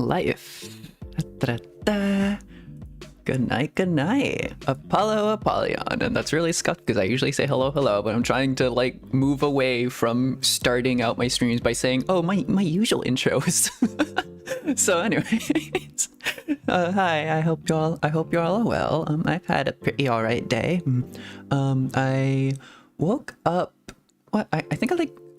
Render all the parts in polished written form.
life. Da-da-da. Good night, Apollo Apollyon. And that's really scuffed because I usually say hello, but I'm trying to like move away from starting out my streams by saying, oh, my usual intro is. So anyways, hi, I hope you're all well. I've had a pretty alright day. I woke up, I think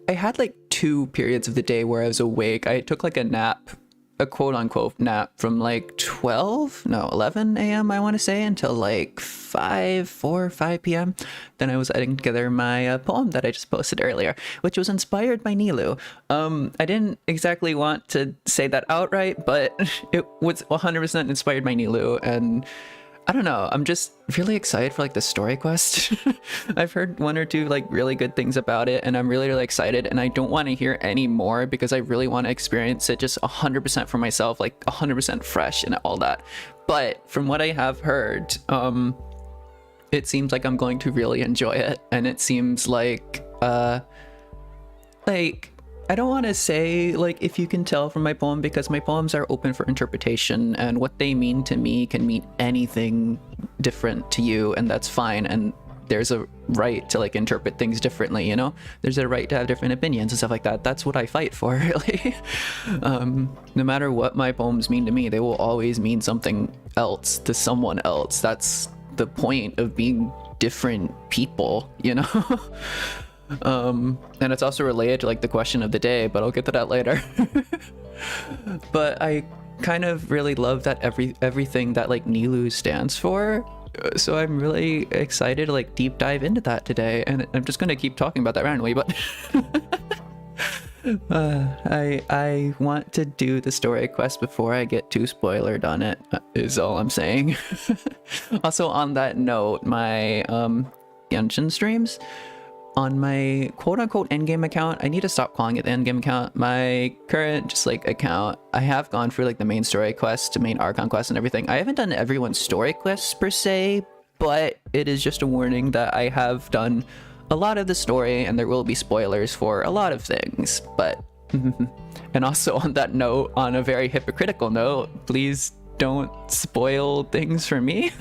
I had like 2 periods of the day where I was awake. I took like a nap, a quote-unquote nap from like 11 a.m. I want to say until like 4 or 5 p.m. Then I was editing together my poem that I just posted earlier, which was inspired by Nilou. I didn't exactly want to say that outright, but it was 100% inspired by Nilou, and I don't know, I'm just really excited for like the story quest. I've heard 1 or 2 like really good things about it, and I'm really excited, and I don't want to hear any more because I really want to experience it just 100% for myself, like 100% fresh and all that. But from what I have heard, it seems like I'm going to really enjoy it, and it seems like I don't want to say like if you can tell from my poem, because my poems are open for interpretation, and what they mean to me can mean anything different to you, and that's fine. And there's a right to like interpret things differently, you know? There's a right to have different opinions and stuff like that. That's what I fight for, really. No matter what my poems mean to me, they will always mean something else to someone else. That's the point of being different people, you know? And it's also related to like the question of the day, but I'll get to that later. But I kind of really love that everything that like Nilou stands for, so I'm really excited to like deep dive into that today, and I'm just gonna keep talking about that randomly, but I want to do the story quest before I get too spoilered on it, is all I'm saying. Also, on that note, my Genshin streams on my quote-unquote endgame account, I need to stop calling it the endgame account, my current just like account, I have gone through like the main story quest, main Archon quest and everything. I haven't done everyone's story quests per se, but it is just a warning that I have done a lot of the story, and there will be spoilers for a lot of things. But and also on that note, on a very hypocritical note, please don't spoil things for me.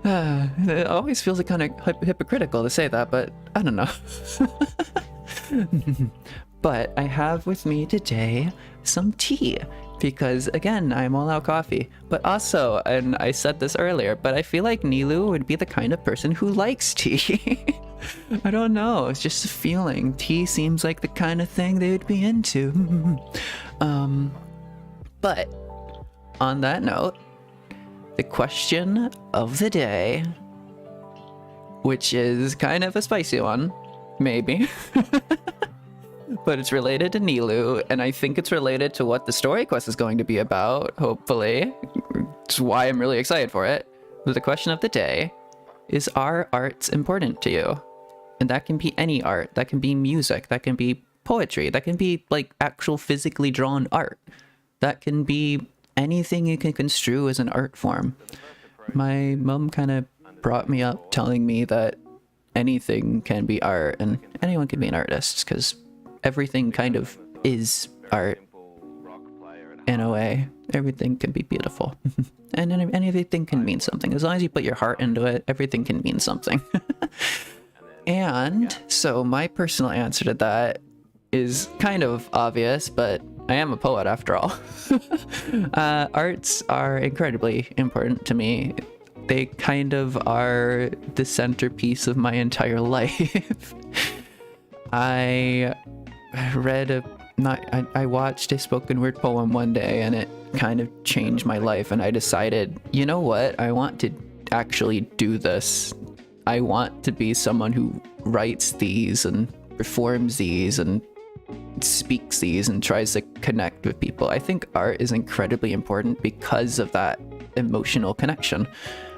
It always feels like kind of hypocritical to say that, but I don't know. But I have with me today some tea, because again, I'm all out coffee. But also, and I said this earlier, but I feel like Nilou would be the kind of person who likes tea. I don't know, it's just a feeling. Tea seems like the kind of thing they would be into. But on that note, the question of the day, which is kind of a spicy one, maybe, but it's related to Nilou, and I think it's related to what the story quest is going to be about, hopefully. It's why I'm really excited for it. But the question of the day is, are arts important to you? And that can be any art. That can be music. That can be poetry. That can be like actual physically drawn art. That can be anything you can construe as an art form. My mom kind of brought me up telling me that anything can be art, and anyone can be an artist, because everything kind of is art in a way. Everything can be beautiful. And anything can mean something. As long as you put your heart into it, everything can mean something. And so my personal answer to that is kind of obvious, but I am a poet after all. Arts are incredibly important to me. They kind of are the centerpiece of my entire life. I watched a spoken word poem one day, and it kind of changed my life, and I decided, you know what? I want to actually do this. I want to be someone who writes these and performs these and speaks these and tries to connect with people. I think art is incredibly important because of that emotional connection.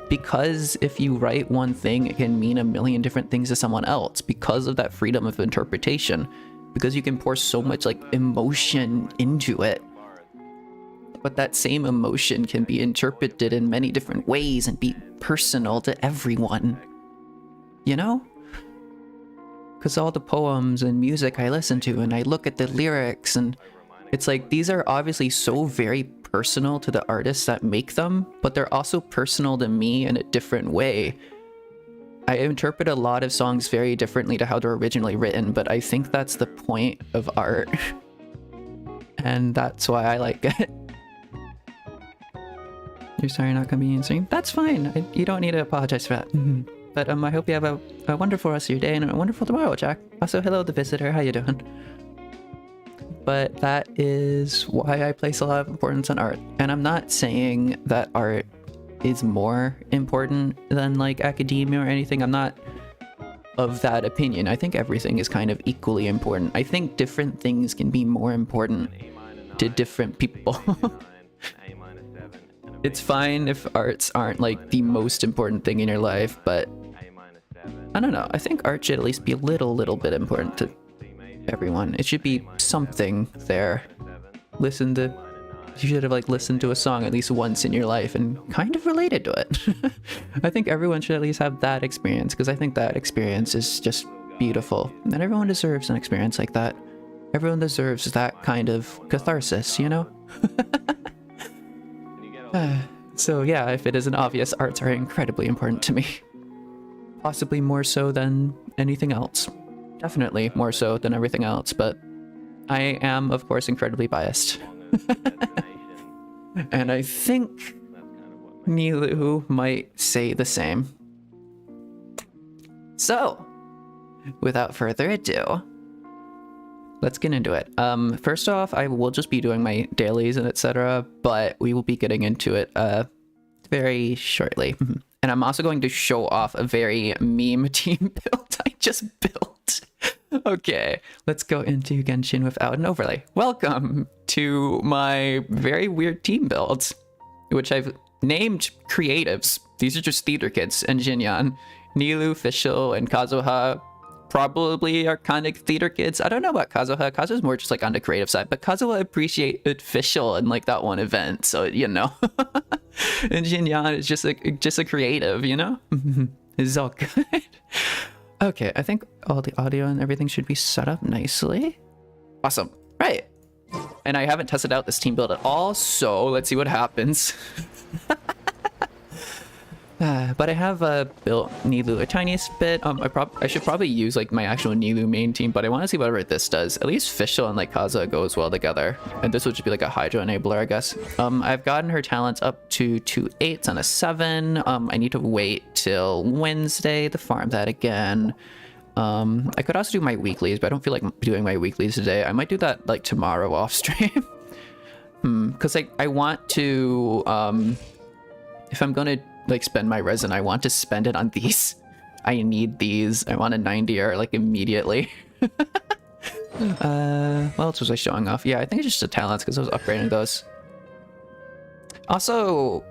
Because if you write one thing, it can mean a million different things to someone else because of that freedom of interpretation. Because you can pour so much like emotion into it. But that same emotion can be interpreted in many different ways and be personal to everyone. You know? Because all the poems and music I listen to, and I look at the lyrics, and It's like these are obviously so very personal to the artists that make them, but they're also personal to me in a different way. I interpret a lot of songs very differently to how they're originally written, but I think that's the point of art. And that's why I like it. You're sorry not coming in stream? That's fine. You don't need to apologize for that. But I hope you have a wonderful rest of your day and a wonderful tomorrow, Jack. Also, hello, the visitor. How you doing? But that is why I place a lot of importance on art. And I'm not saying that art is more important than like academia or anything. I'm not of that opinion. I think everything is kind of equally important. I think different things can be more important to different people. It's fine if arts aren't like the most important thing in your life, but I don't know. I think art should at least be a little bit important to everyone. It should be something there. You should have like listened to a song at least once in your life and kind of related to it. I think everyone should at least have that experience, because I think that experience is just beautiful. And everyone deserves an experience like that. Everyone deserves that kind of catharsis, you know? So yeah, if it isn't obvious, arts are incredibly important to me. Possibly more so than anything else. Definitely more so than everything else, but I am, of course, incredibly biased. And I think Nilou might say the same. So, without further ado, let's get into it. First off, I will just be doing my dailies and etc., but we will be getting into it very shortly. And I'm also going to show off a very meme team build I just built. Okay, let's go into Genshin without an overlay. Welcome to my very weird team builds, which I've named creatives. These are just theater kids and Jinyan. Nilou, Fischl, and Kazuha probably are kind of theater kids. I don't know about Kazuha. Kazuha's more just like on the creative side, but Kazuha appreciated Fischl in like that one event, so you know. And Jinyan is just a creative, you know? It's all good. Okay, I think all the audio and everything should be set up nicely. Awesome. Right. And I haven't tested out this team build at all, so let's see what happens. But I have built Nilou a tiniest bit. I should probably use like my actual Nilou main team, but I want to see whatever this does. At least Fischl and like Kazuha goes well together, and this would just be like a Hydro enabler, I guess. I've gotten her talents up to 2 8s and a 7. I need to wait till Wednesday to farm that again. I could also do my weeklies, but I don't feel like doing my weeklies today. I might do that like tomorrow off stream. Because like I want to, if I'm gonna like spend my resin, I want to spend it on these. I need these. I want a 90er like immediately. What else was I showing off? Yeah, I think it's just the talents because I was upgrading those. Also,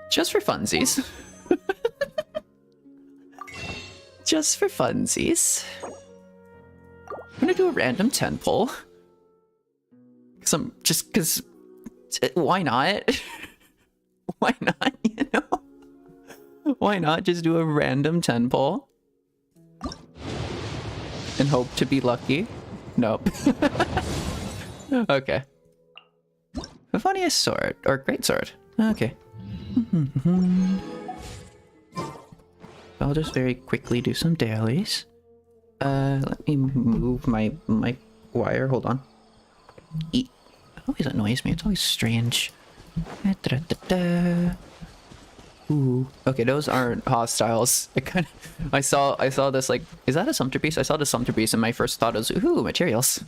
just for funsies. Just for funsies, I'm gonna do a random 10 pull. Because why not? Why not, you know? Why not just do a random 10 pull? And hope to be lucky? Nope. Okay. The funniest sword, or great sword. Okay. I'll just very quickly do some dailies. Let me move my wire. Hold on. It always annoys me. It's always strange. Ooh. Okay, those aren't hostiles. I saw this like, is that a sumpter piece? I saw the sumpter piece and my first thought was, ooh, materials.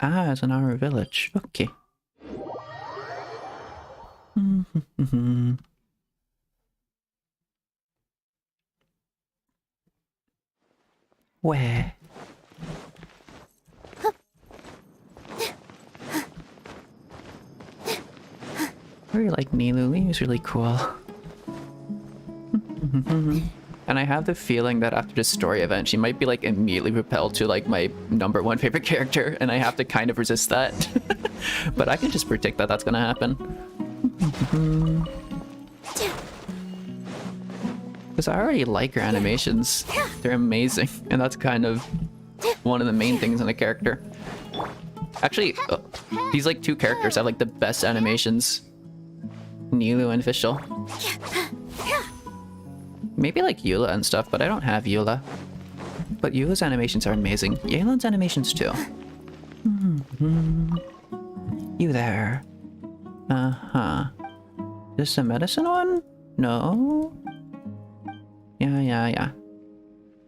Ah, it's an armor village. Okay. Where? I really like Nilou. Nilou's really cool. And I have the feeling that after this story event, she might be like immediately propelled to like my #1 favorite character, and I have to kind of resist that. But I can just predict that that's gonna happen. Because I already like her animations. They're amazing, and that's kind of one of the main things in the character. Actually, these like two characters have like the best animations. Nilou and Fischl. Maybe like Eula and stuff, but I don't have Eula. But Eula's animations are amazing. Yelan's animations too. You there. Uh-huh. Is this a medicine one? No. Yeah.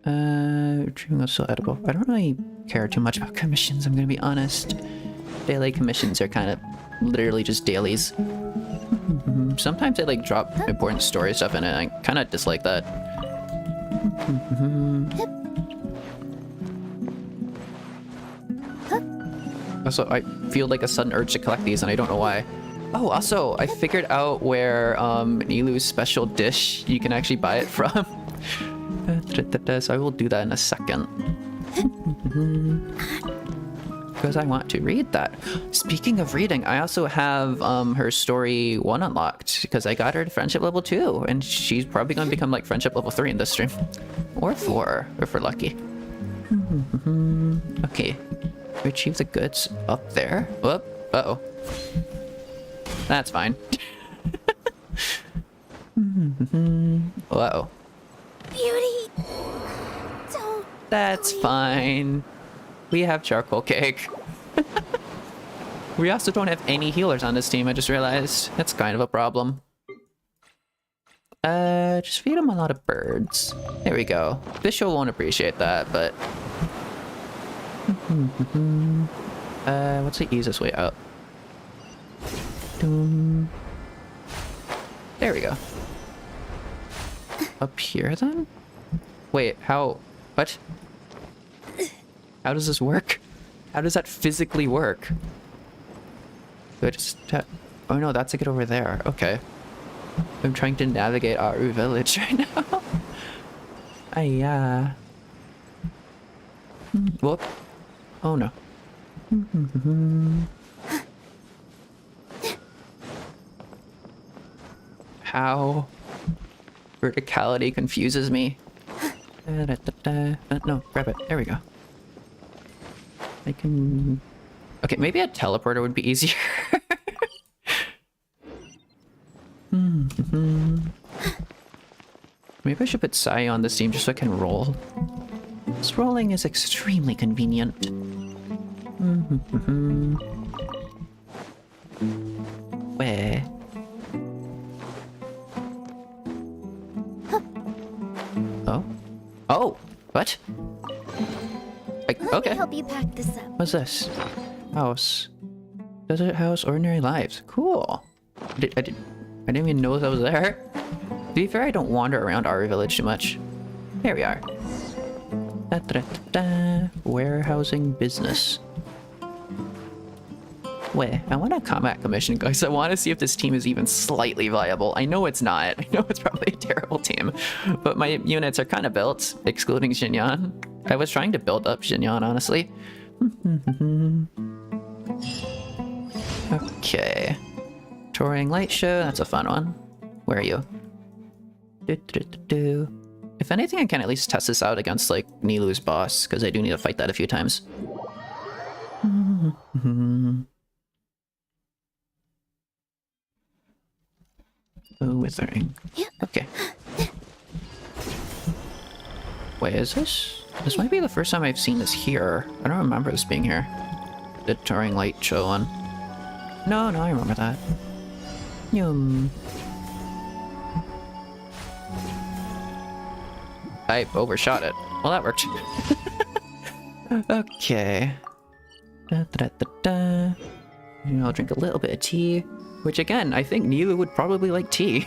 Retrieving is still edible. I don't really care too much about commissions, I'm gonna be honest. Daily commissions are kind of literally just dailies. Sometimes they like drop important story stuff in it. I kind of dislike that. Also, I feel like a sudden urge to collect these and I don't know why. Oh, also, I figured out where Nilou's special dish, you can actually buy it from. So I will do that in a second. Because I want to read that. Speaking of reading, I also have her story 1 unlocked because I got her to friendship level 2 and she's probably going to become like friendship level 3 in this stream. Or 4 if we're lucky. Okay. Retrieve the goods up there. Whoop. Uh-oh. That's fine. Uh-oh. Beauty. Don't. That's fine. We have charcoal cake. We also don't have any healers on this team, I just realized. That's kind of a problem. Just feed them a lot of birds. There we go. Fischl won't appreciate that, but... what's the easiest way out? There we go. Up here, then? Wait, how... What? How does this work? How does that physically work? Do I just... Oh no, that's to get over there. Okay. I'm trying to navigate Aru village right now. Ayah. Whoop. Oh no. How verticality confuses me. No, grab it. There we go. I can... Okay, maybe a teleporter would be easier. Maybe I should put Sai on this team just so I can roll. This rolling is extremely convenient. Where? Oh? Oh! What? Let Okay. me help you pack this up. What's this? House. Desert house, ordinary lives. Cool. I didn't even know that was there. To be fair, I don't wander around our village too much. Here we are. Warehousing business. Wait, I want a combat commission, guys. I want to see if this team is even slightly viable. I know it's not. I know it's probably a terrible team. But my units are kind of built, excluding Xinyan. I was trying to build up Xinyan, honestly. Okay. Touring light show, that's a fun one. Where are you? If anything, I can at least test this out against, like, Nilou's boss, because I do need to fight that a few times. Oh, withering. Okay. Wait, is this? This might be the first time I've seen this here. I don't remember this being here. The touring light show one. No, I remember that. Yum. I overshot it. Well, that worked. Okay. I'll drink a little bit of tea. Which, again, I think Nilou would probably like tea.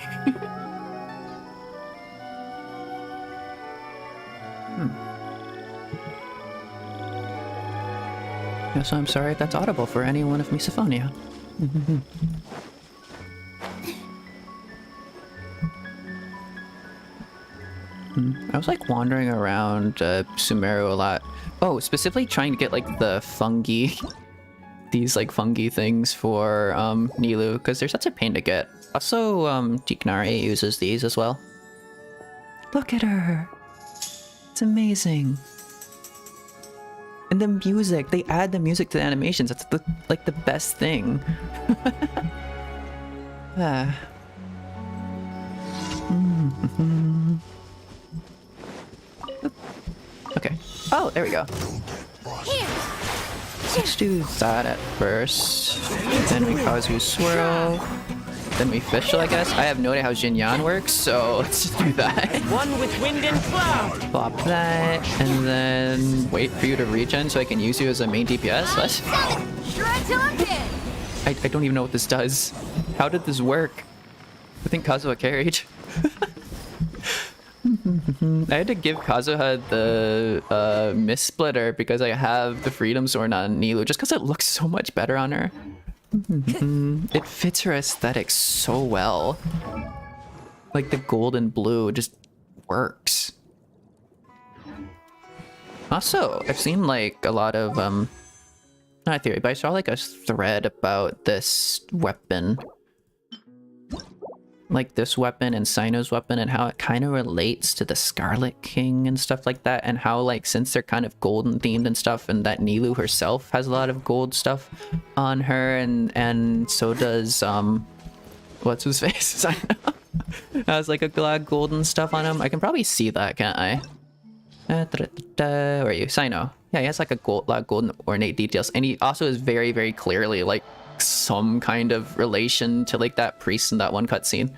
Yes, I'm sorry if that's audible for anyone of misophonia. I was like wandering around Sumeru a lot. Oh, specifically trying to get like the fungi. These like fungi things for Nilou, because they're such a pain to get. Also, Tiknari uses these as well. Look at her! It's amazing. And the music, they add the music to the animations. That's the like the best thing. Ah. Okay. Oh, there we go. Here. Let's do that at first. Then we cause you swirl. Then we fischl, I guess. I have no idea how Jinyan works, so let's just do that. One with wind and cloud. Plop that, and then wait for you to regen so I can use you as a main DPS. What? I don't even know what this does. How did this work? I think Kazuha carried. I had to give Kazuha the Mist Splitter because I have the Freedom Sword on Nilou, just because it looks so much better on her. It fits her aesthetic so well. Like the gold and blue just works. Also, I've seen like a lot of not theory, but I saw like a thread about this weapon. Like this weapon and Sino's weapon and how it kind of relates to the Scarlet King and stuff like that, and how like since they're kind of golden themed and stuff, and that Nilou herself has a lot of gold stuff on her, and so does what's his face? Sino has like a lot of golden stuff on him. I can probably see that, can't I? Where are you? Sino. Yeah, he has like a lot of golden ornate details, and he also is very, very clearly like some kind of relation to like that priest in that one cutscene.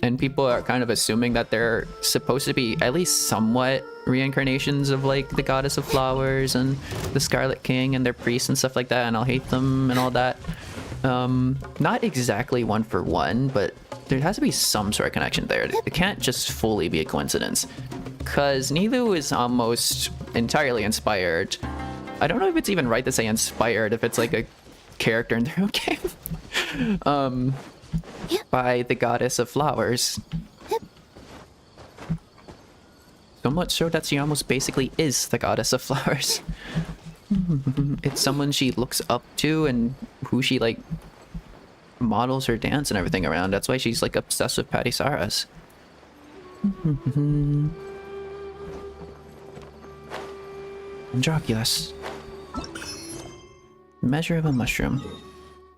And people are kind of assuming that they're supposed to be at least somewhat reincarnations of like the goddess of flowers and the Scarlet King and their priests and stuff like that, and I'll hate them and all that. Not exactly one for one, but there has to be some sort of connection there. It can't just fully be a coincidence, because Nilou is almost entirely inspired. I don't know if it's even right to say inspired if it's like a character in their own game. By the goddess of flowers. So much so that she almost basically is the goddess of flowers. It's someone she looks up to and who she like models her dance and everything around. That's why she's like obsessed with Patisaras. Androculus. Measure of a mushroom.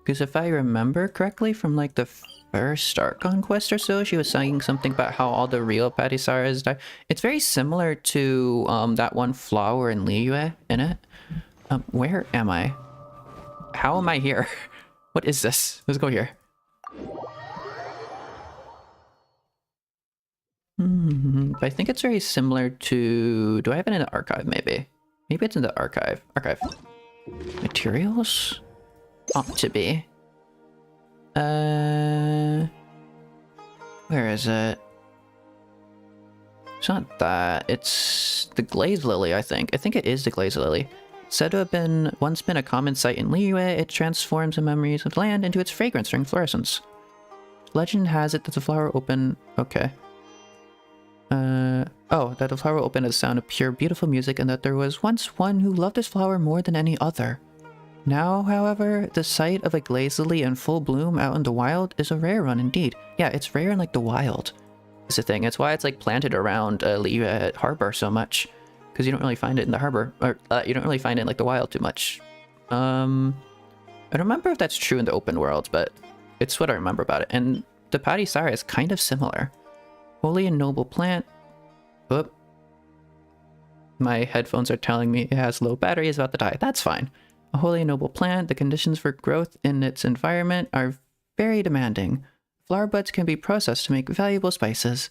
Because if I remember correctly from like the first Archon quest or so, she was saying something about how all the real Patisaras die. It's very similar to that one flower in Liyue in it. Where am I? How am I here? What is this? Let's go here. I think it's very similar to... Do I have it in the archive maybe? Maybe it's in the archive. Archive. Materials? Ought to be. Where is it? It's not that. It's the Glaze Lily, I think. I think it is the Glaze Lily. Said to have once been a common sight in Liyue, it transforms the memories of land into its fragrance during fluorescence. Legend has it that the flower open... Okay. Oh, that the flower opened at the sound of pure, beautiful music, and that there was once one who loved this flower more than any other. Now, however, the sight of a glaze lily in full bloom out in the wild is a rare one indeed. Yeah, it's rare in like the wild. That's the thing. It's why it's like planted around Liyue Harbor so much, because you don't really find it in the harbor, or you don't really find it in like the wild too much. I don't remember if that's true in the open world, but it's what I remember about it. And the Patisara is kind of similar. Holy and noble plant. Oop. My headphones are telling me it has low battery, is about to die. That's fine. A holy and noble plant, the conditions for growth in its environment are very demanding. Flower buds can be processed to make valuable spices.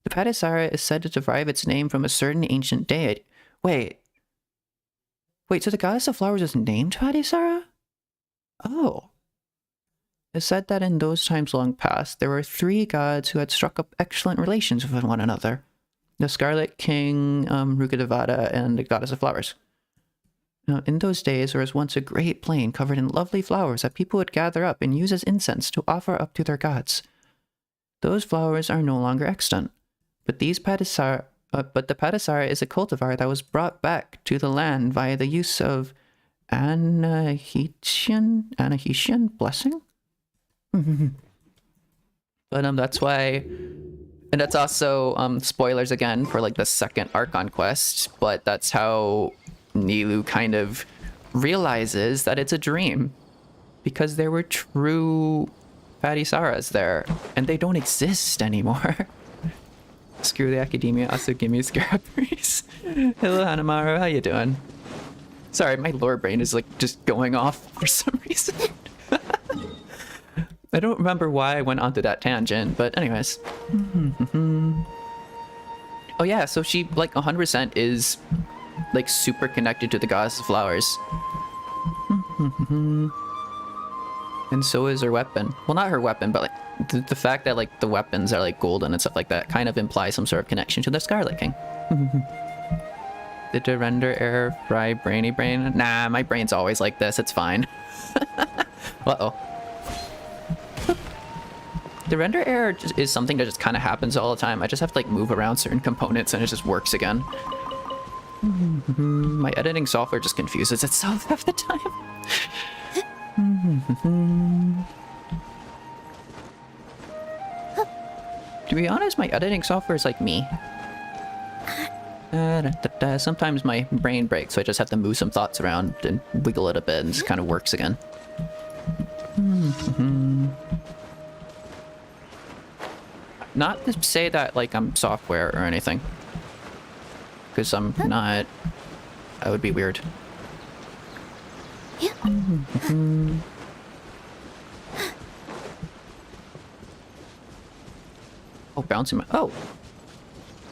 The Patisara is said to derive its name from a certain ancient deity. Wait, so the goddess of flowers is named Patisara? Oh. It's said that in those times long past, there were 3 gods who had struck up excellent relations with one another. The Scarlet King, Rukkhadevata, and the goddess of flowers. Now, in those days, there was once a great plain covered in lovely flowers that people would gather up and use as incense to offer up to their gods. Those flowers are no longer extant, but the Patisara is a cultivar that was brought back to the land via the use of Anahitian blessing? But that's why... And that's also spoilers again for like the second Archon quest, but that's how Nilou kind of realizes that it's a dream because there were true Fatty Saras there and they don't exist anymore. Screw the academia, also give me scarabreeze. Hello Hanamaru, how you doing? Sorry, my lore brain is like just going off for some reason. I don't remember why I went onto that tangent, but anyways. Oh yeah, so she like 100% is like super connected to the goddess of flowers. And so is her weapon. Well, not her weapon, but like the fact that like the weapons are like golden and stuff like that kind of implies some sort of connection to the Scarlet King. Did the render error fry brainy brain? Nah, my brain's always like this, it's fine. Uh-oh. The render error is something that just kind of happens all the time. I just have to like move around certain components and it just works again. My editing software just confuses itself half the time. To be honest, my editing software is like me. Sometimes my brain breaks, so I just have to move some thoughts around and wiggle it a bit and it just kind of works again. Not to say that like I'm software or anything, because I'm not. That would be weird. Oh, bouncing my... Oh!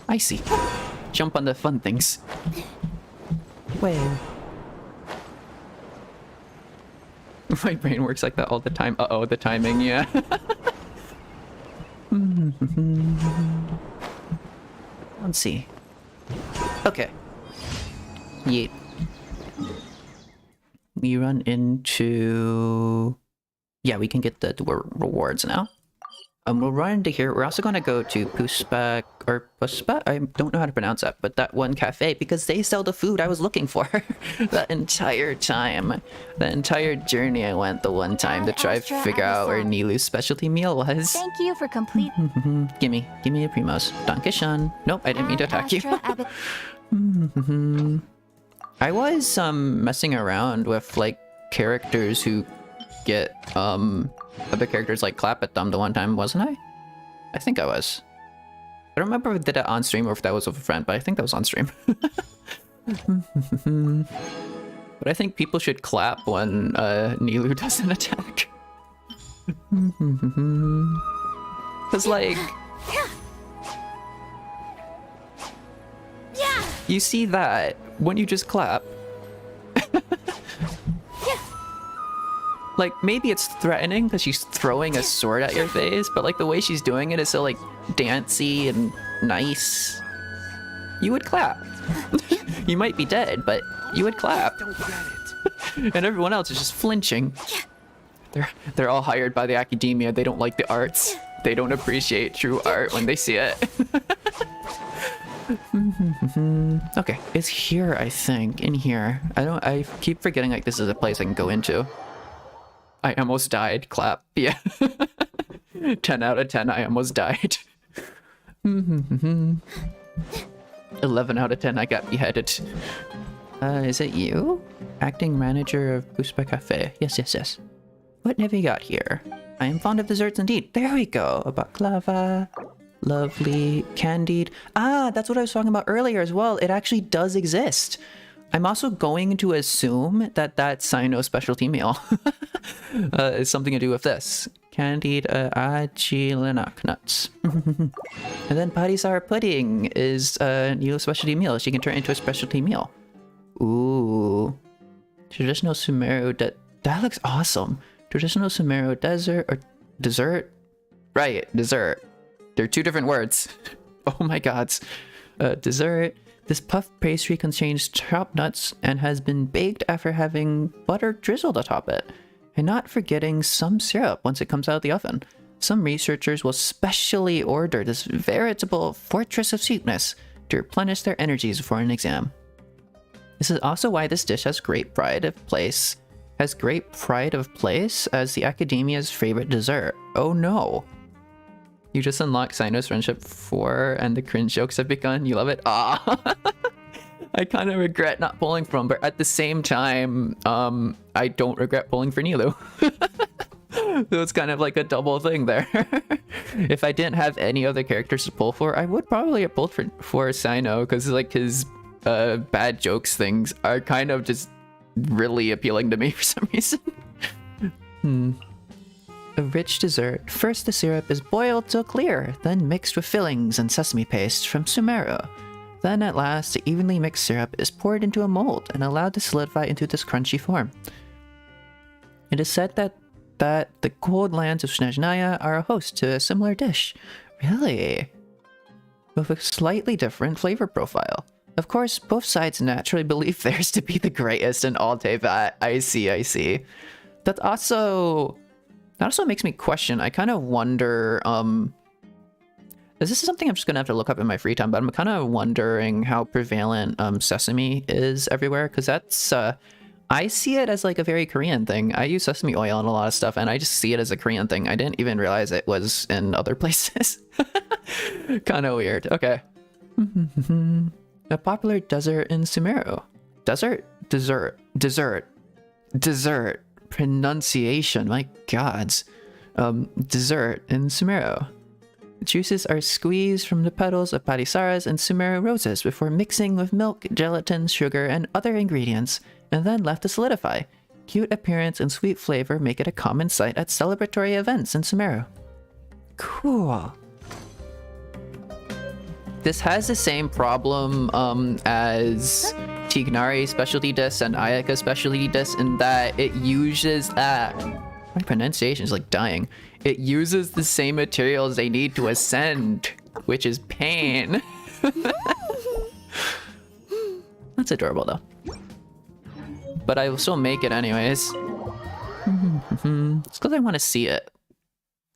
I see. Jump on the fun things. Well. My brain works like that all the time. Uh-oh, the timing, yeah. Let's see. Okay. Yeet. We run into... Yeah, we can get the rewards now. We'll run into here. We're also going to go to Puspa, or Puspa? I don't know how to pronounce that, but that one cafe, because they sell the food I was looking for that entire time. The entire journey I went the one time to try to figure out where Nilou's specialty meal was. Thank you for complete. Gimme a primos. Dankeschön. Nope, I didn't mean to attack you. I was messing around with like characters who get other characters like clap at them the one time, wasn't I? I think I was. I don't remember if I did it on stream or if that was with a friend, but I think that was on stream. But I think people should clap when Nilou does an attack. Cause like you see that when you just clap. Like, maybe it's threatening because she's throwing a sword at your face, but like the way she's doing it is so like dancey and nice. You would clap. You might be dead, but you would clap. And everyone else is just flinching. They're all hired by the academia. They don't like the arts. They don't appreciate true art when they see it. Okay, it's here, I think. In here. I keep forgetting like this is a place I can go into. I almost died. Clap. Yeah. 10 out of 10. I almost died. 11 out of 10. I got beheaded. Is it you? Acting manager of Puspa Cafe. Yes. What have you got here? I am fond of desserts indeed. There we go. A baklava. Lovely. Candied. Ah, that's what I was talking about earlier as well. It actually does exist. I'm also going to assume that that Sino specialty meal is something to do with this. Candied agilinak nuts. And then Patisar pudding is a new specialty meal. She can turn into a specialty meal. Ooh. Traditional Sumeru... That looks awesome. Traditional Sumeru dessert? Right, dessert. They're two different words. Oh my gods. Dessert. This puff pastry contains chopped nuts and has been baked after having butter drizzled atop it, and not forgetting some syrup once it comes out of the oven. Some researchers will specially order this veritable fortress of sweetness to replenish their energies before an exam. This is also why this dish has great pride of place as the academia's favorite dessert. Oh no. You just unlocked Sino's friendship 4 and the cringe jokes have begun. You love it? Ah. I kind of regret not pulling from, but at the same time, I don't regret pulling for Nilou. So it's kind of like a double thing there. If I didn't have any other characters to pull for, I would probably have pulled for Sino, because like his bad jokes things are kind of just really appealing to me for some reason. A rich dessert. First the syrup is boiled till clear, then mixed with fillings and sesame paste from Sumero. Then at last the evenly mixed syrup is poured into a mold and allowed to solidify into this crunchy form. It is said that the cold lands of Snezhnaya are a host to a similar dish. Really? With a slightly different flavor profile. Of course, both sides naturally believe theirs to be the greatest in all Teyvat. I see. That also makes me question. I kind of wonder, this is something I'm just gonna have to look up in my free time, but I'm kind of wondering how prevalent sesame is everywhere, because that's I see it as like a very Korean thing. I use sesame oil in a lot of stuff, and I just see it as a Korean thing. I didn't even realize it was in other places. Kind of weird. Okay. A popular dessert in Sumeru. Dessert. Pronunciation, my gods. Dessert in Sumeru. Juices are squeezed from the petals of Padisaras and Sumeru roses before mixing with milk, gelatin, sugar, and other ingredients, and then left to solidify. Cute appearance and sweet flavor make it a common sight at celebratory events in Sumeru. Cool. This has the same problem as Tignari specialty disc and Ayaka specialty disc in that it uses my pronunciation is like dying. It uses the same materials they need to ascend, which is pain. That's adorable though. But I will still make it anyways. It's because I want to see it.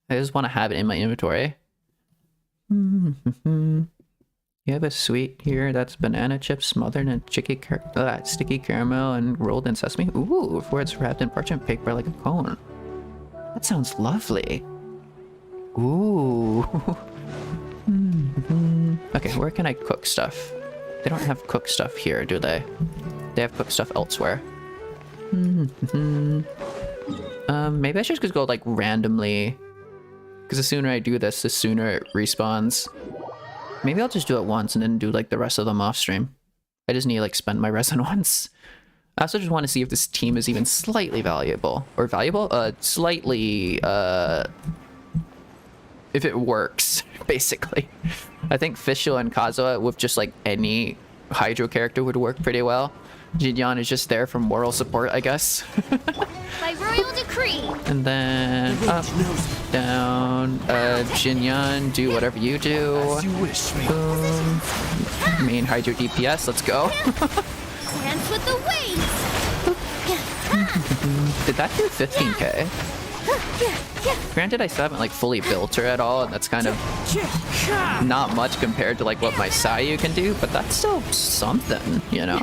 I just want to have it in my inventory. You have a sweet here that's banana chips smothered in sticky caramel and rolled in sesame. Ooh, before it's wrapped in parchment paper like a cone. That sounds lovely. Ooh. Okay, where can I cook stuff? They don't have cook stuff here, do they? They have cook stuff elsewhere. Maybe I should just go like randomly, because the sooner I do this, the sooner it respawns. Maybe I'll just do it once and then do like the rest of them off stream. I just need to like spend my resin once. I also just want to see if this team is even slightly valuable. Or valuable? Slightly, if it works, basically. I think Fischl and Kazuha with just like any Hydro character would work pretty well. Jinyan is just there for moral support, I guess. By royal decree. And then up, down, Jinyan, do whatever you do. As you wish, Boom. Main Hydro DPS, let's go. Dance with the waves. Did that do 15k? Granted, I still haven't like fully built her at all, and that's kind of not much compared to like what my Sayu can do, but that's still something, you know.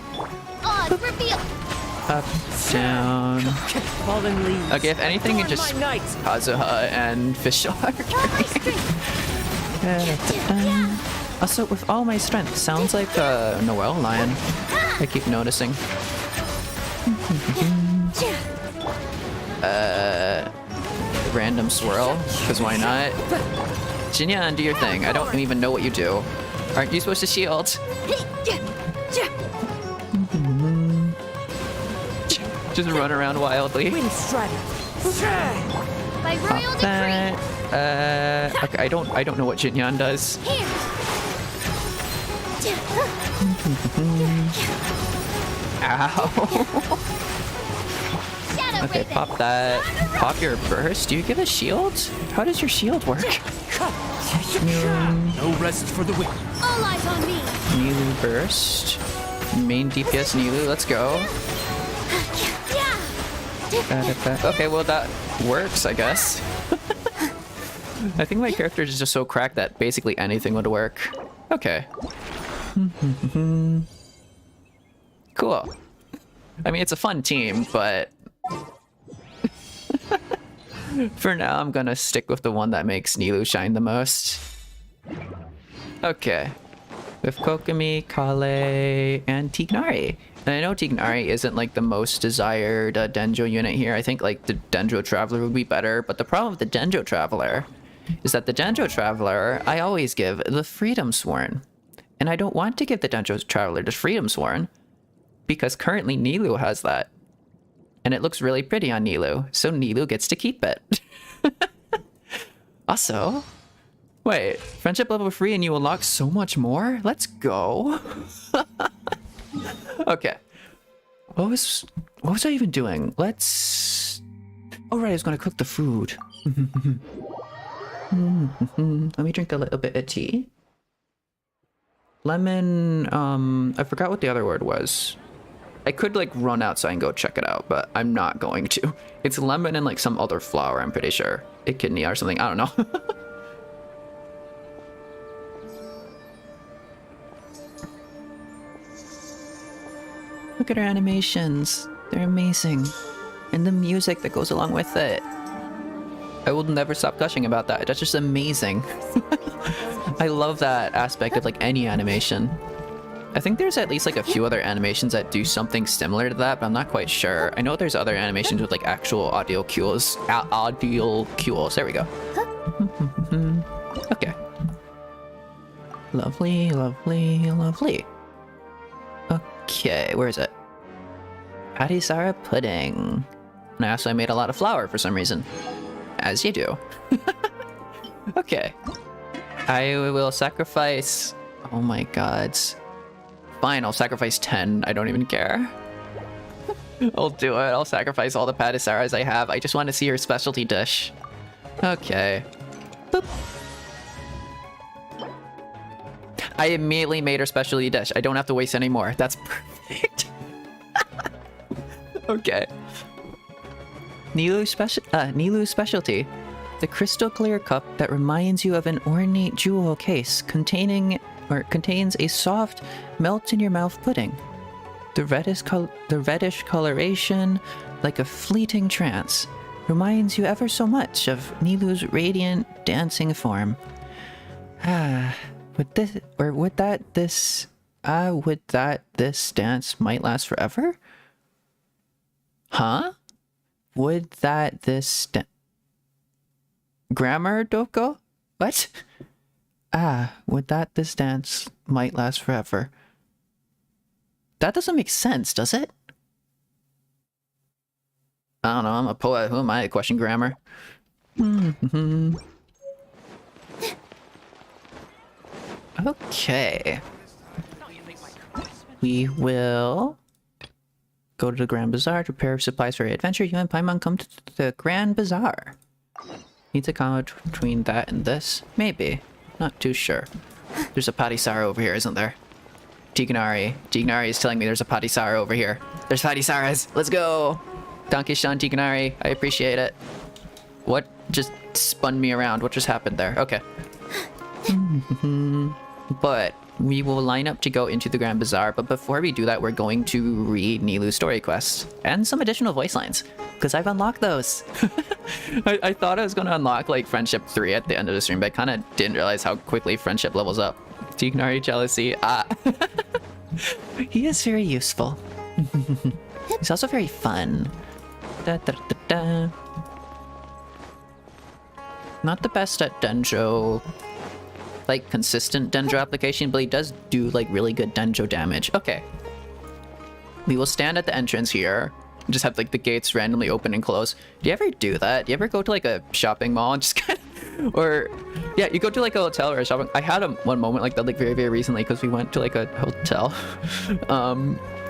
Odd reveal. Up, down. Fallen leaves. Okay, if anything, it just Kazuha and Fischl are carrying. Also, with all my strength, sounds like a Noel lion. I keep noticing. Random swirl, because why not? Jinyan, do your thing. I don't even know what you do. Aren't you supposed to shield? Just run around wildly. Wind strider. By royal decree. Okay, I don't know what Jinyan does. Here. Ow. Shadow Okay, Raven. pop that. Pop your burst. Do you give a shield? How does your shield work? No rest for the wicked. All eyes on me. Nilou burst. Main DPS Nilou, let's go. Okay, well that works, I guess. I think my character is just so cracked that basically anything would work. Okay. Cool. I mean, it's a fun team, but for now, I'm gonna stick with the one that makes Nilou shine the most. Okay. with Kokomi, Kale, and Tignari. And I know Tignari isn't like the most desired Denjo unit here. I think like the Denjo Traveler would be better, but the problem with the Denjo Traveler is that the Denjo Traveler I always give the Freedom Sworn. And I don't want to give the Denjo Traveler the Freedom Sworn because currently Nilou has that. And it looks really pretty on Nilou, so Nilou gets to keep it. Also, wait, friendship level 3 and you unlock so much more? Let's go. Okay. What was I even doing? Let's... Oh right, I was gonna cook the food. Let me drink a little bit of tea. Lemon, I forgot what the other word was. I could like run outside and go check it out, but I'm not going to. It's lemon and like some other flower, I'm pretty sure. Echidna or something, I don't know. Look at our animations. They're amazing. And the music that goes along with it. I will never stop gushing about that. That's just amazing. I love that aspect of like any animation. I think there's at least like a few other animations that do something similar to that, but I'm not quite sure. I know there's other animations with like actual audio cues. Audio cues. There we go. Okay. Lovely, lovely, lovely. Okay, where is it? Padisara pudding. And I also made a lot of flour for some reason. As you do. Okay. I will sacrifice... Oh my god. Fine, I'll sacrifice 10. I don't even care. I'll do it. I'll sacrifice all the Padisaras I have. I just want to see her specialty dish. Okay. Boop. I immediately made her specialty dish. I don't have to waste any more. That's perfect. Okay. Nilou specialty. The crystal clear cup that reminds you of an ornate jewel case contains a soft, melt-in-your-mouth pudding. The reddish coloration, like a fleeting trance, reminds you ever so much of Nilou's radiant, dancing form. Would this dance might last forever? Huh? Would that this grammar doko? What? Would that this dance might last forever? That doesn't make sense, does it? I don't know, I'm a poet. Who am I to question grammar? Okay. We will go to the Grand Bazaar to prepare supplies for your adventure. You and Paimon come to the Grand Bazaar. Need to comma between that and this? Maybe. Not too sure. There's a Padisara over here, isn't there? Tignari. Tignari is telling me there's a Padisara over here. There's Padisaras. Let's go! Donkey-shan Tignari. I appreciate it. What just spun me around? What just happened there? Okay. But we will line up to go into the Grand Bazaar, but before we do that, we're going to read Nilou Story Quest and some additional voice lines, because I've unlocked those. I thought I was going to unlock like Friendship 3 at the end of the stream, but I kind of didn't realize how quickly Friendship levels up. Tignari Jealousy, he is very useful. He's also very fun. Da, da, da, da. Not the best at Denjo, like consistent Denjo application, but he does do like really good Denjo damage. Okay. We will stand at the entrance here. Just have like the gates randomly open and close. Do you ever do that? Do you ever go to like a shopping mall and just kind of, or yeah, you go to like a hotel or a shopping. I had one moment like that like very recently because we went to like a hotel.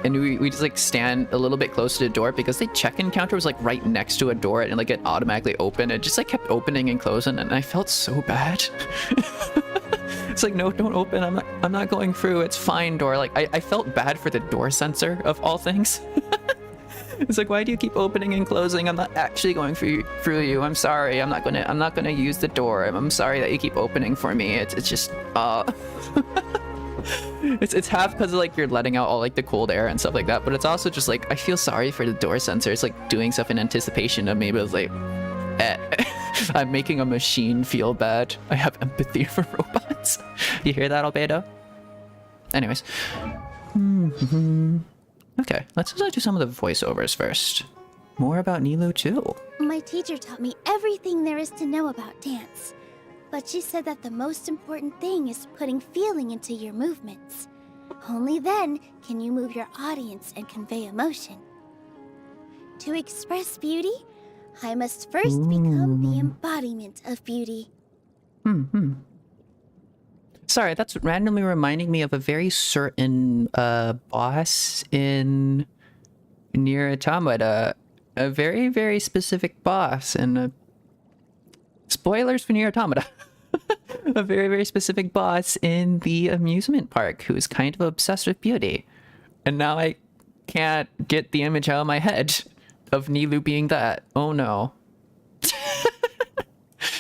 And we just like stand a little bit close to the door because the check-in counter was like right next to a door and like it automatically opened. It just like kept opening and closing and I felt so bad. It's like, no, don't open. I'm not going through. It's fine, door. Like I felt bad for the door sensor of all things. It's like, why do you keep opening and closing? I'm not actually going through you. I'm sorry. I'm not gonna use the door. I'm sorry that you keep opening for me. It's just it's half because like you're letting out all like the cold air and stuff like that, but it's also just like I feel sorry for the door sensor. It's like doing stuff in anticipation of me, but it's like I'm making a machine feel bad. I have empathy for robots. You hear that, Albedo? Anyways. Okay, let's listen to some of the voiceovers first. More about Nilou too. My teacher taught me everything there is to know about dance. But she said that the most important thing is putting feeling into your movements. Only then can you move your audience and convey emotion. To express beauty, I must first become the embodiment of beauty. Sorry, that's randomly reminding me of a very certain boss in Nier Automata. A very, very specific boss in spoilers for Nier Automata. A very, very specific boss in the amusement park who is kind of obsessed with beauty. And now I can't get the image out of my head of Nilou being that. Oh no.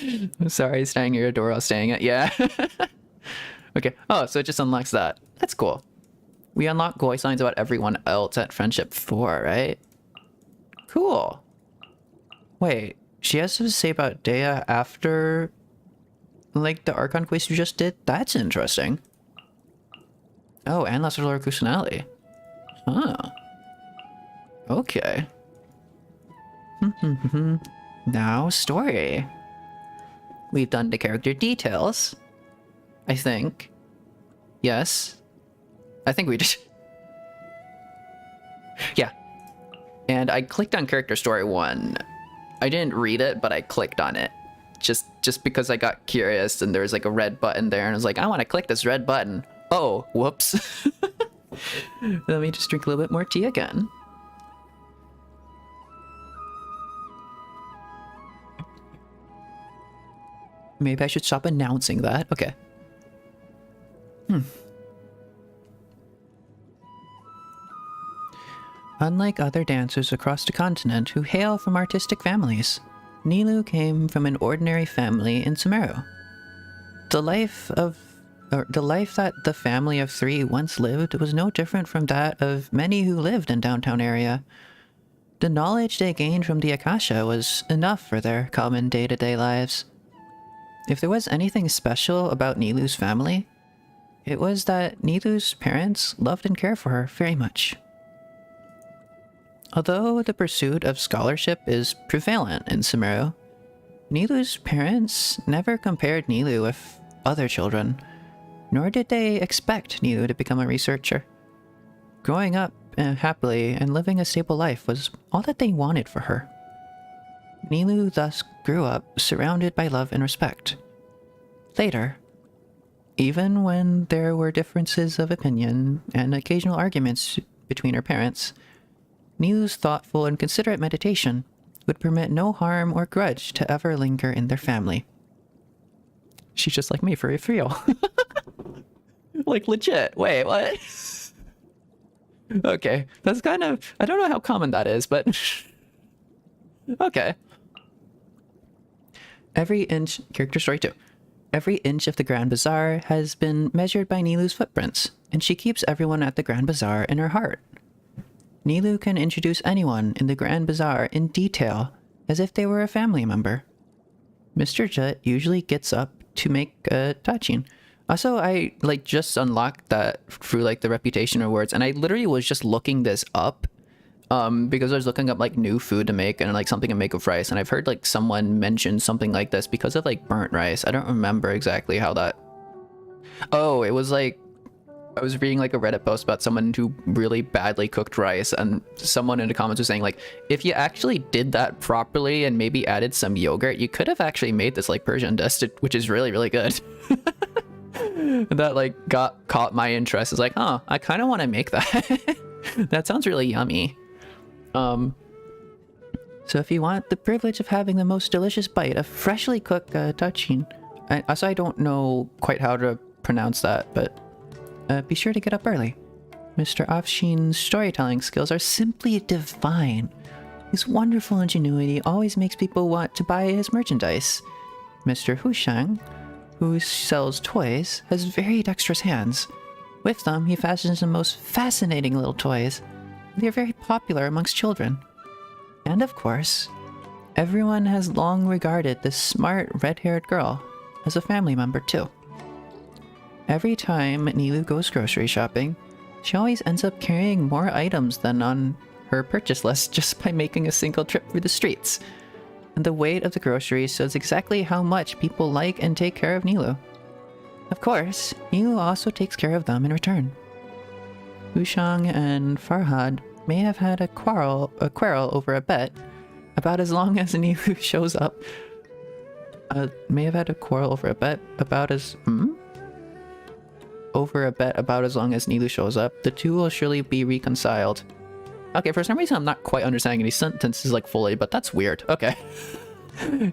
I'm sorry, staying near your door, I was staying it. Yeah. Okay. Oh, so it just unlocks that. That's cool. We unlock Goi signs about everyone else at Friendship 4, right? Cool. Wait, she has to say about Dea after, like, the Archon quest you just did? That's interesting. Oh, and Lesser Lord Kusanali. Huh. Okay. Now, story. We've done the character details. I think. Yes. I think we did. Yeah. And I clicked on character story 1. I didn't read it, but I clicked on it. Just because I got curious and there was like a red button there and I was like, I want to click this red button. Oh, whoops. Let me just drink a little bit more tea again. Maybe I should stop announcing that. Okay. Unlike other dancers across the continent who hail from artistic families, Nilou came from an ordinary family in Sumeru. The life that the family of 3 once lived was no different from that of many who lived in downtown area. The knowledge they gained from the Akasha was enough for their common day-to-day lives. If there was anything special about Nilou's family, it was that Nilou's parents loved and cared for her very much. Although the pursuit of scholarship is prevalent in Sumeru, Nilou's parents never compared Nilou with other children, nor did they expect Nilou to become a researcher. Growing up happily and living a stable life was all that they wanted for her. Nilou thus grew up surrounded by love and respect. Later, even when there were differences of opinion and occasional arguments between her parents, Nilou's thoughtful and considerate meditation would permit no harm or grudge to ever linger in their family. She's just like me for real. Like legit. Wait, what? Okay, that's kind of... I don't know how common that is, but... Okay. Every inch... Character story 2. Every inch of the Grand Bazaar has been measured by Nilou's footprints, and she keeps everyone at the Grand Bazaar in her heart. Nilou can introduce anyone in the Grand Bazaar in detail, as if they were a family member. Mr. Jut usually gets up to make a tachin. Also, I just unlocked that through the reputation rewards, and I literally was just looking this up because I was looking up new food to make and something to make with rice, and I've heard someone mention something like this because of burnt rice. I don't remember exactly how that... Oh, it was I was reading a Reddit post about someone who really badly cooked rice, and someone in the comments was saying if you actually did that properly and maybe added some yogurt, you could have actually made this Persian dish, which is really, really good. That caught my interest. It's huh, I kind of want to make that. That sounds really yummy. So if you want the privilege of having the most delicious bite of freshly cooked tachin, I don't know quite how to pronounce that, but be sure to get up early. Mr. Afshin's storytelling skills are simply divine. His wonderful ingenuity always makes people want to buy his merchandise. Mr. Hushang, who sells toys, has very dexterous hands. With them, he fashions the most fascinating little toys. They are very popular amongst children. And of course, everyone has long regarded this smart red-haired girl as a family member too. Every time Nilou goes grocery shopping, she always ends up carrying more items than on her purchase list just by making a single trip through the streets. And the weight of the groceries shows exactly how much people like and take care of Nilou. Of course, Nilou also takes care of them in return. Wushang and Farhad may have had a quarrel over a bet about as long as Nilou shows up. Over a bet about as long as Nilou shows up. The two will surely be reconciled. Okay, for some reason I'm not quite understanding any sentences like fully, but that's weird. Okay.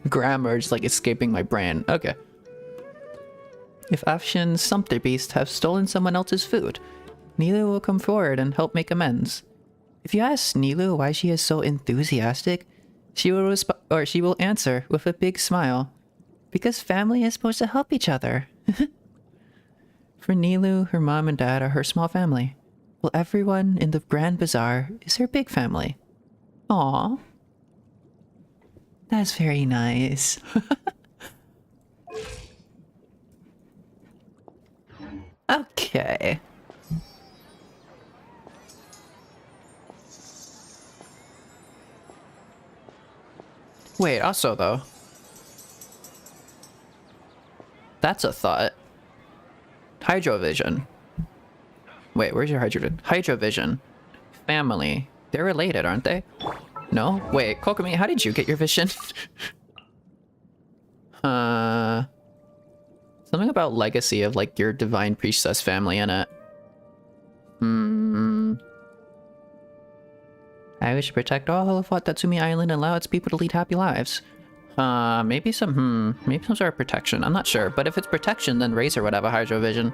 Grammar just like escaping my brain. Okay. If Afshin's sumpter beasts have stolen someone else's food, Nilou will come forward and help make amends. If you ask Nilou why she is so enthusiastic, she will answer with a big smile. Because family is supposed to help each other. For Nilou, her mom and dad are her small family, while everyone in the Grand Bazaar is her big family. Aww. That's very nice. Okay. Wait, also though. That's a thought. Hydrovision. Wait, where's your hydrovision? Hydrovision. Family. They're related, aren't they? No? Wait, Kokomi, how did you get your vision? Something about legacy of like your divine priestess family in it. I wish to protect all of Watatsumi Island and allow its people to lead happy lives. Maybe some sort of protection. I'm not sure, but if it's protection, then Razor would have a Hydrovision.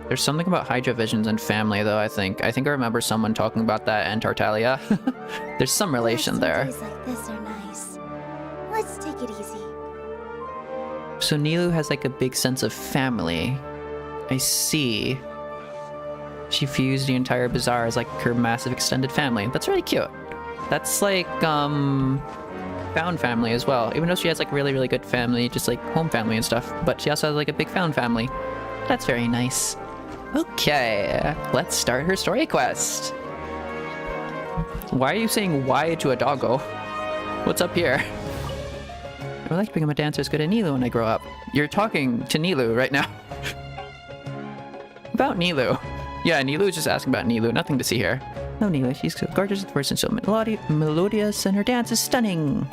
There's something about Hydrovisions and family, though, I think. I remember someone talking about that in Tartaglia. There's some relation there. Days like this are nice. Let's take it easy. So Nilou has like a big sense of family. I see. She views the entire bazaar as like her massive extended family. That's really cute. That's like, found family as well. Even though she has like really, really good family, just like home family and stuff. But she also has like a big found family. That's very nice. Okay, let's start her story quest. Why are you saying why to a doggo? What's up here? I would like to become a dancer as good as Nilou when I grow up. You're talking to Nilou right now. About Nilou. Yeah, Nilou is just asking about Nilou. Nothing to see here. No, Nilou. She's so gorgeous at first and so melodious, and her dance is stunning.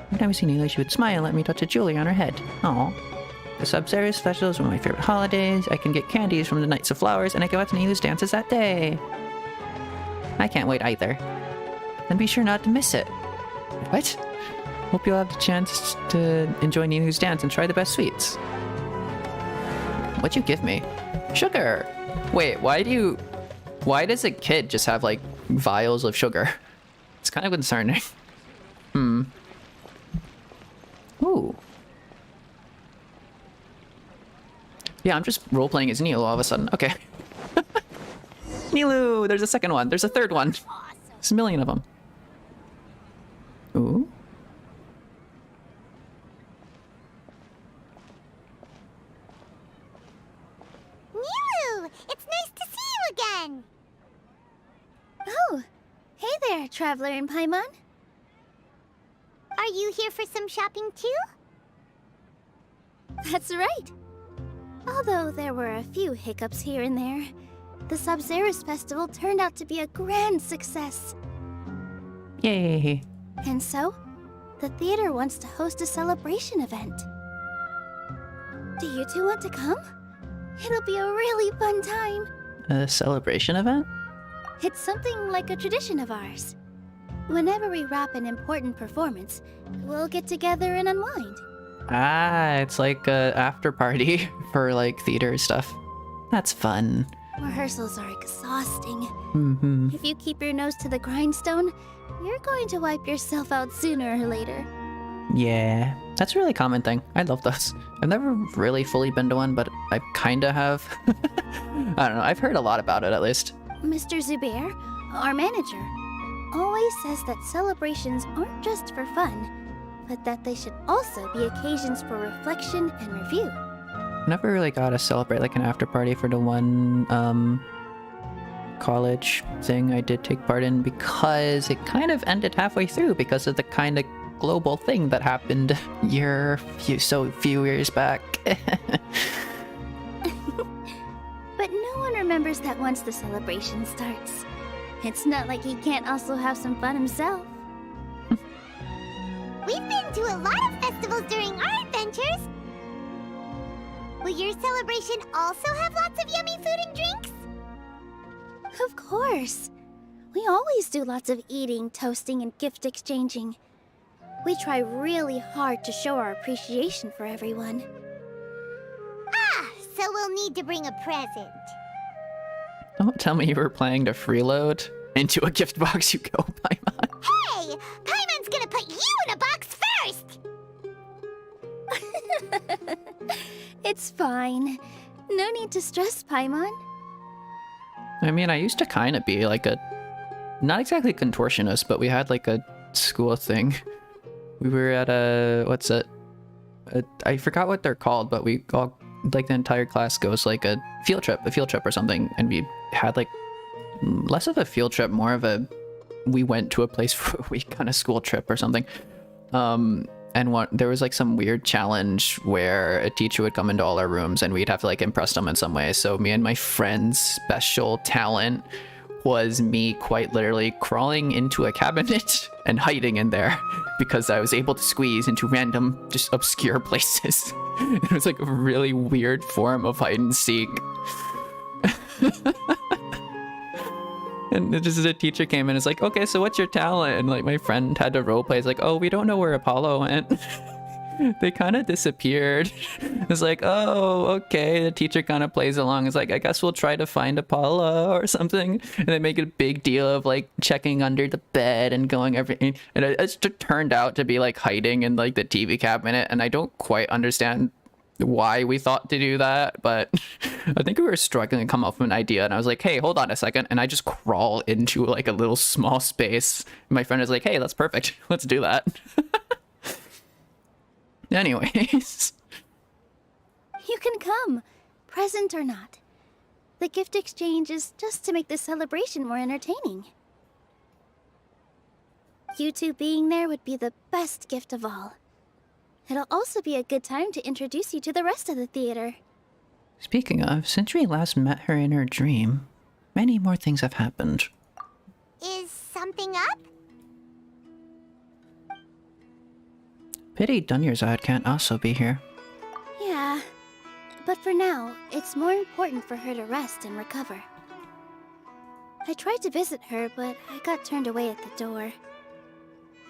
Every time I see Nilou, she would smile and let me touch a jewelry on her head. Aww. The Sub-Zero Festival is one of my favorite holidays. I can get candies from the Nights of Flowers, and I can watch Nilou's dances that day. I can't wait either. Then be sure not to miss it. What? Hope you'll have the chance to enjoy Nilou's dance and try the best sweets. What'd you give me? Sugar! Wait, why does a kid just have, like, vials of sugar? It's kind of concerning. Ooh. Yeah, I'm just role-playing as Nilou all of a sudden. Okay. Nilou! There's a second one. There's a third one. There's a million of them. Ooh. Nilou! It's nice to see you again! Oh, hey there, Traveler in Paimon. Are you here for some shopping too? That's right. Although there were a few hiccups here and there, the Sub-Zero's festival turned out to be a grand success. Yay. And so, the theater wants to host a celebration event. Do you two want to come? It'll be a really fun time. A celebration event? It's something like a tradition of ours. Whenever we wrap an important performance, we'll get together and unwind. Ah, it's like a after party for like theater stuff. That's fun. Rehearsals are exhausting. Mm-hmm. If you keep your nose to the grindstone, you're going to wipe yourself out sooner or later. Yeah, that's a really common thing. I love those. I've never really fully been to one, but I kinda have. I don't know, I've heard a lot about it at least. Mr. Zubair, our manager, always says that celebrations aren't just for fun. but that they should also be occasions for reflection and review. Never really got to celebrate like an after party for the one college thing I did take part in, because it kind of ended halfway through because of the kind of global thing that happened few years back. But no one remembers that once the celebration starts. It's not like he can't also have some fun himself. We've been to a lot of festivals during our adventures. Will your celebration also have lots of yummy food and drinks? Of course. We always do lots of eating, toasting, and gift exchanging. We try really hard to show our appreciation for everyone. Ah, so we'll need to bring a present. Don't tell me you were planning to freeload into a gift box, you go, Paimon. Hey! Paimon's gonna put you in a box first! It's fine. No need to stress, Paimon. I mean, I used to kind of be like a, not exactly contortionist, but we had like a school thing. We were at I forgot what they're called, but we all, like the entire class goes like a field trip or something, and we had like less of a field trip, more of a, we went to a place for a week kind of school trip or something. And there was like some weird challenge where a teacher would come into all our rooms and we'd have to like impress them in some way. So me and my friend's special talent was me quite literally crawling into a cabinet and hiding in there because I was able to squeeze into random, just obscure places. It was like a really weird form of hide and seek. And just a teacher came in and is like, okay, so what's your talent? And like my friend had to roleplay. It's like, oh, we don't know where Apollo went. They kind of disappeared. It's like, oh, okay. The teacher kind of plays along. It's like, I guess we'll try to find Apollo or something. And they make a big deal of like checking under the bed and going everything. And it turned out to be like hiding in like the TV cabinet. And I don't quite understand why we thought to do that, but I think we were struggling to come up with an idea, and I was like, hey, hold on a second, and I just crawl into like a little small space. My friend is like, hey, that's perfect, let's do that. Anyways, You can come, present or not. The gift exchange is just to make the celebration more entertaining. You two being there would be the best gift of all. It'll also be a good time to introduce you to the rest of the theater. speaking of, since we last met her in her dream, many more things have happened. Is something up? Pity Dunyarzad can't also be here. Yeah, but for now, it's more important for her to rest and recover. I tried to visit her, but I got turned away at the door.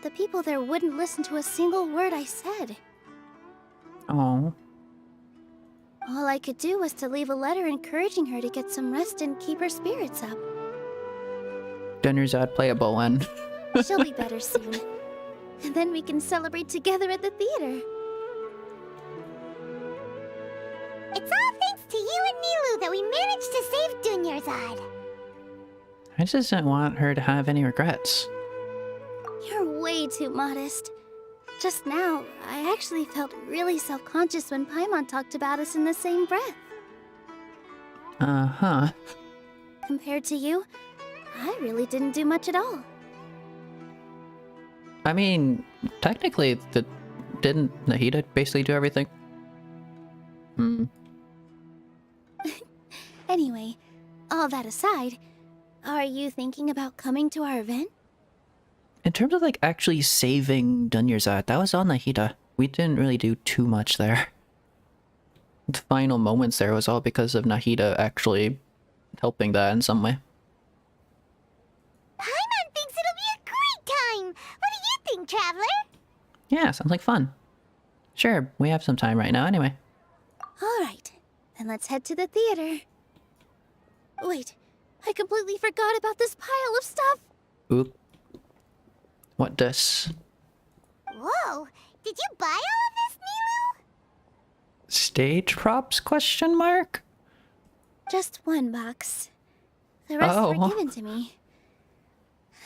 The people there wouldn't listen to a single word I said. Oh. All I could do was to leave a letter encouraging her to get some rest and keep her spirits up. Dunyarzad playable and She'll be better soon. And then we can celebrate together at the theater. It's all thanks to you and Nilou that we managed to save Dunyarzad. I just didn't want her to have any regrets. You're way too modest. Just now, I actually felt really self-conscious when Paimon talked about us in the same breath. Uh-huh. Compared to you, I really didn't do much at all. I mean, technically, didn't Nahida basically do everything? Anyway, all that aside, are you thinking about coming to our event? In terms of like actually saving Dunyarzad, that was on Nahida. We didn't really do too much there. The final moments there was all because of Nahida actually helping that in some way. Paimon thinks it'll be a great time! What do you think, Traveler? Yeah, sounds like fun. Sure, we have some time right now anyway. Alright, then let's head to the theater. Wait, I completely forgot about this pile of stuff! Oop. What this? Whoa! Did you buy all of this, Nilou? Stage props, question mark? Just one box. The rest Oh. were given to me.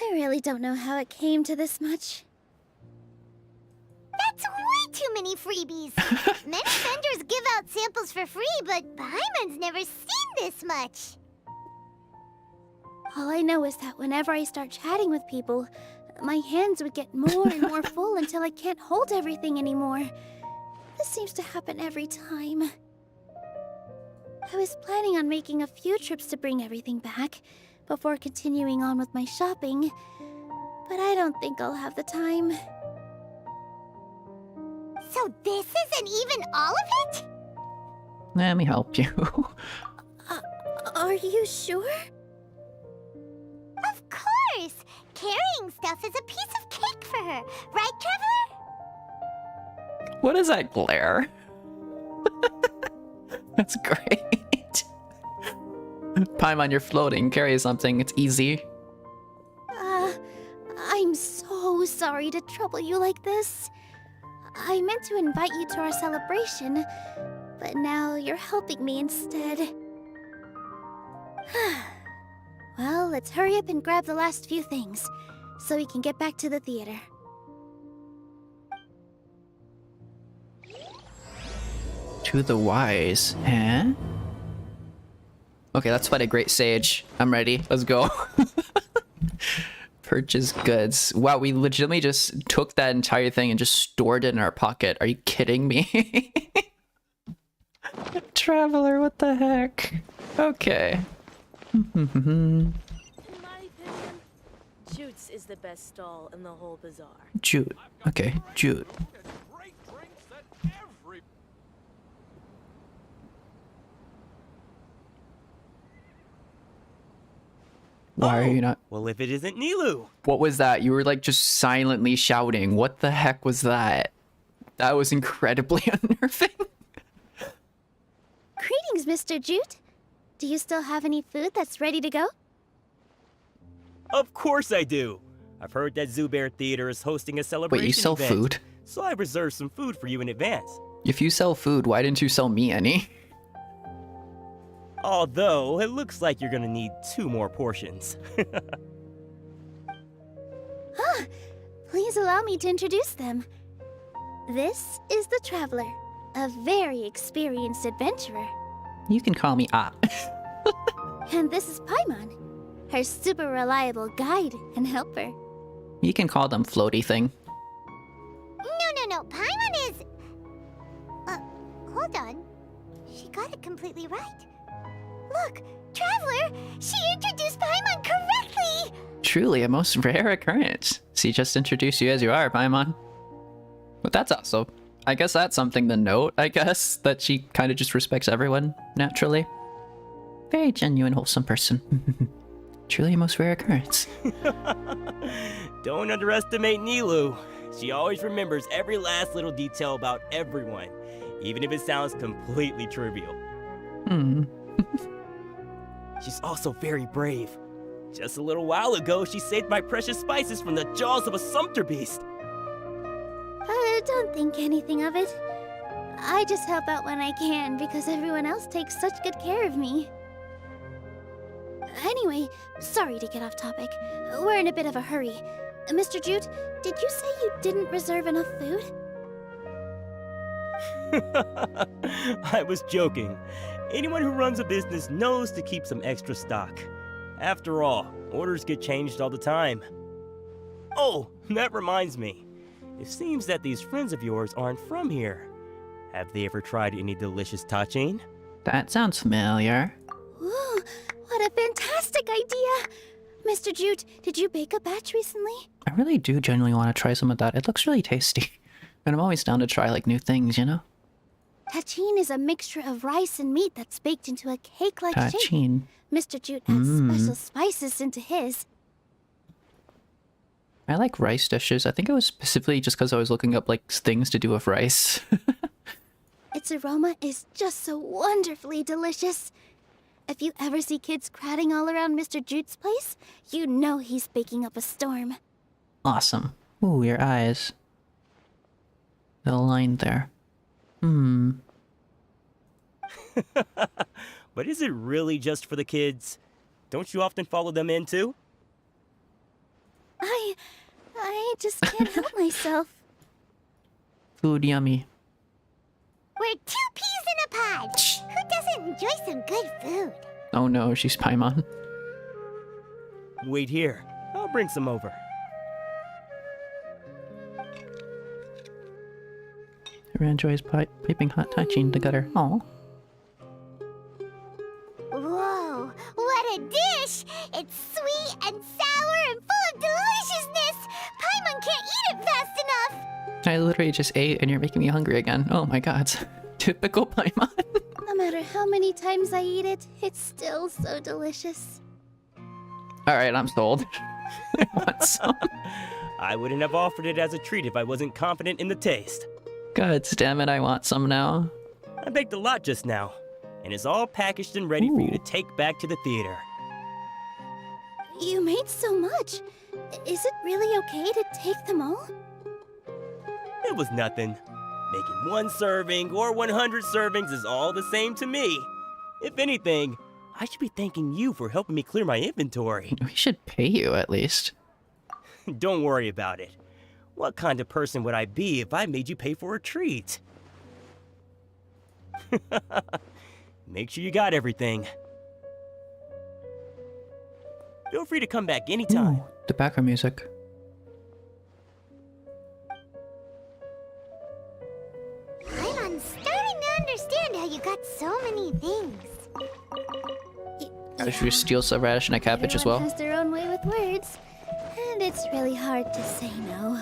I really don't know how it came to this much. too many freebies. Many vendors give out samples for free, but Paimon's never seen this much. All I know is that whenever I start chatting with people, my hands would get more and more full until I can't hold everything anymore. This seems to happen every time. I was planning on making a few trips to bring everything back before continuing on with my shopping, but I don't think I'll have the time. So this isn't even all of it? Let me help you. Are you sure? Of course! Carrying stuff is a piece of cake for her, right, Traveler? What is that glare? That's great. Paimon, you're floating. Carry something. It's easy. I'm so sorry to trouble you like this. I meant to invite you to our celebration, but now you're helping me instead. Well, let's hurry up and grab the last few things, so we can get back to the theater. To the wise, huh? Okay, let's fight a great sage. I'm ready. Let's go. Purchase goods. Wow, we legitimately just took that entire thing and just stored it in our pocket. Are you kidding me? Traveler, what the heck? Okay. In my opinion, Jute's is the best stall in the whole bazaar. Jute. Okay, Jute. Why are you not? Well, if it isn't Nilou. What was that? You were like just silently shouting. What the heck was that? That was incredibly unnerving. Greetings, Mr. Jute. Do you still have any food that's ready to go? Of course I do. I've heard that Zubair Theater is hosting a celebration Wait, you sell event, food? so I reserved some food for you in advance. If you sell food, why didn't you sell me any? Although, it looks like you're gonna need 2 more portions. Please allow me to introduce them. This is the Traveler, a very experienced adventurer. You can call me Ah. And this is Paimon, her super reliable guide and helper. You can call them floaty thing. No. Paimon is... hold on. She got it completely right. Look, Traveler! She introduced Paimon correctly! Truly a most rare occurrence. She just introduced you as you are, Paimon. But that's also, I guess that's something to note, I guess, that she kind of just respects everyone, naturally. Very genuine, wholesome person. Truly a most rare occurrence. Don't underestimate Nilou. She always remembers every last little detail about everyone, even if it sounds completely trivial. She's also very brave. Just a little while ago, she saved my precious spices from the jaws of a sumpter beast. Don't think anything of it. I just help out when I can because everyone else takes such good care of me. Anyway, sorry to get off topic. We're in a bit of a hurry. Mr. Jute, did you say you didn't reserve enough food? I was joking. Anyone who runs a business knows to keep some extra stock. After all, orders get changed all the time. Oh, that reminds me. It seems that these friends of yours aren't from here. Have they ever tried any delicious tachin? That sounds familiar. Ooh, what a fantastic idea! Mr. Jute, did you bake a batch recently? I really do genuinely want to try some of that. It looks really tasty. And I'm always down to try like new things, you know? Tachin is a mixture of rice and meat that's baked into a cake-like shape. Tachin. Mr. Jute adds special spices into his. I like rice dishes. I think it was specifically just because I was looking up like things to do with rice. Its aroma is just so wonderfully delicious. If you ever see kids crowding all around Mr. Jute's place, you know he's baking up a storm. Awesome. Ooh, your eyes. The line there. But is it really just for the kids? Don't you often follow them in too? I just can't help myself. Food yummy. We're 2 peas in a pod. Who doesn't enjoy some good food? Oh no, she's Paimon. Wait here. I'll bring some over. Everyone enjoys piping hot touching together. Aw. Whoa, what a dish! It's sweet and sour and full of deliciousness! Paimon can't eat it fast enough! I literally just ate and you're making me hungry again. Oh my god. Typical Paimon. No matter how many times I eat it, it's still so delicious. Alright, I'm sold. I want some. I wouldn't have offered it as a treat if I wasn't confident in the taste. God damn it, I want some now. I baked a lot just now, and it's all packaged and ready for you to take back to the theater. You made so much. Is it really okay to take them all? It was nothing. Making 1 serving or 100 servings is all the same to me. If anything, I should be thanking you for helping me clear my inventory. We should pay you at least. Don't worry about it. What kind of person would I be if I made you pay for a treat? Make sure you got everything. Feel free to come back anytime. Ooh, the background music. I'm starting to understand how you got so many things. Should we steal some radish and a cabbage as well? Everyone has their own way with words, and it's really hard to say no.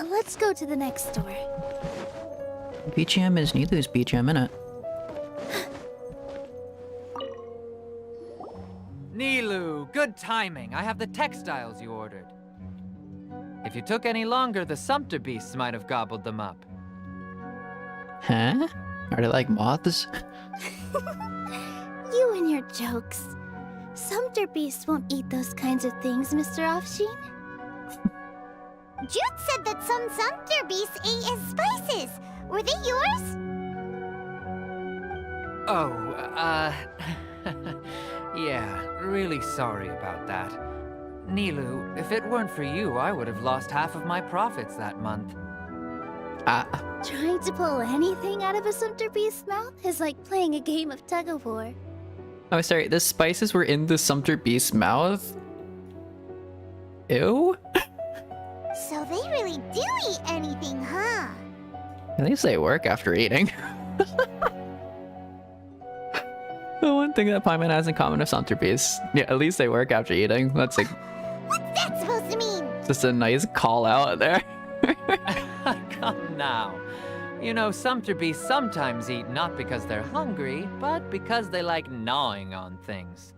Let's go to the next store. BGM is Nilou's BGM, innit? Nilou, good timing. I have the textiles you ordered. If you took any longer, the sumpter beasts might have gobbled them up. Huh? Are they like moths? You and your jokes. Sumpter beasts won't eat those kinds of things, Mr. Offsheen. Jude said that some sumpter beasts ate as spices. Were they yours? Oh, yeah, really sorry about that. Nilou, if it weren't for you, I would have lost half of my profits that month. Trying to pull anything out of a sumpter beast's mouth is like playing a game of tug-of-war. Oh, sorry, the spices were in the Sumpter Beast's mouth? Ew? So they really do eat anything, huh? At least they work after eating. The one thing that Paimon has in common with Sumpter Beasts. Yeah, at least they work after eating. That's like What's that supposed to mean? just a nice call out there. Come now. You know, sumpter beasts sometimes eat not because they're hungry, but because they like gnawing on things.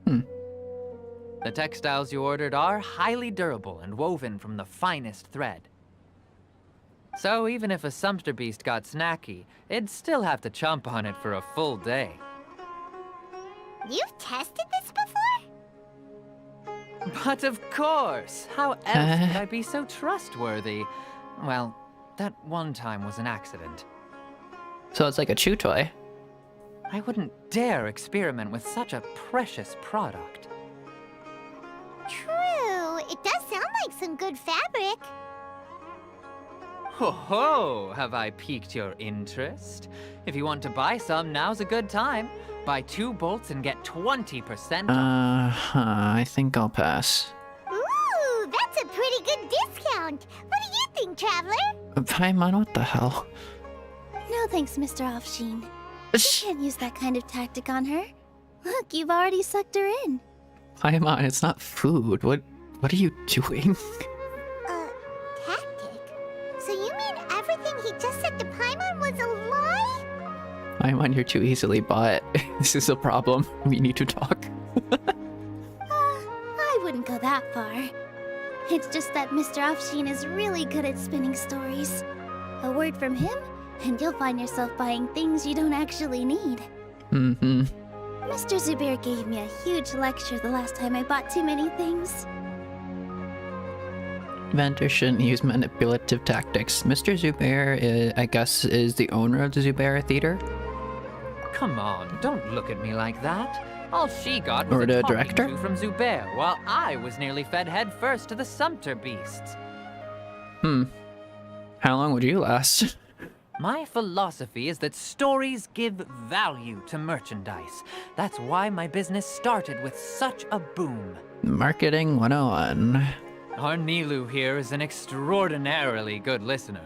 The textiles you ordered are highly durable and woven from the finest thread. So even if a sumpter beast got snacky, it'd still have to chomp on it for a full day. You've tested this before? But of course! How else could I be so trustworthy? Well, that one time was an accident. So it's like a chew toy. I wouldn't dare experiment with such a precious product. True. It does sound like some good fabric. Ho ho! Have I piqued your interest? If you want to buy some, now's a good time. Buy 2 bolts and get 20% off. I think I'll pass. Ooh, that's a pretty good discount. What do you think, Traveler? Paimon, what the hell? No thanks, Mr. Offsheen. You can't use that kind of tactic on her. Look, you've already sucked her in. Paimon, it's not food. What are you doing? Tactic? So you mean everything he just said to Paimon was a lie? Paimon, you're too easily bought. This is a problem. We need to talk. I wouldn't go that far. It's just that Mr. Offsheen is really good at spinning stories. A word from him, and you'll find yourself buying things you don't actually need. Mm-hmm. Mr. Zubair gave me a huge lecture the last time I bought too many things. Banter shouldn't use manipulative tactics. Mr. Zubair, I guess, is the owner of the Zubair Theater? Come on, don't look at me like that. All she got was Or a the talking director? to from Zubair, while I was nearly fed head first to the sumpter beasts. How long would you last? My philosophy is that stories give value to merchandise. That's why my business started with such a boom. Marketing 101. Our Nilou here is an extraordinarily good listener.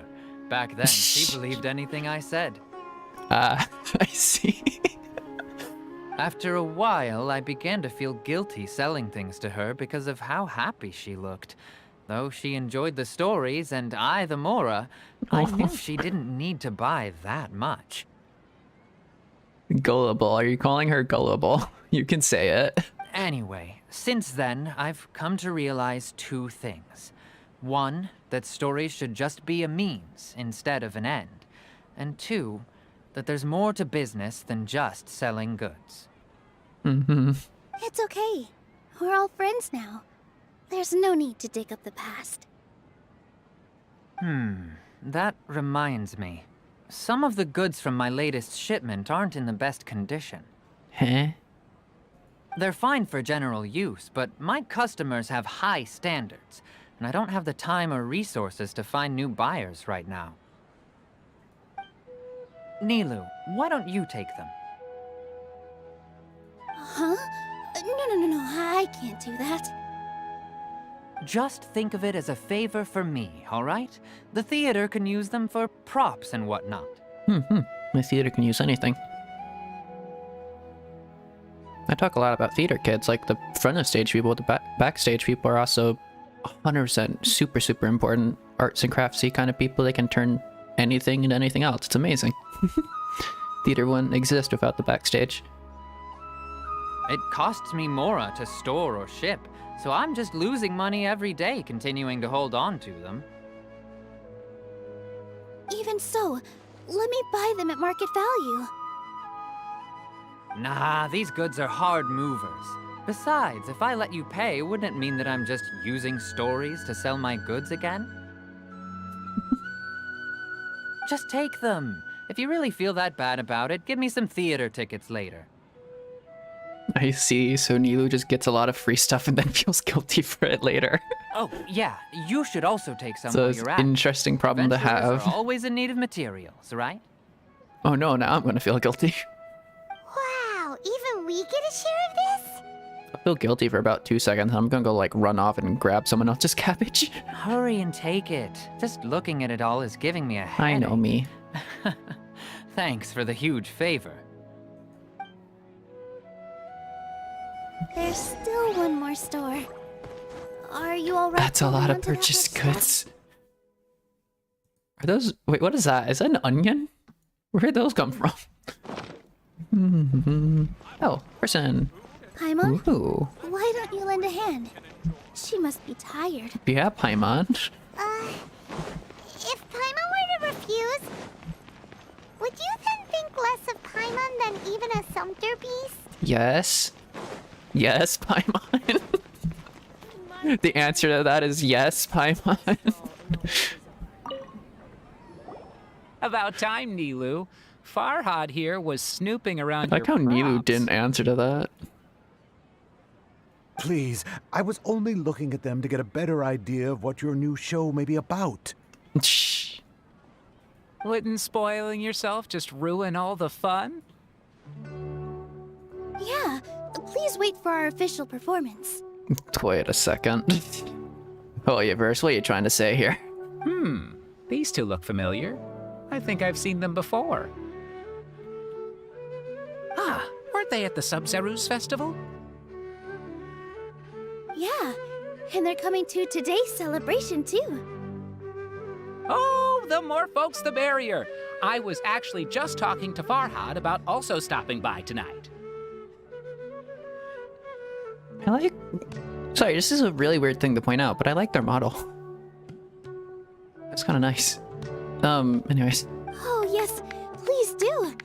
Back then, she believed anything I said. I see. After a while, I began to feel guilty selling things to her because of how happy she looked. Though she enjoyed the stories and I the Mora, I knew she didn't need to buy that much. Gullible. Are you calling her gullible? You can say it. Anyway, since then, I've come to realize two things. One, that stories should just be a means instead of an end. And two, that there's more to business than just selling goods. Mm-hmm. It's okay. We're all friends now. There's no need to dig up the past. That reminds me. Some of the goods from my latest shipment aren't in the best condition. Huh? They're fine for general use, but my customers have high standards, and I don't have the time or resources to find new buyers right now. Nilou, why don't you take them? Huh? No, I can't do that. Just think of it as a favor for me, all right? The theater can use them for props and whatnot. My theater can use anything. I talk a lot about theater kids, like the front of stage people, the backstage people are also 100% super important arts and craftsy kind of people. They can turn anything into anything else. It's amazing. Theater wouldn't exist without the backstage. It costs me Mora to store or ship, so I'm just losing money every day continuing to hold on to them. Even so, let me buy them at market value. Nah, these goods are hard movers. Besides, if I let you pay, wouldn't it mean that I'm just using stories to sell my goods again? Just take them. If you really feel that bad about it, give me some theater tickets later. I see, so Nilou just gets a lot of free stuff and then feels guilty for it later. Oh, yeah, you should also take some So while it's you're an at it. interesting problem to Adventurers have. are always in need of materials, right? Oh no, now I'm gonna feel guilty. Wow, even we get a share of this? I feel guilty for about 2 seconds. I'm gonna go like run off and grab someone else's cabbage. Hurry and take it. Just looking at it all is giving me a headache. I know me. Thanks for the huge favor. There's still one more store. Are you alright? That's a lot of holding on to that purchased much stuff? goods. Are those... Wait, what is that? Is that an onion? Where did those come from? Oh, person. Paimon, Ooh. why don't you lend a hand? She must be tired. Yeah, Paimon. If Paimon were to refuse, would you then think less of Paimon than even a sumpter beast? Yes. Yes, Paimon. The answer to that is yes, Paimon. About time, Nilou. Farhad here was snooping around I like how your Nilou props. didn't answer to that. Please, I was only looking at them to get a better idea of what your new show may be about. Shh. Wouldn't spoiling yourself just ruin all the fun? Yeah, please wait for our official performance. Wait a second. Oh, yeah, Verse, what are you trying to say here? These two look familiar. I think I've seen them before. Ah, weren't they at the Sub-Zerus festival? Yeah, and they're coming to today's celebration too. Oh, the more folks the merrier. I was actually just talking to Farhad about also stopping by tonight. I like... Sorry, this is a really weird thing to point out, but I like their model. That's kind of nice. Anyways. Oh yes, please do.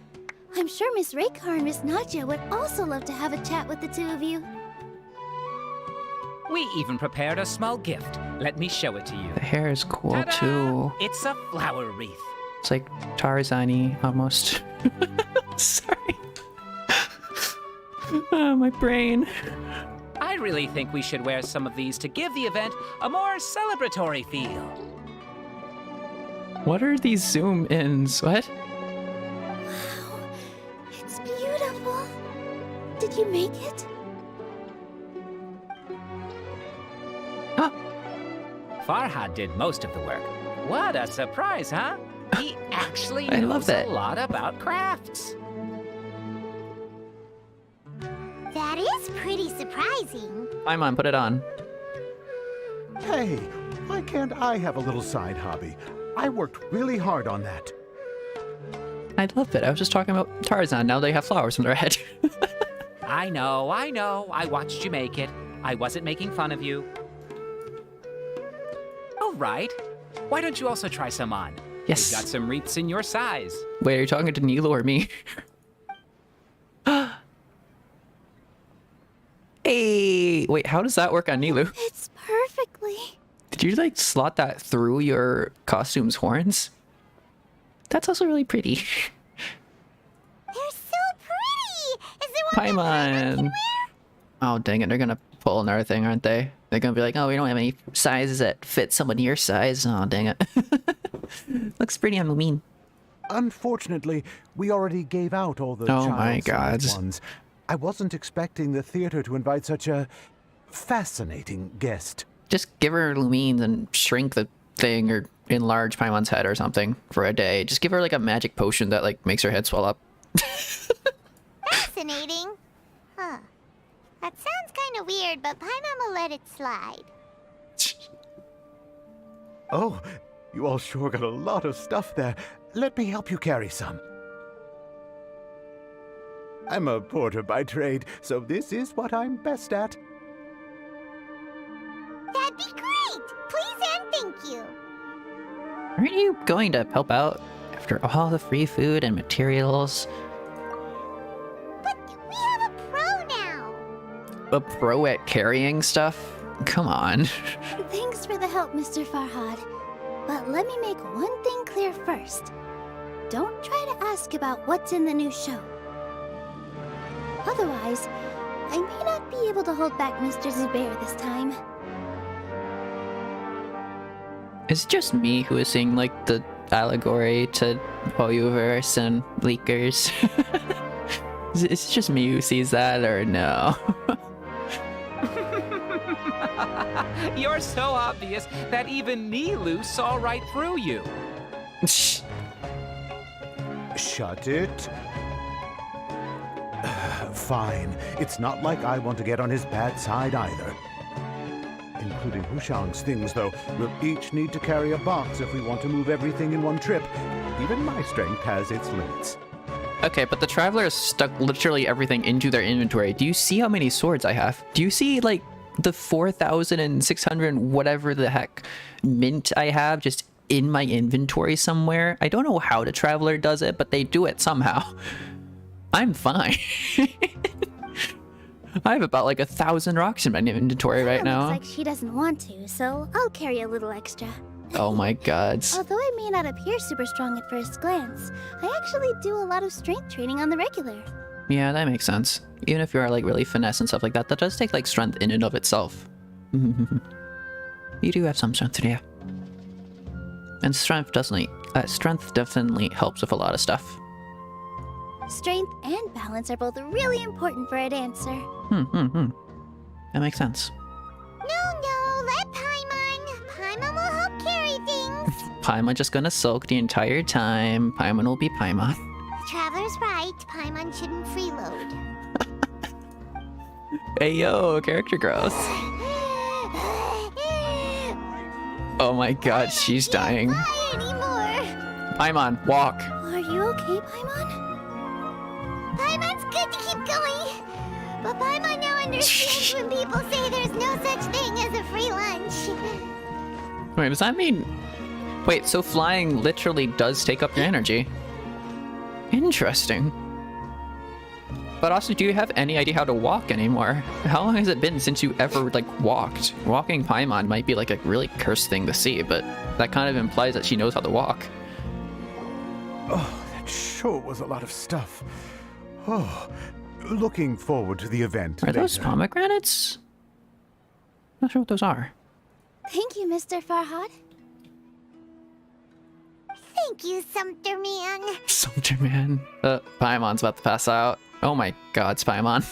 I'm sure Miss Raykar and Miss Nadja would also love to have a chat with the two of you. We even prepared a small gift. Let me show it to you. The hair is cool, Ta-da! too. It's a flower wreath. It's like Tarzan-y, almost. Sorry. Oh, my brain. I really think we should wear some of these to give the event a more celebratory feel. What are these zoom ins? What? Wow, it's beautiful. Did you make it? Farhad did most of the work. What a surprise, huh? He actually I love knows that. a lot about crafts. That is pretty surprising. Paimon, put it on. Hey, why can't I have a little side hobby? I worked really hard on that. I love it. I was just talking about Tarzan. Now they have flowers on their head. I know. I watched you make it. I wasn't making fun of you. All right. Why don't you also try some on? Yes. We've got some wreaths in your size. Wait, are you talking to Nilou or me? Hey, wait, how does that work on Nilou? It's perfectly. Did you like slot that through your costume's horns? That's also really pretty. They're so pretty! Is there one that Paimon can Paimon. wear? Oh, dang it. They're gonna pull another thing, aren't they? They're gonna be like, oh, we don't have any sizes that fit someone your size. Oh, dang it. Looks pretty on Lumine. Unfortunately, we already gave out all the Oh my child-sized God. ones. I wasn't expecting the theater to invite such a fascinating guest. Just give her Lumine and shrink the thing or enlarge Paimon's head or something for a day. Just give her like a magic potion that like makes her head swell up. Fascinating. Huh. That sounds kind of weird, but Paimon will let it slide. Oh, you all sure got a lot of stuff there. Let me help you carry some. I'm a porter by trade, so this is what I'm best at. That'd be great! Please and thank you. Aren't you going to help out after all the free food and materials? But we have a pro now. A pro at carrying stuff? Come on. Thanks for the help, Mr. Farhad. But let me make one thing clear first. Don't try to ask about what's in the new show. Otherwise, I may not be able to hold back Mr. Zubair this time. Is it just me who is seeing like the allegory to Hoyoverse and leakers? Is it just me who sees that or no? You're so obvious that even Nilou saw right through you. Shut it. Fine. It's not like I want to get on his bad side either. Including Hushang's things, though. We'll each need to carry a box if we want to move everything in one trip. Even my strength has its limits. Okay, but the traveler has stuck literally everything into their inventory. Do you see how many swords I have? Do you see like the 4,600 whatever the heck mint I have just in my inventory somewhere? I don't know how the traveler does it, but they do it somehow. I'm fine. I have about like 1,000 rocks in my inventory right now. Looks like she doesn't want to, so I'll carry a little extra. Oh my god. Although I may not appear super strong at first glance, I actually do a lot of strength training on the regular. Yeah, that makes sense. Even if you are like really finesse and stuff like that, that does take like strength in and of itself. You do have some strength, yeah. And strength definitely helps with a lot of stuff. Strength and balance are both really important for a dancer. That makes sense. No, let Paimon. Paimon will help carry things. Paimon just gonna sulk the entire time. Paimon will be Paimon. The traveler's right. Paimon shouldn't freeload. Hey yo, character growth. Oh my god, she's dying. Fly anymore. Paimon, walk. Are you okay, Paimon? Paimon's good to keep going. But Paimon now understands when people say there's no such thing as a free lunch. Wait, does that mean... Wait, so flying literally does take up your energy. Interesting. But also, do you have any idea how to walk anymore? How long has it been since you ever, like, walked? Walking Paimon might be, like, a really cursed thing to see, but that kind of implies that she knows how to walk. Oh, that sure was a lot of stuff. Oh, looking forward to the event. Are those later. pomegranates? Not sure what those are. Thank you, Mr. Farhad. Thank you, Sumpter Man. Soldier man. Paimon's about to pass out. Oh my god, Paimon.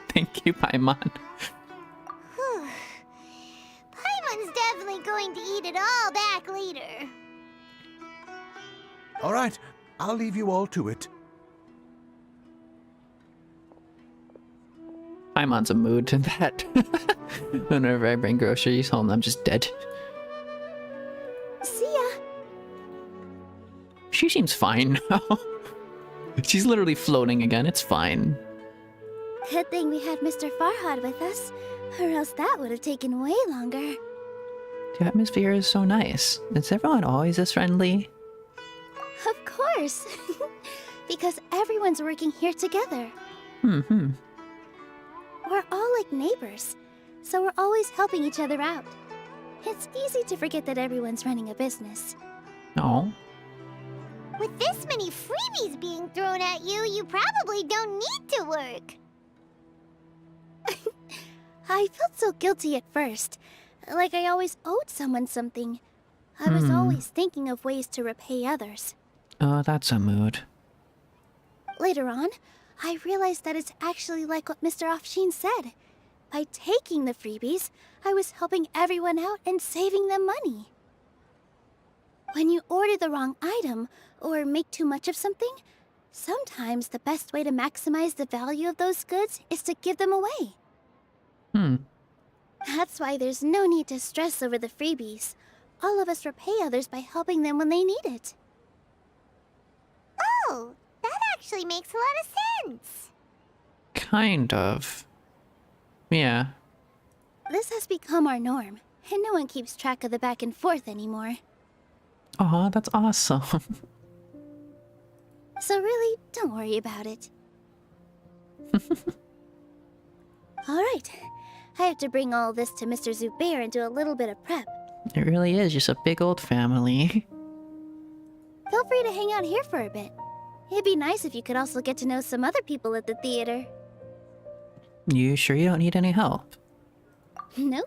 Thank you, Paimon. Whew. Paimon's definitely going to eat it all back later. All right, I'll leave you all to it. Paimon's a mood to that. Whenever I bring groceries home, I'm just dead. See ya. She seems fine now. She's literally floating again. It's fine. Good thing we had Mr. Farhad with us, or else that would have taken way longer. The atmosphere is so nice. Is everyone always this friendly? Of course. Because everyone's working here together. Mm-hmm. We're all like neighbors, so we're always helping each other out. It's easy to forget that everyone's running a business. Oh. With this many freebies being thrown at you, you probably don't need to work. I felt so guilty at first, like I always owed someone something. I was always thinking of ways to repay others. Oh, that's a mood. Later on, I realized that it's actually like what Mr. Afshin said. By taking the freebies, I was helping everyone out and saving them money. When you order the wrong item, or make too much of something, sometimes the best way to maximize the value of those goods is to give them away. That's why there's no need to stress over the freebies. All of us repay others by helping them when they need it. Oh, that actually makes a lot of sense. Kind of. Yeah. This has become our norm, and no one keeps track of the back and forth anymore. Aw, that's awesome. So really, don't worry about it. Alright, I have to bring all this to Mr. Zubair and do a little bit of prep. It really is just a big old family. Feel free to hang out here for a bit. It'd be nice if you could also get to know some other people at the theater. You sure you don't need any help? Nope.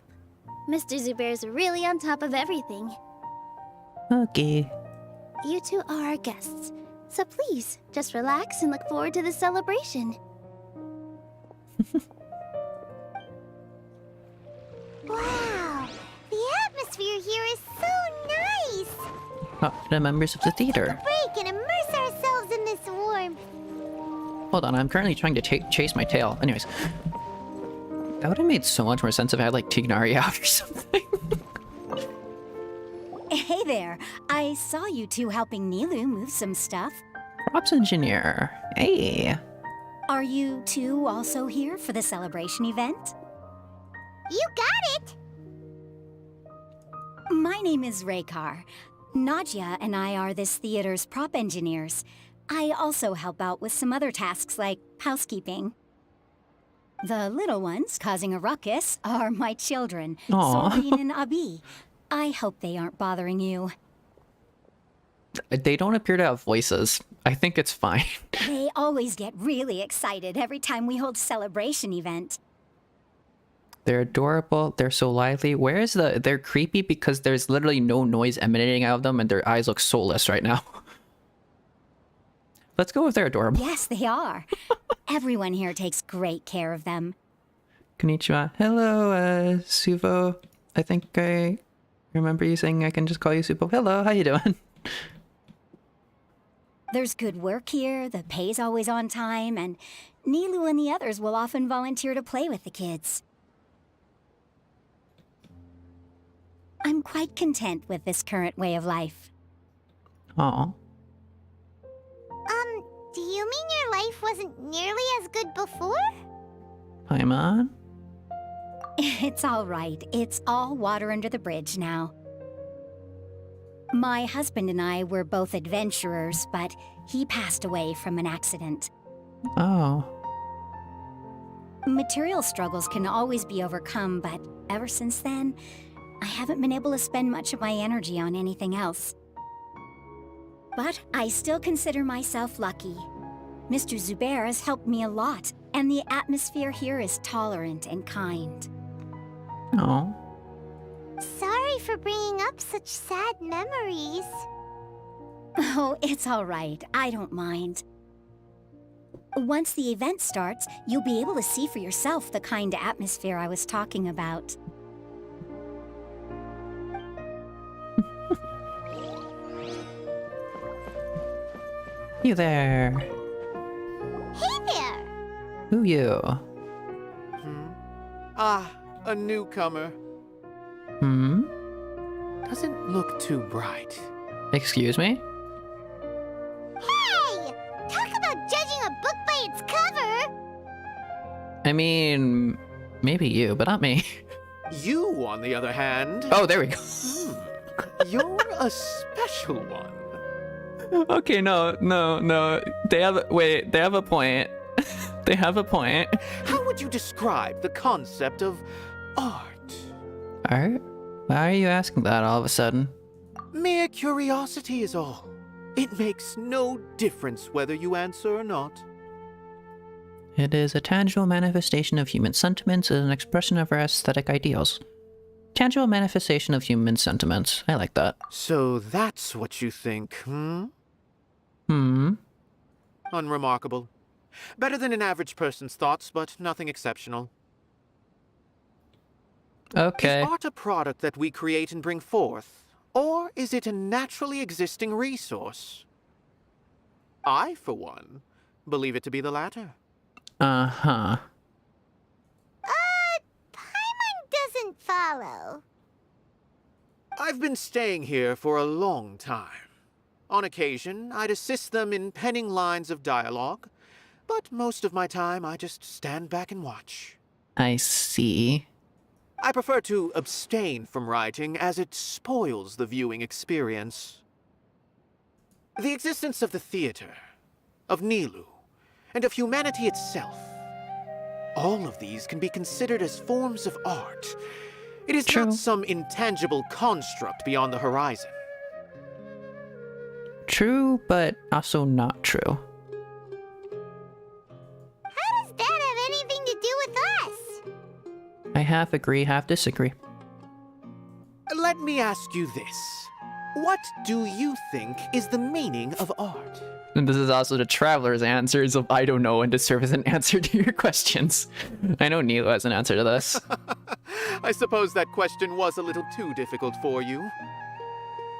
Mr. Zubair's really on top of everything. Okay. You two are our guests, so please, just relax and look forward to the celebration. Wow, the atmosphere here is so nice. Oh, the members of the theater. Break and immerse ourselves in this warmth. Hold on, I'm currently trying to chase my tail. Anyways. That would have made so much more sense if I had like Tignari out or something. Hey there. I saw you two helping Nilou move some stuff. Props engineer. Hey. Are you two also here for the celebration event? You got it. My name is Raykar. Nadia and I are this theater's prop engineers. I also help out with some other tasks like housekeeping. The little ones causing a ruckus are my children, Aw. Sorin and Abi. I hope they aren't bothering you. They don't appear to have voices. I think it's fine. They always get really excited every time we hold a celebration event. They're adorable. They're so lively. They're creepy because there's literally no noise emanating out of them and their eyes look soulless right now. Let's go with they're adorable. Yes, they are. Everyone here takes great care of them. Konnichiwa. Hello, Suvo. I think I remember you saying I can just call you Suvo. Hello, how you doing? There's good work here, the pay's always on time, and Nilou and the others will often volunteer to play with the kids. I'm quite content with this current way of life. Aw. Do you mean your life wasn't nearly as good before? Paimon? It's all right. It's all water under the bridge now. My husband and I were both adventurers, but he passed away from an accident. Oh. Material struggles can always be overcome, but ever since then, I haven't been able to spend much of my energy on anything else. But I still consider myself lucky. Mr. Zubair has helped me a lot, and the atmosphere here is tolerant and kind. Oh. Sorry for bringing up such sad memories. Oh, it's all right. I don't mind. Once the event starts, you'll be able to see for yourself the kind of atmosphere I was talking about. You there? Hey there! Who you? Ah, a newcomer. Hmm? Doesn't look too bright. Excuse me? Hey! Talk about judging a book by its cover! I mean, maybe you, but not me. You, on the other hand, Oh, there we go. you're a special one. Okay, no. They have a point. They have a point. How would you describe the concept of art? Art? Why are you asking that all of a sudden? Mere curiosity is all. It makes no difference whether you answer or not. It is a tangible manifestation of human sentiments and an expression of our aesthetic ideals. Tangible manifestation of human sentiments. I like that. So that's what you think, Unremarkable. Better than an average person's thoughts, but nothing exceptional. Okay. Is art a product that we create and bring forth, or is it a naturally existing resource? I, for one, believe it to be the latter. Paimon doesn't follow. I've been staying here for a long time. On occasion, I'd assist them in penning lines of dialogue, but most of my time I just stand back and watch. I see. I prefer to abstain from writing as it spoils the viewing experience. The existence of the theater, of Nilou, and of humanity itself. All of these can be considered as forms of art. It is True. not some intangible construct beyond the horizon. True, but also not true. How does that have anything to do with us? I half agree, half disagree. Let me ask you this. What do you think is the meaning of art? And this is also the traveler's answers of I don't know and to serve as an answer to your questions. I know Nilou has an answer to this. I suppose that question was a little too difficult for you.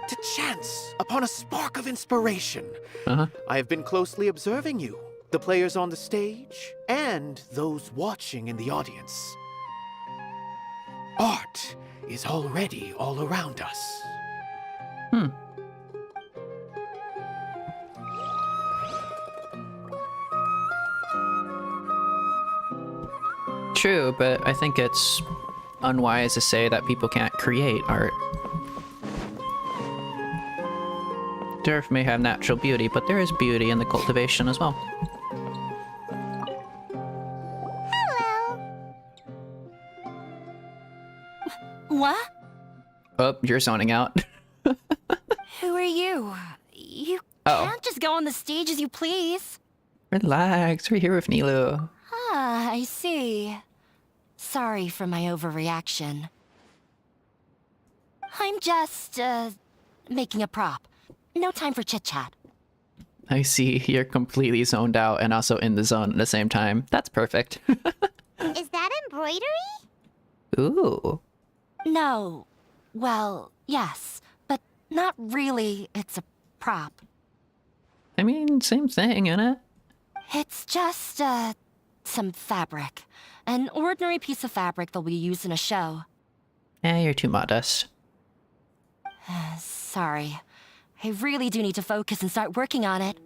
To chance upon a spark of inspiration, Uh-huh. I have been closely observing you, the players on the stage, and those watching in the audience. Art is already all around us. True, but I think it's unwise to say that people can't create art. Turf may have natural beauty, but there is beauty in the cultivation as well. Hello. What? Oh, you're zoning out. Who are you? You Uh-oh. can't just go on the stage as you please. Relax, we're here with Nilou. Ah, I see. Sorry for my overreaction. I'm just, making a prop. No time for chit-chat. I see, you're completely zoned out and also in the zone at the same time. That's perfect. Is that embroidery? Ooh. No. Well, yes, but not really. It's a prop. I mean, same thing, innit? It's just, some fabric. An ordinary piece of fabric that'll be used in a show. You're too modest. Sorry. I really do need to focus and start working on it.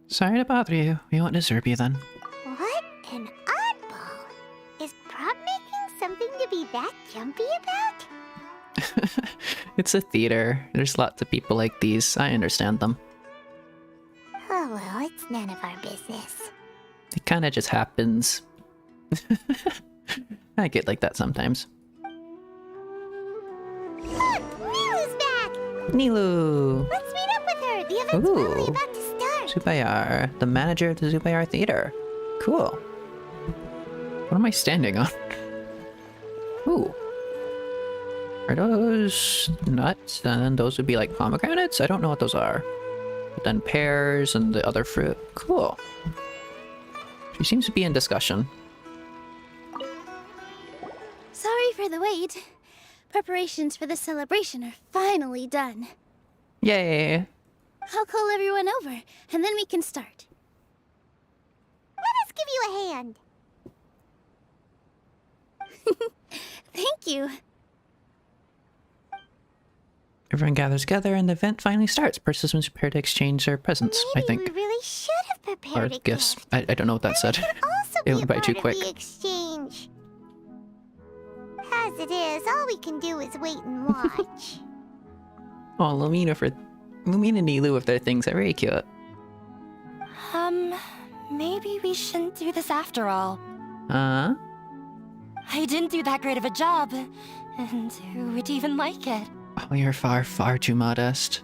Sorry to bother you. We won't disturb you then. What an oddball. Is prop making something to be that jumpy about? It's a theater. There's lots of people like these. I understand them. Oh well, it's none of our business. It kind of just happens. I get like that sometimes. Look, Nilou's back! Nilou! Let's meet up with her. The event's probably Ooh. about to start. Zubayar, the manager of the Zubayar Theater. Cool. What am I standing on? Ooh. Are those nuts? And then those would be like pomegranates? I don't know what those are. But then pears and the other fruit. Cool. She seems to be in discussion. Sorry for the wait. Preparations for the celebration are finally done. Yay! I'll call everyone over, and then we can start. Let us give you a hand. Thank you. Everyone gathers together and the event finally starts. Participants prepare to exchange their presents, I Maybe think. we really should have Or prepared a gifts. gift. I don't know what that said. Also It be went a by part too of quick. the exchange. As it is, all we can do is wait and watch. Oh, Lumina and Nilou with their things are very cute. Maybe we shouldn't do this after all. Huh? I didn't do that great of a job. And who would even like it? Oh, you're far, far too modest.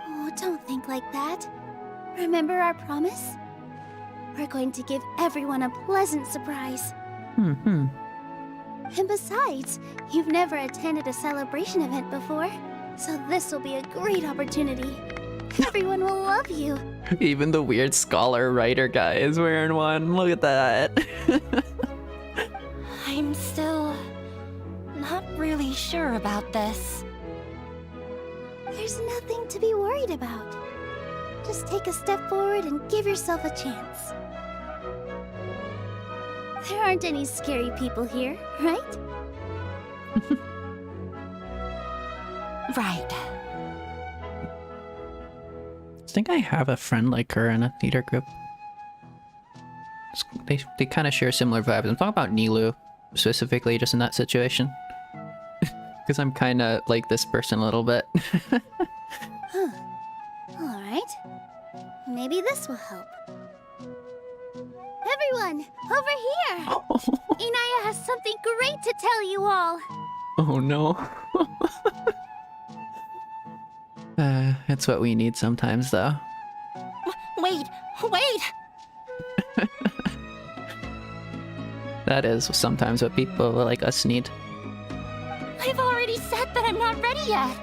Oh, don't think like that. Remember our promise? We're going to give everyone a pleasant surprise. Hmm. And besides, you've never attended a celebration event before, so this will be a great opportunity. Everyone will love you. Even the weird scholar writer guy is wearing one. Look at that. I'm still not really sure about this. There's nothing to be worried about. Just take a step forward and give yourself a chance. There aren't any scary people here, right? Right. I think I have a friend like her in a theater group. They kind of share similar vibes. I'm talking about Nilou, specifically, just in that situation. Because I'm kind of like this person a little bit. Huh. Alright. Maybe this will help. Everyone, over here! Inaya has something great to tell you all! Oh no. It's what we need sometimes, though. Wait! That is sometimes what people like us need. I've already said that I'm not ready yet.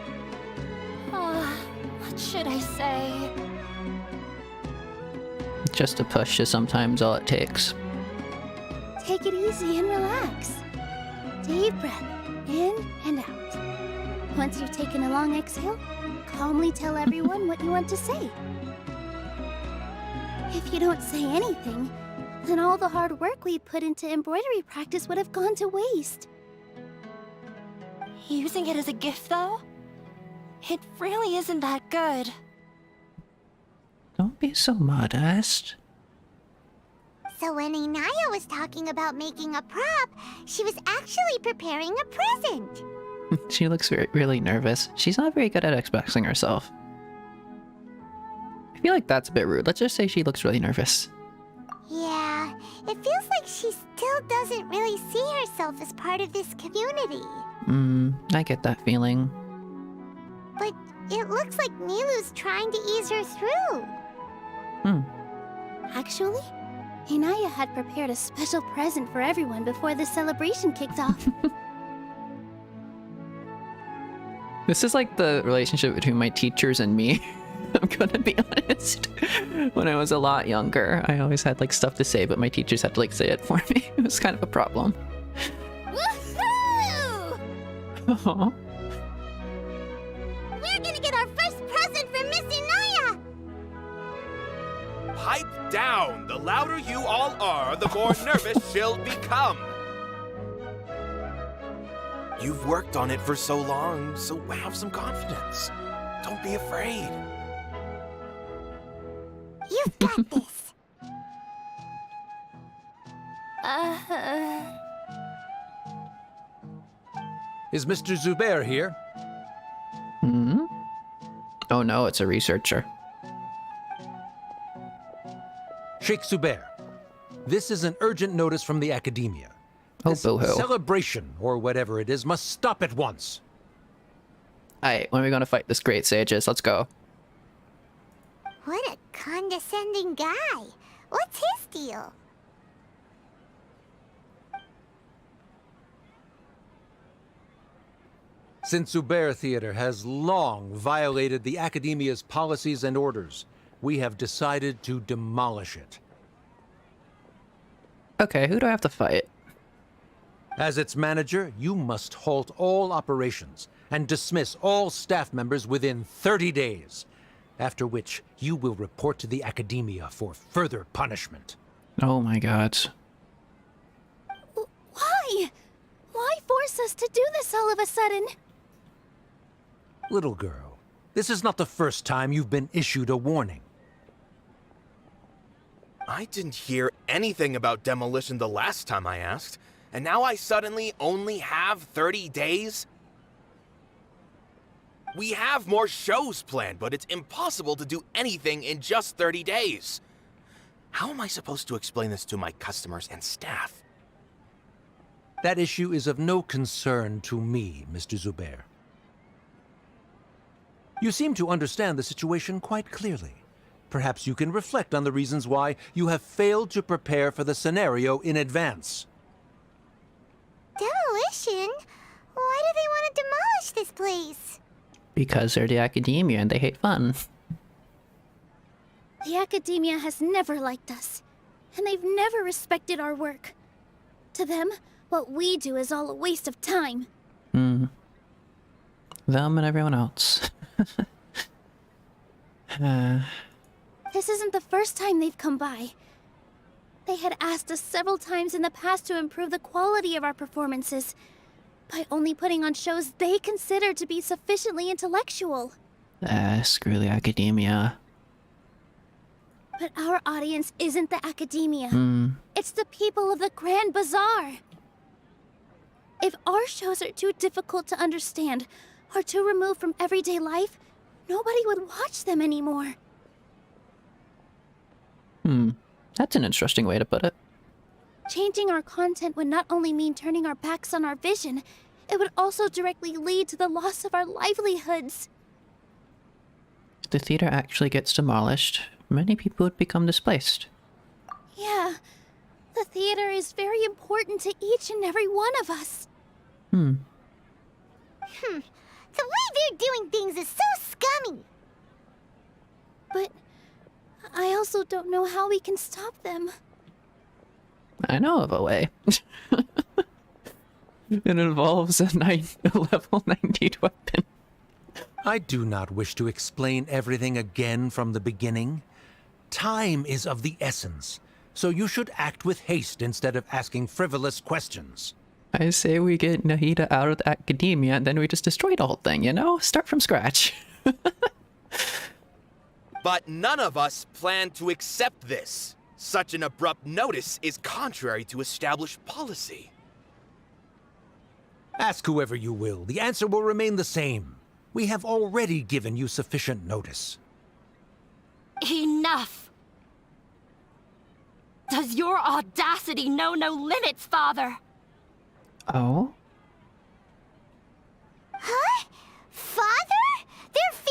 What should I say? Just a push is sometimes all it takes. Take it easy and relax. Deep breath, in and out. Once you've taken a long exhale, calmly tell everyone what you want to say. If you don't say anything, then all the hard work we put into embroidery practice would have gone to waste. Using it as a gift, though? It really isn't that good. Don't be so modest. So when Inaya was talking about making a prop, she was actually preparing a present. She looks really nervous. She's not very good at expressing herself. I feel like that's a bit rude. Let's just say she looks really nervous. Yeah, it feels like she still doesn't really see herself as part of this community. I get that feeling. But it looks like Nilou's trying to ease her through. Actually, Inaya had prepared a special present for everyone before the celebration kicked off. This is like the relationship between my teachers and me. I'm gonna be honest. When I was a lot younger, I always had like stuff to say, but my teachers had to like say it for me. It was kind of a problem. Woohoo! Aw. We're gonna get our first present from Miss Inaya! Pipe down! The louder you all are, the more nervous she'll become. You've worked on it for so long, so have some confidence. Don't be afraid. You've got this. Is Mr. Zubair here? Oh no, it's a researcher. Sheikh Zubair, this is an urgent notice from the academia. Oh, This boo-hoo. celebration, or whatever it is, must stop at once. Alright, when are we gonna fight this great sages? Let's go. What a condescending guy. What's his deal? Since Zubair Theater has long violated the Academia's policies and orders, we have decided to demolish it. Okay, who do I have to fight? As its manager, you must halt all operations and dismiss all staff members within 30 days, after which you will report to the Academia for further punishment. Oh my god. Why? Why force us to do this all of a sudden? Little girl, this is not the first time you've been issued a warning. I didn't hear anything about demolition the last time I asked, and now I suddenly only have 30 days? We have more shows planned, but it's impossible to do anything in just 30 days. How am I supposed to explain this to my customers and staff? That issue is of no concern to me, Mr. Zubair. You seem to understand the situation quite clearly. Perhaps you can reflect on the reasons why you have failed to prepare for the scenario in advance. Demolition? Why do they want to demolish this place? Because they're the Academia and they hate fun. The Academia has never liked us, and they've never respected our work. To them, what we do is all a waste of time. Them and everyone else. This isn't the first time they've come by. They had asked us several times in the past to improve the quality of our performances by only putting on shows they consider to be sufficiently intellectual. Screw the Academia. But our audience isn't the Academia. It's the people of the Grand Bazaar. If our shows are too difficult to understand or too removed from everyday life, nobody would watch them anymore. That's an interesting way to put it. Changing our content would not only mean turning our backs on our vision, it would also directly lead to the loss of our livelihoods. If the theater actually gets demolished, many people would become displaced. Yeah, the theater is very important to each and every one of us. The way they're doing things is so scummy. But I also don't know how we can stop them. I know of a way. It involves a level 19 weapon. I do not wish to explain everything again from the beginning. Time is of the essence, so you should act with haste instead of asking frivolous questions. I say we get Nahida out of the Academia and then we just destroy the whole thing, you know? Start from scratch. But none of us plan to accept this. Such an abrupt notice is contrary to established policy. Ask whoever you will, the answer will remain the same. We have already given you sufficient notice. Enough! Does your audacity know no limits, Father? Oh? Huh? Father? Their family?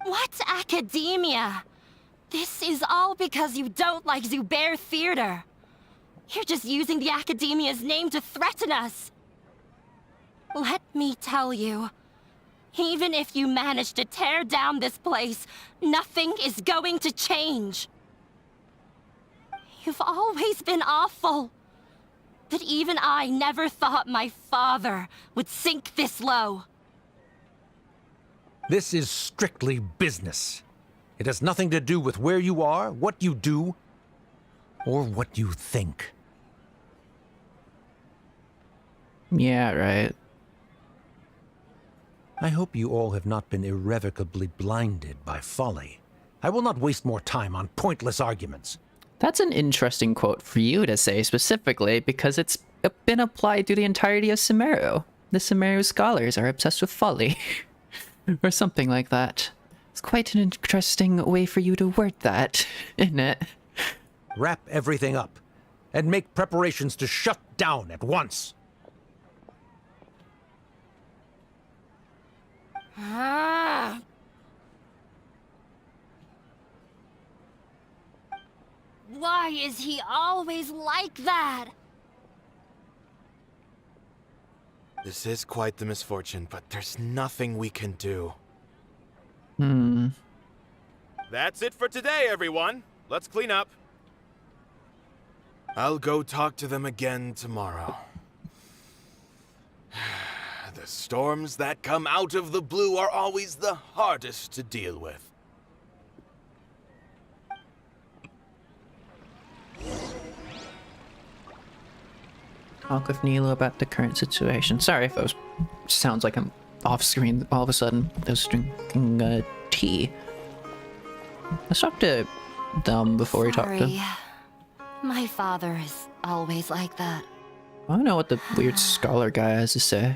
What academia? This is all because you don't like Zubair Theater. You're just using the Academia's name to threaten us. Let me tell you, even if you manage to tear down this place, nothing is going to change. You've always been awful. But even I never thought my father would sink this low. This is strictly business. It has nothing to do with where you are, what you do, or what you think. Yeah, right. I hope you all have not been irrevocably blinded by folly. I will not waste more time on pointless arguments. That's an interesting quote for you to say specifically because it's been applied to the entirety of Sumeru. The Sumeru scholars are obsessed with folly. Or something like that. It's quite an interesting way for you to word that, isn't it? Wrap everything up, and make preparations to shut down at once. Ah. Why is he always like that? This is quite the misfortune, but there's nothing we can do. That's it for today, everyone. Let's clean up. I'll go talk to them again tomorrow. The storms that come out of the blue are always the hardest to deal with. Talk with Nilou about the current situation. Sorry if I was... Sounds like I'm off screen all of a sudden. I was drinking tea. Let's talk to them before we talk to... Sorry. My father is always like that. I don't know what the weird scholar guy has to say.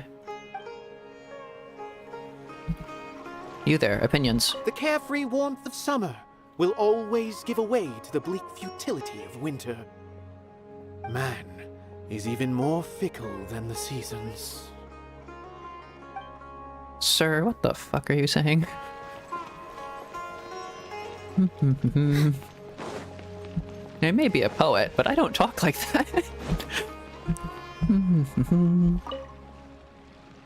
You there, opinions? The carefree warmth of summer will always give way to the bleak futility of winter. Man is even more fickle than the seasons. Sir, what the fuck are you saying? I may be a poet, but I don't talk like that.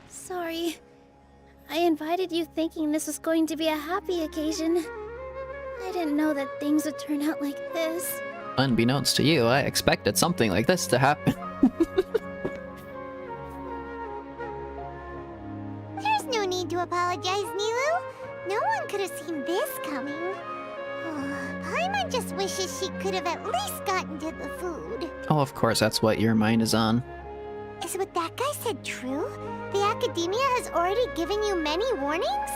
Sorry. I invited you thinking this was going to be a happy occasion. I didn't know that things would turn out like this. Unbeknownst to you, I expected something like this to happen. There's no need to apologize, Nilou. No one could have seen this coming. Paimon just wishes she could have at least gotten to the food. Oh, of course, that's what your mind is on. Is what that guy said true? The Academia has already given you many warnings?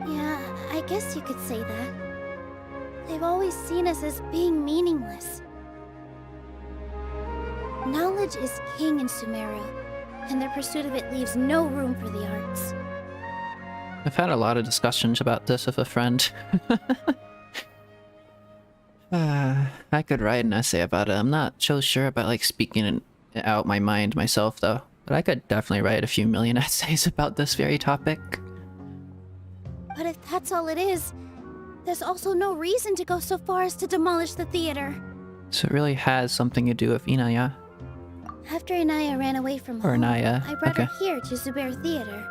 Yeah, I guess you could say that. They've always seen us as being meaningless. Knowledge is king in Sumeru, and their pursuit of it leaves no room for the arts. I've had a lot of discussions about this with a friend. I could write an essay about it. I'm not so sure about like speaking out my mind myself though. But I could definitely write a few million essays about this very topic. But if that's all it is, there's also no reason to go so far as to demolish the theater. So it really has something to do with Inaya. After Inaya ran away from Or home, Inaya, I brought okay. her here to Zubair Theater.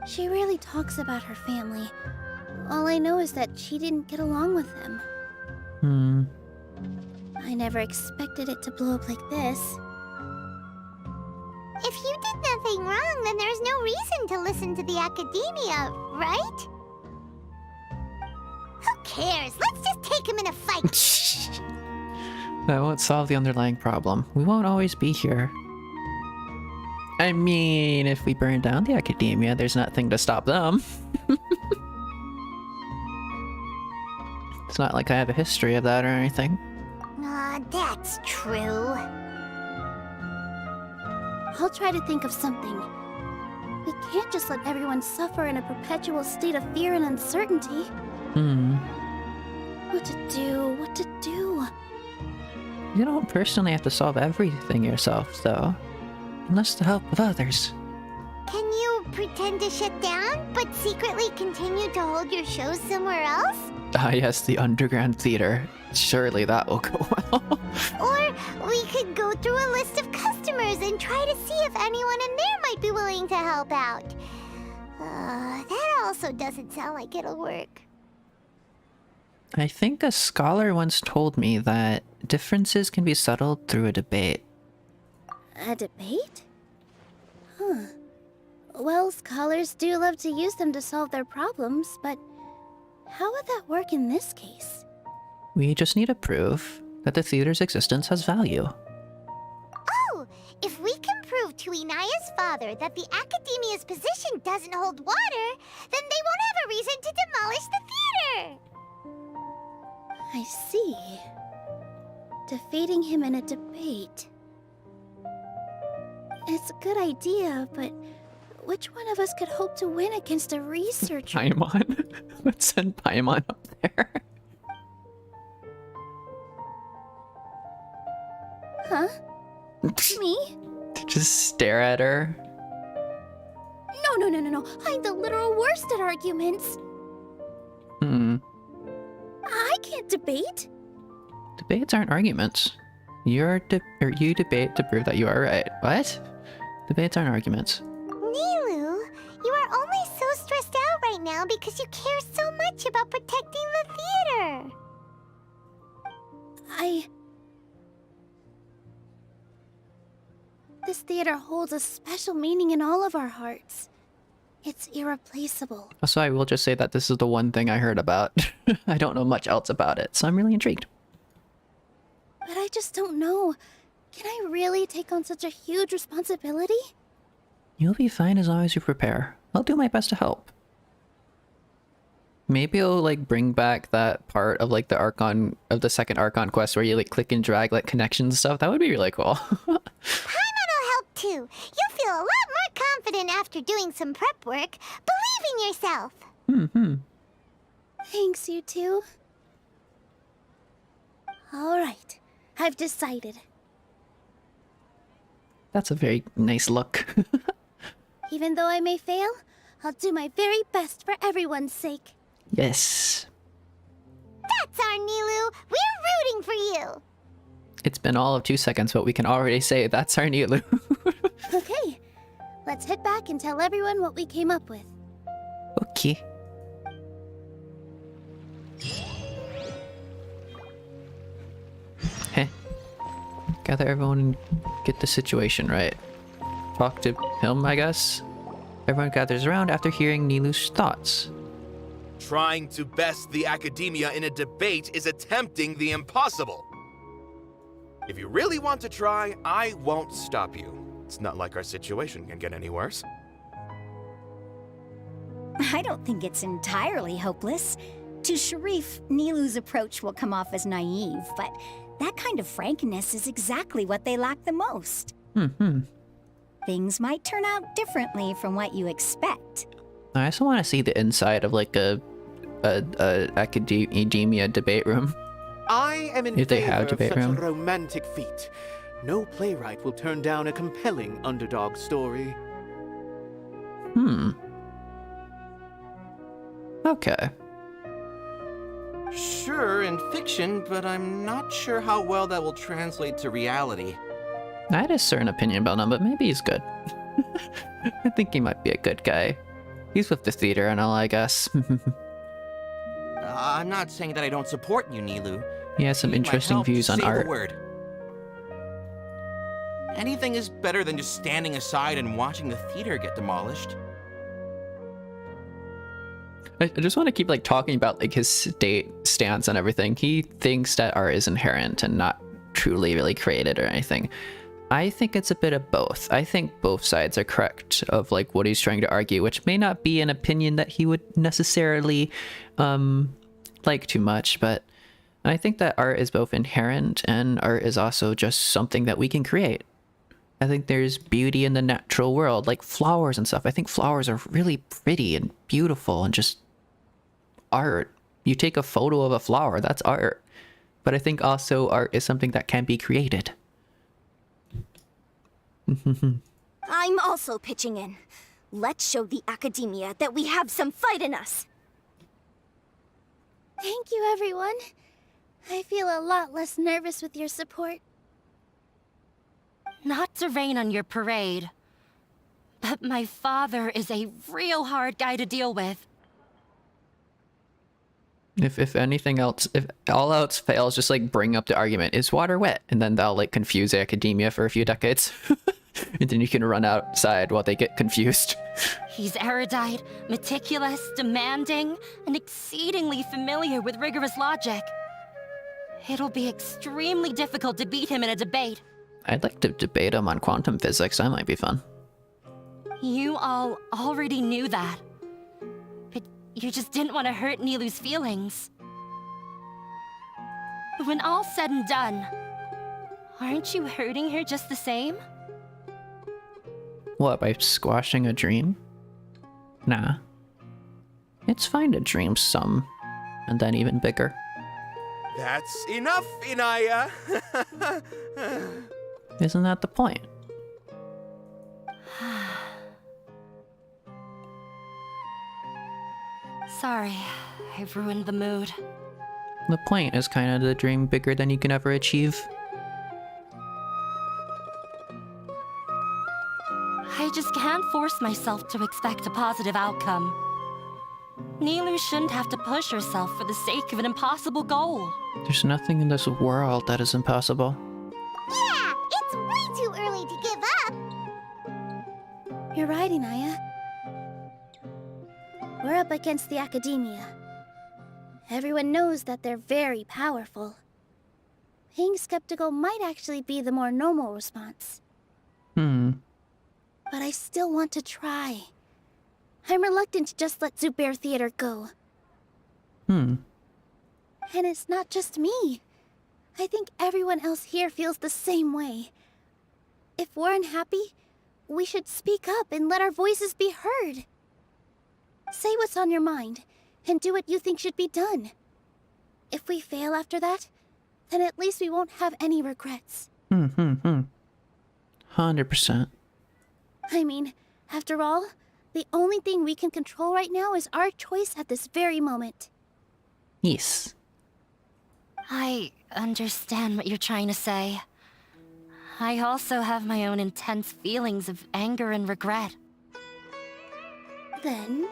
She rarely talks about her family. All I know is that she didn't get along with them. I never expected it to blow up like this. If you did nothing wrong, then there's no reason to listen to the Academia, right? Who cares? Let's just take him in a fight. That won't solve the underlying problem. We won't always be here. I mean, if we burn down the Academia, there's nothing to stop them. It's not like I have a history of that or anything. That's true. I'll try to think of something. We can't just let everyone suffer in a perpetual state of fear and uncertainty. What to do? What to do? You don't personally have to solve everything yourself, though. Unless to help with others. Can you pretend to shut down, but secretly continue to hold your shows somewhere else? Ah, yes, the underground theater. Surely that will go well. Or we could go through a list of customers and try to see if anyone in there might be willing to help out. That also doesn't sound like it'll work. I think a scholar once told me that differences can be settled through a debate. A debate? Huh. Well, scholars do love to use them to solve their problems, but how would that work in this case? We just need to prove that the theater's existence has value. Oh, if we can prove to Inaya's father that the Academia's position doesn't hold water, then they won't have a reason to demolish the theater! I see. Defeating him in a debate. It's a good idea, but which one of us could hope to win against a researcher? Paimon. Let's send Paimon up there. Huh? Me? Just stare at her. No. I'm the literal worst at arguments. I can't debate. Debates aren't arguments. You debate to prove that you are right. What? Debates aren't arguments. Nilou, you are only so stressed out right now because you care so much about protecting the theater. This theater holds a special meaning in all of our hearts. It's irreplaceable. So I will just say that this is the one thing I heard about. I don't know much else about it, so I'm really intrigued. But I just don't know. Can I really take on such a huge responsibility? You'll be fine as long as you prepare. I'll do my best to help. Maybe I'll like bring back that part of like the Archon of the second Archon quest where you like click and drag like connections and stuff. That would be really cool. Paimon will help too. You'll feel a lot more confident after doing some prep work. Believe in yourself. Thanks, you two. All right, I've decided. That's a very nice look. Even though I may fail, I'll do my very best for everyone's sake. Yes. That's our Nilou. We're rooting for you. It's been all of 2 seconds, but we can already say that's our Nilou. Okay, let's head back and tell everyone what we came up with. Okay. Heh. Gather everyone and get the situation right. Talk to him, I guess. Everyone gathers around after hearing Nilou's thoughts. Trying to best the academia in a debate is attempting the impossible. If you really want to try, I won't stop you. It's not like our situation can get any worse. I don't think it's entirely hopeless. To Sharif, Nilou's approach will come off as naive, but that kind of frankness is exactly what they lack the most. Things might turn out differently from what you expect. I also want to see the inside of like a academia debate room. I am in If they favor have of debate such room. a romantic feat. No playwright will turn down a compelling underdog story. Okay. Sure, in fiction, but I'm not sure how well that will translate to reality. I had a certain opinion about him, but maybe he's good. I think he might be a good guy. He's with the theater and all, I guess. I'm not saying that I don't support you, Nilou. He has some Need my interesting help to views on say the art. word. Anything is better than just standing aside and watching the theater get demolished. I just want to keep like talking about like his stance on everything. He thinks that art is inherent and not truly really created or anything. I think it's a bit of both. I think both sides are correct of like what he's trying to argue, which may not be an opinion that he would necessarily like too much, but I think that art is both inherent and art is also just something that we can create. I think there's beauty in the natural world, like flowers and stuff. I think flowers are really pretty and beautiful and just art. You take a photo of a flower, that's art. But I think also art is something that can be created. I'm also pitching in. Let's show the academia that we have some fight in us. Thank you, everyone. I feel a lot less nervous with your support. Not to rain on your parade, but my father is a real hard guy to deal with. If anything else, if all else fails, just like bring up the argument, is water wet? And then they'll like confuse academia for a few decades. And then you can run outside while they get confused. He's erudite, meticulous, demanding, and exceedingly familiar with rigorous logic. It'll be extremely difficult to beat him in a debate. I'd like to debate him on quantum physics. That might be fun. You all already knew that. But you just didn't want to hurt Nilou's feelings. But when all's said and done, aren't you hurting her just the same? What, by squashing a dream? Nah. It's fine to dream some, and then even bigger. That's enough, Inaya. Isn't that the point? Sorry, I've ruined the mood. The point is kind of to dream bigger than you can ever achieve. just can't force myself to expect a positive outcome. Nilou shouldn't have to push herself for the sake of an impossible goal. There's nothing in this world that is impossible. Yeah, it's way too early to give up. You're right, Inaya. We're up against the academia. Everyone knows that they're very powerful. Being skeptical might actually be the more normal response. But I still want to try. I'm reluctant to just let Zubair Theater go. And it's not just me. I think everyone else here feels the same way. If we're unhappy, we should speak up and let our voices be heard. Say what's on your mind, and do what you think should be done. If we fail after that, then at least we won't have any regrets. 100%. I mean, after all, the only thing we can control right now is our choice at this very moment. Yes. I understand what you're trying to say. I also have my own intense feelings of anger and regret. Then,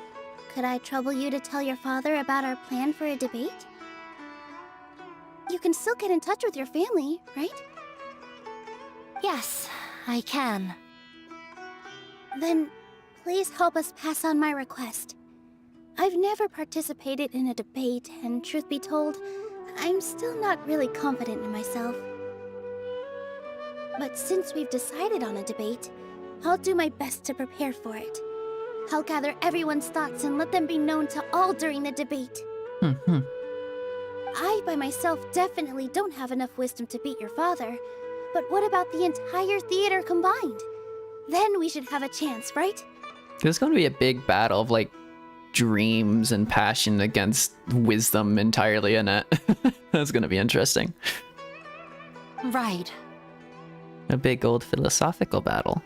could I trouble you to tell your father about our plan for a debate? You can still get in touch with your family, right? Yes, I can. Then, please help us pass on my request. I've never participated in a debate, and truth be told, I'm still not really confident in myself. But since we've decided on a debate, I'll do my best to prepare for it. I'll gather everyone's thoughts and let them be known to all during the debate. I, by myself, definitely don't have enough wisdom to beat your father. But what about the entire theater combined? Then we should have a chance, right? There's going to be a big battle of, like, dreams and passion against wisdom entirely in it. That's going to be interesting. Right. A big old philosophical battle.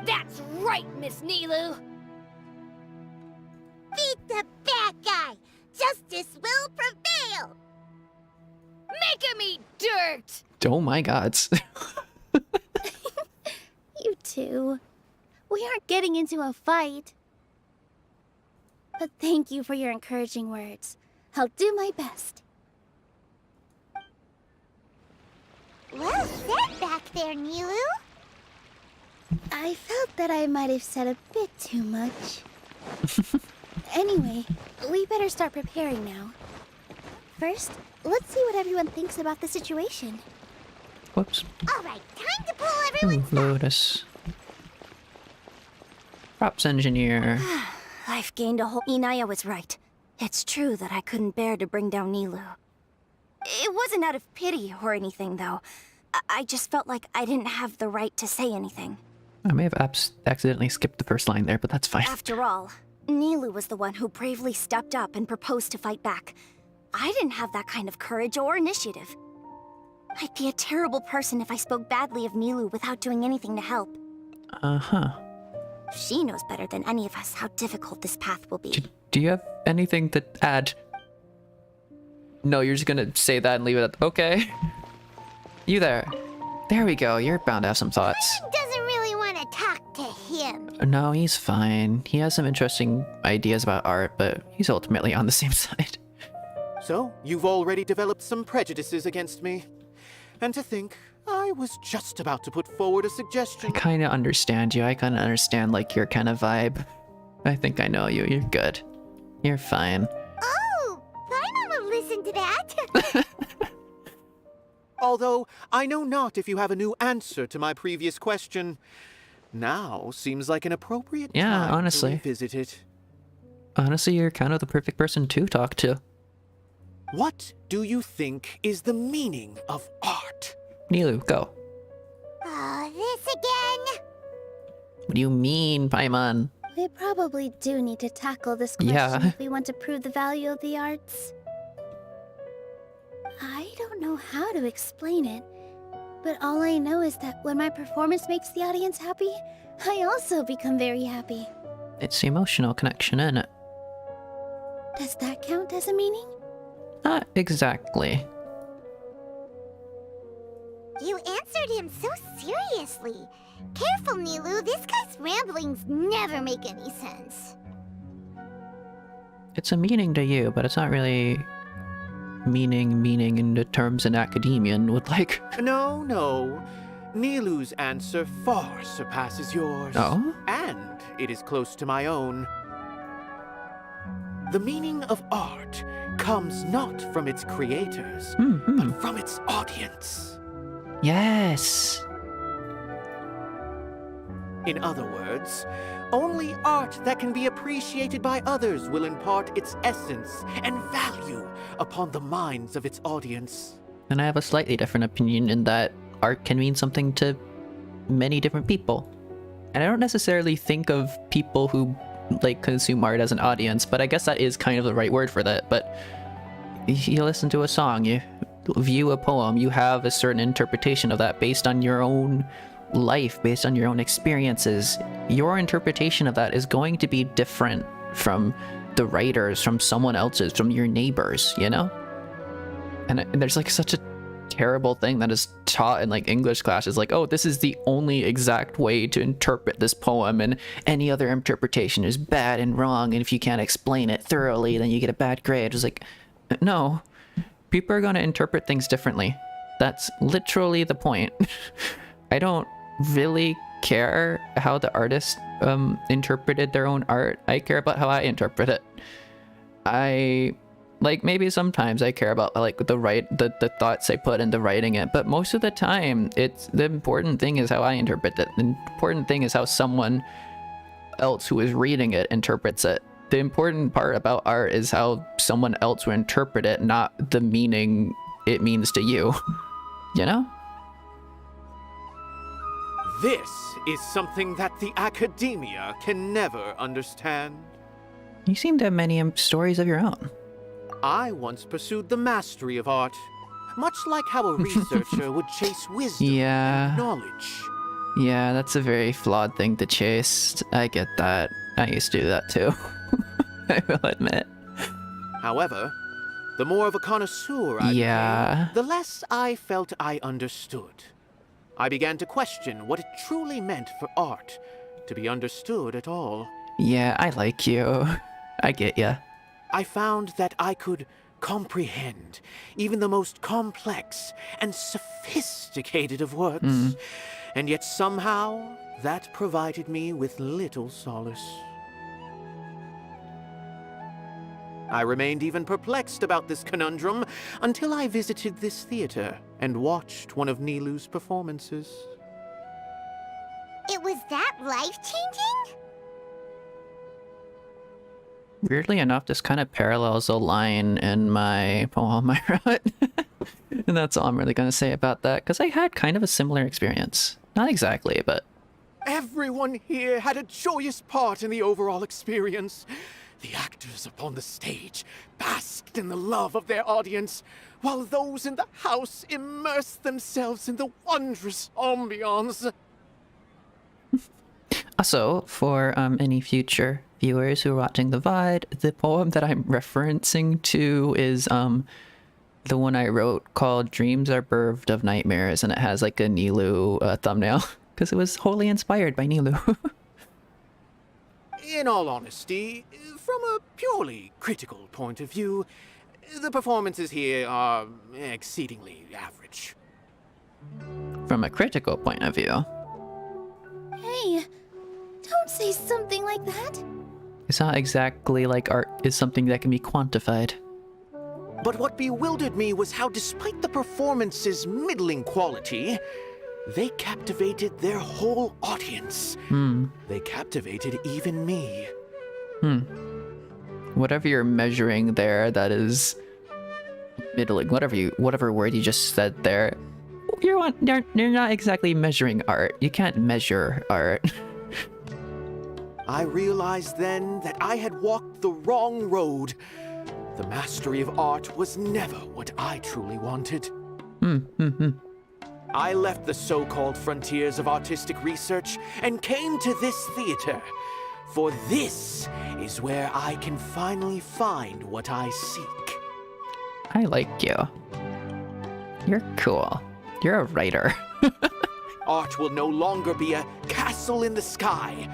That's right, Miss Nilou! Beat the bad guy! Justice will prevail! Make him eat dirt! Oh my gods. You two. We aren't getting into a fight. But thank you for your encouraging words. I'll do my best. Well said back there, Nilou. I felt that I might have said a bit too much. Anyway, we better start preparing now. First, let's see what everyone thinks about the situation. Whoops. Alright, time to pull everyone's Lotus. Props engineer. I've gained a whole... Inaya was right. It's true that I couldn't bear to bring down Nilou. It wasn't out of pity or anything, though. I just felt like I didn't have the right to say anything. I may have accidentally skipped the first line there, but that's fine. After all, Nilou was the one who bravely stepped up and proposed to fight back. I didn't have that kind of courage or initiative. I'd be a terrible person if I spoke badly of Nilou without doing anything to help. She knows better than any of us how difficult this path will be. Do you have anything to add? No, you're just gonna say that and leave it at... Okay. You there. There we go. You're bound to have some thoughts. doesn't really want to talk to him. No, he's fine. He has some interesting ideas about art, but he's ultimately on the same side. So, you've already developed some prejudices against me. And to think, I was just about to put forward a suggestion. I kind of understand you. I kind of understand, like, your kind of vibe. I think I know you. You're good. You're fine. Oh, Paimon will listen to that. Although, I know not if you have a new answer to my previous question. Now seems like an appropriate time honestly. to revisit it. Honestly, you're kind of the perfect person to talk to. What do you think is the meaning of art? Nilou, go. Oh, this again? What do you mean, Paimon? We probably do need to tackle this question Yeah. if we want to prove the value of the arts. I don't know how to explain it, but all I know is that when my performance makes the audience happy, I also become very happy. It's the emotional connection, isn't it? Does that count as a meaning? Not exactly. You answered him so seriously. Careful, Nilou. This guy's ramblings never make any sense. It's a meaning to you, but it's not really meaning in the terms an academician would like. No, no. Nilou's answer far surpasses yours. Oh? And it is close to my own. The meaning of art comes not from its creators, but from its audience. Yes. In other words, only art that can be appreciated by others will impart its essence and value upon the minds of its audience. And I have a slightly different opinion in that art can mean something to many different people. And I don't necessarily think of people who like consume art as an audience, but I guess that is kind of the right word for that. But you listen to a song, you view a poem, you have a certain interpretation of that based on your own life, based on your own experiences. Your interpretation of that is going to be different from the writers, from someone else's, from your neighbors, you know? And there's like such a terrible thing that is taught in like English classes, like, oh, this is the only exact way to interpret this poem, and any other interpretation is bad and wrong, and if you can't explain it thoroughly, then you get a bad grade. It's like, no, people are going to interpret things differently. That's literally the point. I don't really care how the artist interpreted their own art. I care about how I interpret it. Like, maybe sometimes I care about like the thoughts I put into writing it, but most of the time it's the important thing is how I interpret it. The important thing is how someone else who is reading it interprets it. The important part about art is how someone else will interpret it, not the meaning it means to you. You know? This is something that the academia can never understand. You seem to have many stories of your own. I once pursued the mastery of art, much like how a researcher would chase wisdom and knowledge. Yeah, that's a very flawed thing to chase. I get that. I used to do that too. I will admit. However, the more of a connoisseur I became, the less I felt I understood. I began to question what it truly meant for art to be understood at all. Yeah, I like you. I get ya. I found that I could comprehend even the most complex and sophisticated of works, and yet somehow that provided me with little solace. I remained even perplexed about this conundrum until I visited this theater and watched one of Nilou's performances. It was that life-changing? Weirdly enough, this kind of parallels a line in my poem I wrote. And that's all I'm really going to say about that, because I had kind of a similar experience. Not exactly, but... Everyone here had a joyous part in the overall experience. The actors upon the stage basked in the love of their audience, while those in the house immersed themselves in the wondrous ambiance. Also, for any future viewers who are watching the VOD, the poem that I'm referencing to is the one I wrote called Dreams Are Birthed of Nightmares, and it has like a Nilou thumbnail, because it was wholly inspired by Nilou. In all honesty, from a purely critical point of view, the performances here are exceedingly average. From a critical point of view? Hey, don't say something like that. It's not exactly like art is something that can be quantified. But what bewildered me was how, despite the performance's middling quality, they captivated their whole audience. They captivated even me. Whatever you're measuring there, that is middling. Whatever word you just said there, you're not exactly measuring art. You can't measure art. I realized then that I had walked the wrong road. The mastery of art was never what I truly wanted. I left the so-called frontiers of artistic research and came to this theater, for this is where I can finally find what I seek. I like you. You're cool. You're a writer. Art will no longer be a castle in the sky.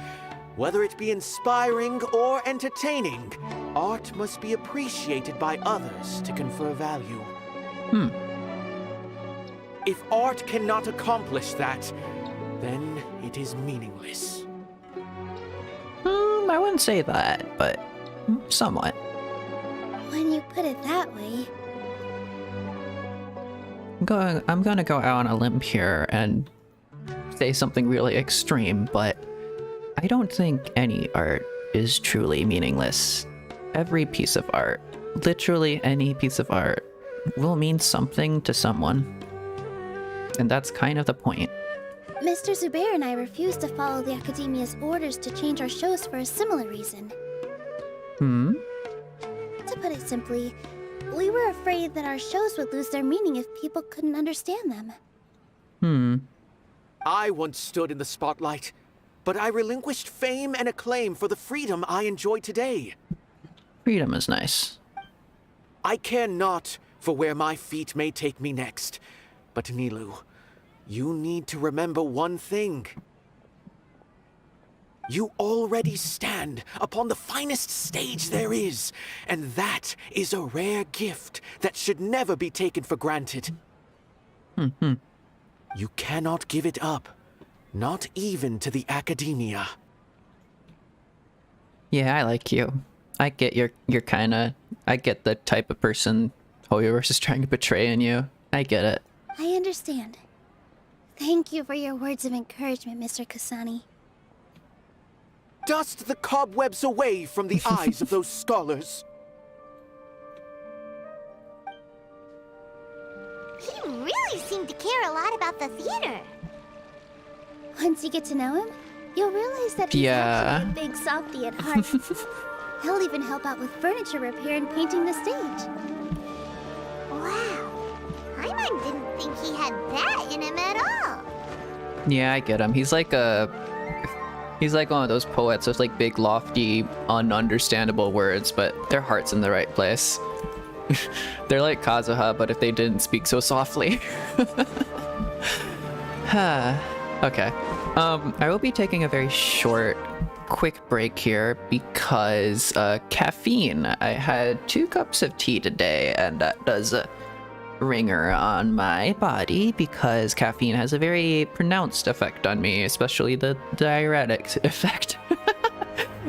Whether it be inspiring or entertaining, art must be appreciated by others to confer value. If art cannot accomplish that, then it is meaningless. I wouldn't say that, but somewhat. When you put it that way, I'm gonna go out on a limb here and say something really extreme, but I don't think any art is truly meaningless. Every piece of art, literally any piece of art, will mean something to someone. And that's kind of the point. Mr. Zubair and I refused to follow the Academia's orders to change our shows for a similar reason. To put it simply, we were afraid that our shows would lose their meaning if people couldn't understand them. I once stood in the spotlight, but I relinquished fame and acclaim for the freedom I enjoy today. Freedom is nice. I care not for where my feet may take me next, but Nilou, you need to remember one thing. You already stand upon the finest stage there is, and that is a rare gift that should never be taken for granted. You cannot give it up, not even to the Academia. Yeah, I like you. I get you're kinda... I get the type of person Hoyoverse is trying to portray in you. I get it. I understand. Thank you for your words of encouragement, Mr. Kasani. Dust the cobwebs away from the eyes of those scholars. He really seemed to care a lot about the theater. Once you get to know him, you'll realize that he's actually a big softy at heart. He'll even help out with furniture repair and painting the stage. Wow. Paimon didn't think he had that in him at all. Yeah, I get him. He's like one of those poets with like big, lofty, ununderstandable words, but their heart's in the right place. They're like Kazuha, but if they didn't speak so softly. Okay. I will be taking a very short, quick break here because caffeine. I had 2 cups of tea today, and that does a ringer on my body because caffeine has a very pronounced effect on me, especially the diuretic effect.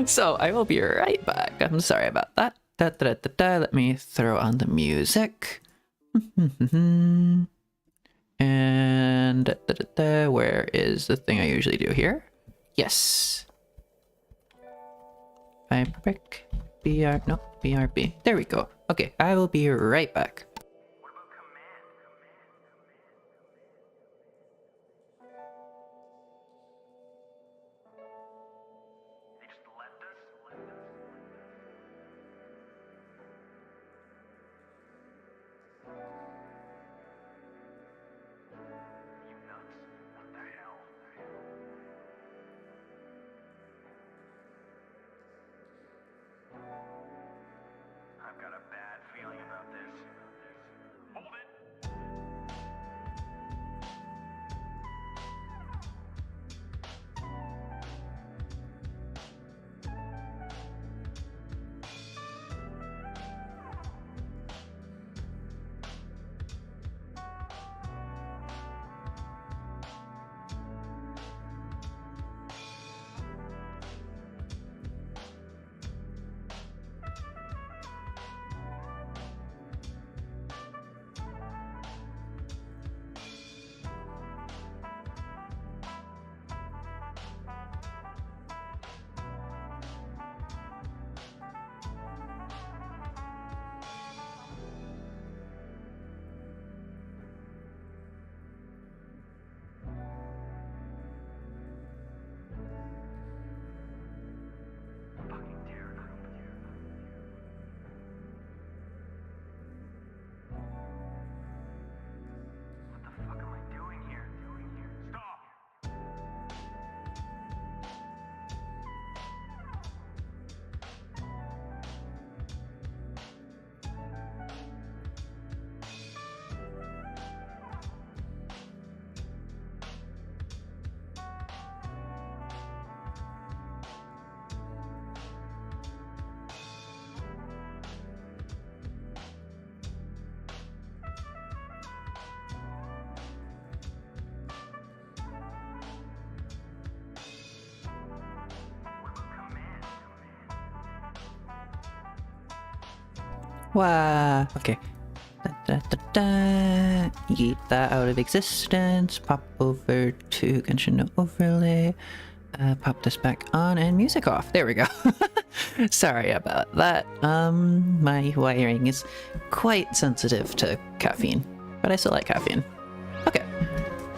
So I will be right back. I'm sorry about that. Let me throw on the music. And where is the thing I usually do here? Yes. BRB. There we go. Okay, I will be right back. I've got a bad feeling about this. Wah. Okay. Da, da, da, da. Yeet that out of existence. Pop over to Genshin Overlay. Pop this back on and music off. There we go. Sorry about that. My wiring is quite sensitive to caffeine, but I still like caffeine. Okay.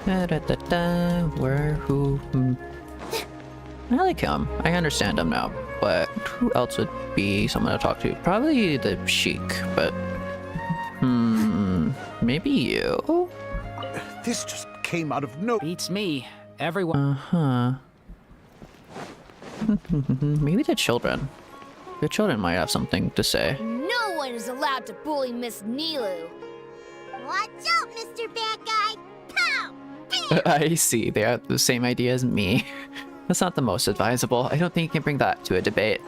Da, da, da, da. Where, who, I like him. I understand him now, but who else would be someone to talk to? Probably the Sheik, but maybe you? This just came out of no... Beats me. Everyone. Uh-huh. Maybe the children. The children might have something to say. No one is allowed to bully Miss Nilou. Watch out, Mr. Bad Guy! Pow! I see. They have the same idea as me. That's not the most advisable. I don't think you can bring that to a debate.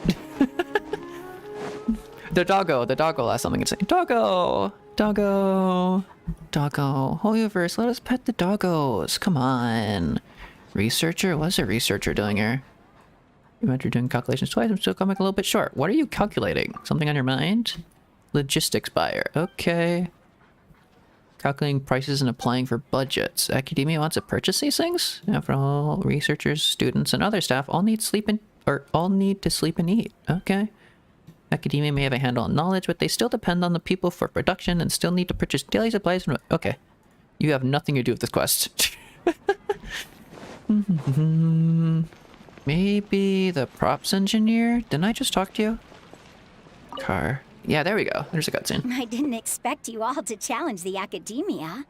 The doggo has something to say. Doggo! Holyverse, let us pet the doggos. Come on. Researcher? What's a researcher doing here? You meant you're doing calculations twice. I'm still coming a little bit short. What are you calculating? Something on your mind? Logistics buyer. Okay. Calculating prices and applying for budgets. Academia wants to purchase these things? After all, researchers, students, and other staff all need to sleep and eat. Okay. Academia may have a handle on knowledge, but they still depend on the people for production and still need to purchase daily supplies. Okay. You have nothing to do with this quest. Maybe the props engineer? Didn't I just talk to you? Car. Yeah, there we go. There's a cutscene. I didn't expect you all to challenge the academia.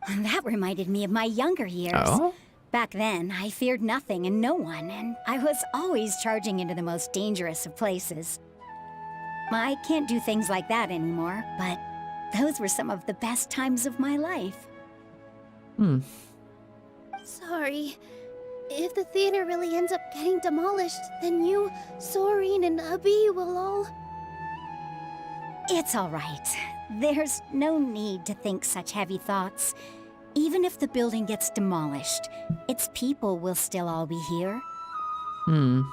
That reminded me of my younger years. Oh? Back then, I feared nothing and no one, and I was always charging into the most dangerous of places. I can't do things like that anymore, but those were some of the best times of my life. Sorry. If the theater really ends up getting demolished, then you, Soren, and Abi will all... It's all right. There's no need to think such heavy thoughts. Even if the building gets demolished, its people will still all be here. A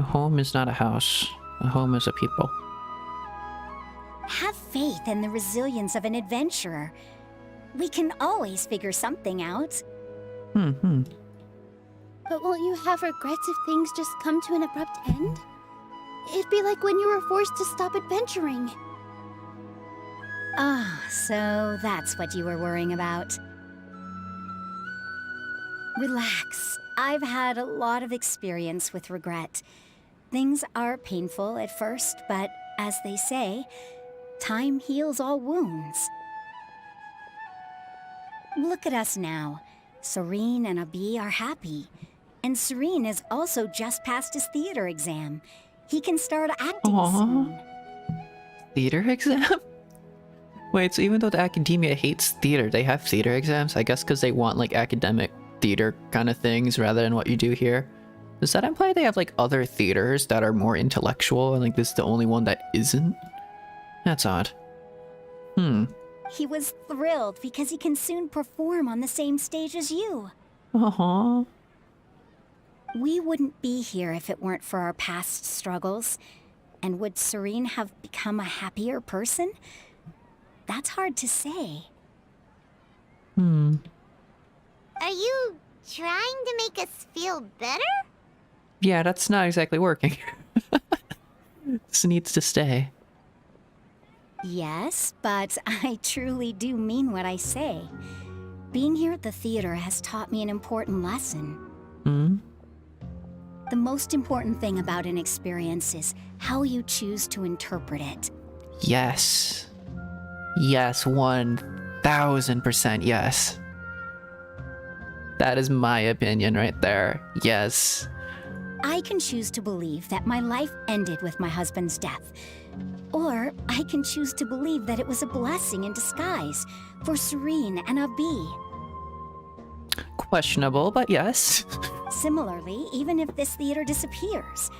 home is not a house. A home is a people. Have faith in the resilience of an adventurer. We can always figure something out. But won't you have regrets if things just come to an abrupt end? It'd be like when you were forced to stop adventuring. Ah, so that's what you were worrying about. Relax. I've had a lot of experience with regret. Things are painful at first, but as they say, time heals all wounds. Look at us now. Soren and Abi are happy. And Soren has also just passed his theater exam. He can start acting soon. Theater exam? Wait, so even though the academia hates theater, they have theater exams? I guess because they want like academic theater kind of things rather than what you do here. Does that imply they have like other theaters that are more intellectual and like this is the only one that isn't? That's odd. He was thrilled because he can soon perform on the same stage as you. We wouldn't be here if it weren't for our past struggles. And would Soren have become a happier person? That's hard to say. Are you trying to make us feel better? Yeah, that's not exactly working. This needs to stay. Yes, but I truly do mean what I say. Being here at the theater has taught me an important lesson. The most important thing about an experience is how you choose to interpret it. Yes. Yes, 1000% yes. That is my opinion right there. Yes. I can choose to believe that my life ended with my husband's death. Or I can choose to believe that it was a blessing in disguise for Soren and Abi. Questionable, but yes. Similarly, even if this theater disappears,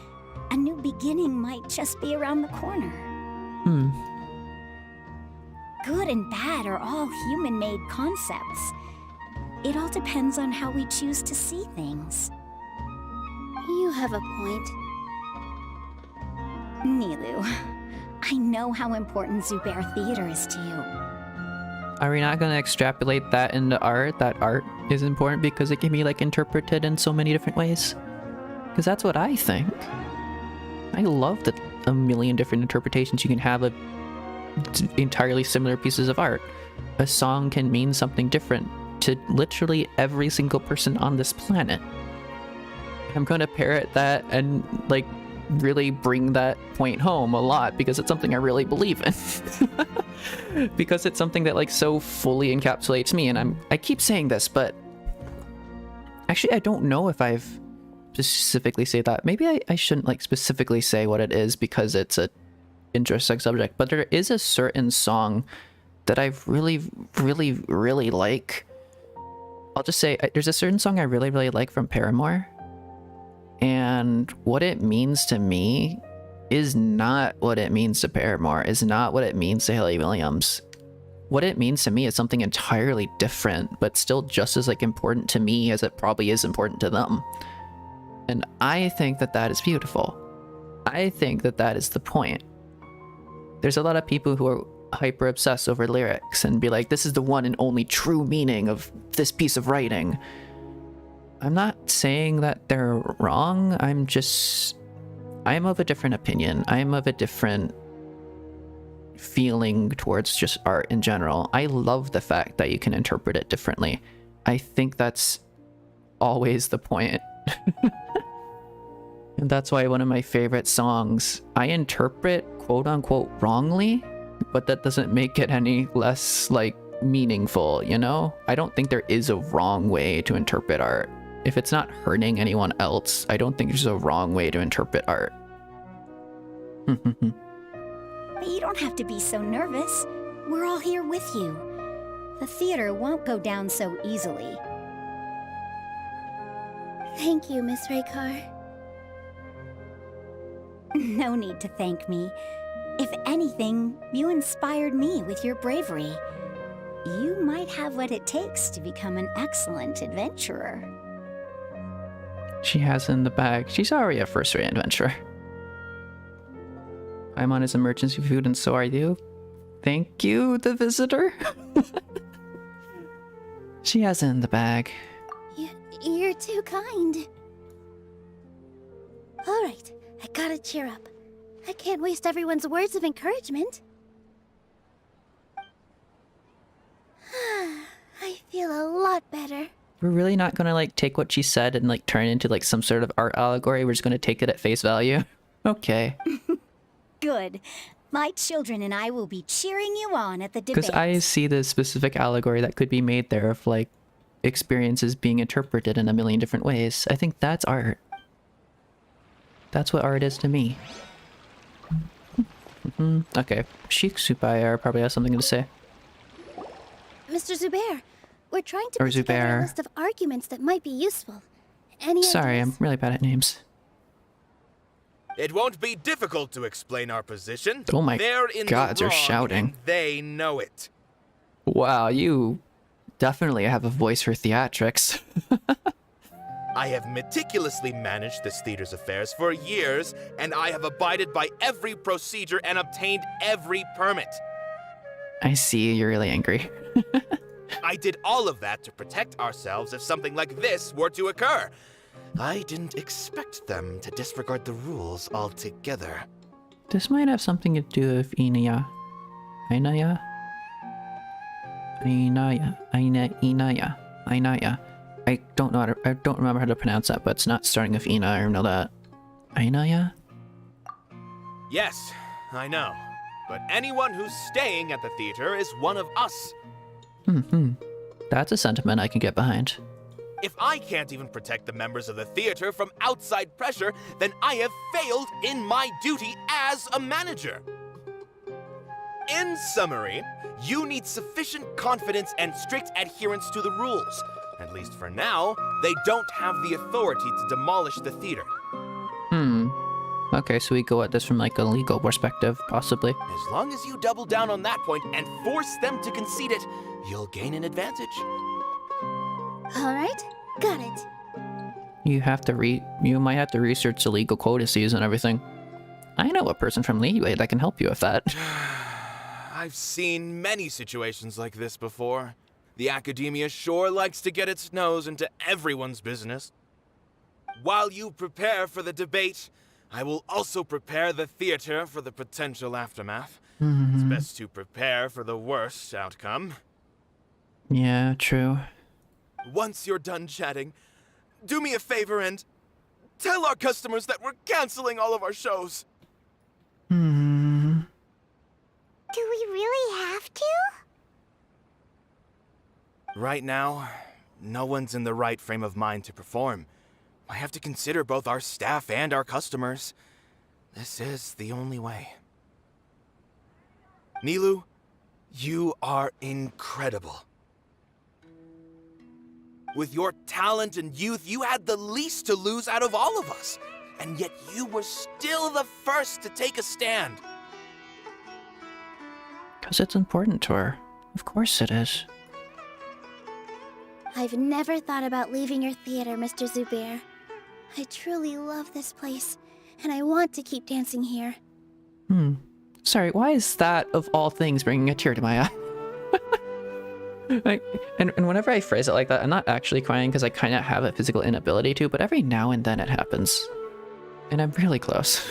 a new beginning might just be around the corner. Good and bad are all human-made concepts. It all depends on how we choose to see things. You have a point. Nilou, I know how important Zubair Theater is to you. Are we not gonna extrapolate that into art? That art is important because it can be like interpreted in so many different ways? Because that's what I think. I love that a million different interpretations you can have of entirely similar pieces of art. A song can mean something different to literally every single person on this planet. I'm gonna parrot that and like really bring that point home a lot because it's something I really believe in. Because it's something that like so fully encapsulates me, and I keep saying this, but actually I don't know if I've specifically say that. Maybe I shouldn't like specifically say what it is because it's a interesting subject, but there is a certain song that I really like. I'll just say there's a certain song I really like from Paramore, and what it means to me is not what it means to Paramore, is not what it means to Haley Williams. What it means to me is something entirely different, but still just as like important to me as it probably is important to them. And I think that that is beautiful. I think that that is the point. There's a lot of people who are hyper obsessed over lyrics and be like, this is the one and only true meaning of this piece of writing. I'm not saying that they're wrong. I'm of a different opinion. I'm of a different feeling towards just art in general. I love the fact that you can interpret it differently. I think that's always the point. And that's why one of my favorite songs, I interpret quote unquote wrongly, but that doesn't make it any less like meaningful, you know? I don't think there is a wrong way to interpret art. If it's not hurting anyone else, I don't think there's a wrong way to interpret art. But you don't have to be so nervous. We're all here with you. The theater won't go down so easily. Thank you, Miss Raykar. No need to thank me. If anything, you inspired me with your bravery. You might have what it takes to become an excellent adventurer. She has it in the bag. She's already a first-rate adventurer. I'm on his emergency food and so are you. Thank you, the visitor. She has it in the bag. You're too kind. All right, I gotta cheer up. I can't waste everyone's words of encouragement. I feel a lot better. We're really not gonna like take what she said and like turn it into like some sort of art allegory. We're just gonna take it at face value. Okay. Good. My children and I will be cheering you on at the debate. Because I see the specific allegory that could be made there of like experiences being interpreted in a million different ways. I think that's art. That's what art is to me. Okay, Sheikh Supair probably has something to say. Mr. Zubair, we're trying to Or put together Zubair. a list of arguments that might be useful. Any Sorry, ideas? I'm really bad at names. It won't be difficult to explain our position. Oh my They're in gods, the they're wrong, shouting. and they know it. Wow, you definitely have a voice for theatrics. I have meticulously managed this theater's affairs for years, and I have abided by every procedure and obtained every permit. I see, you're really angry. I did all of that to protect ourselves if something like this were to occur. I didn't expect them to disregard the rules altogether. This might have something to do with Inaya. Inaya? I don't know I don't remember how to pronounce that, but it's not starting with Ina, I know that. Inaya? Yes, I know. But anyone who's staying at the theater is one of us. That's a sentiment I can get behind. If I can't even protect the members of the theater from outside pressure, then I have failed in my duty as a manager. In summary, you need sufficient confidence and strict adherence to the rules. At least for now, they don't have the authority to demolish the theater. Okay, so we go at this from like a legal perspective, possibly. As long as you double down on that point and force them to concede it, you'll gain an advantage. All right, got it. You might have to research the legal codices and everything. I know a person from Leeway that can help you with that. I've seen many situations like this before. The academia sure likes to get its nose into everyone's business. While you prepare for the debate, I will also prepare the theater for the potential aftermath. It's best to prepare for the worst outcome. Yeah, true. Once you're done chatting, do me a favor and tell our customers that we're canceling all of our shows. Do we really have to? Right now, no one's in the right frame of mind to perform. I have to consider both our staff and our customers. This is the only way. Nilou, you are incredible. With your talent and youth, you had the least to lose out of all of us. And yet you were still the first to take a stand. Because it's important to her. Of course it is. I've never thought about leaving your theater, Mr. Zubair. I truly love this place, and I want to keep dancing here. Sorry, why is that, of all things, bringing a tear to my eye? And whenever I phrase it like that, I'm not actually crying because I kind of have a physical inability to, but every now and then it happens. And I'm really close.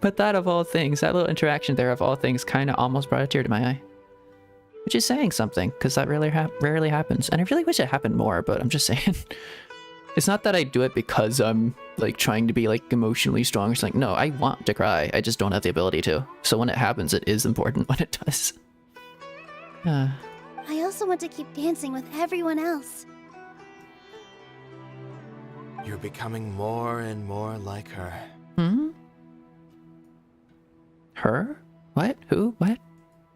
But that, of all things, that little interaction there, of all things, kind of almost brought a tear to my eye. Which is saying something, because that really rarely happens. And I really wish it happened more, but I'm just saying. It's not that I do it because I'm, like, trying to be, like, emotionally strong or something. No, I want to cry. I just don't have the ability to. So when it happens, it is important when it does. I also want to keep dancing with everyone else. You're becoming more and more like her. Her? What? Who? What?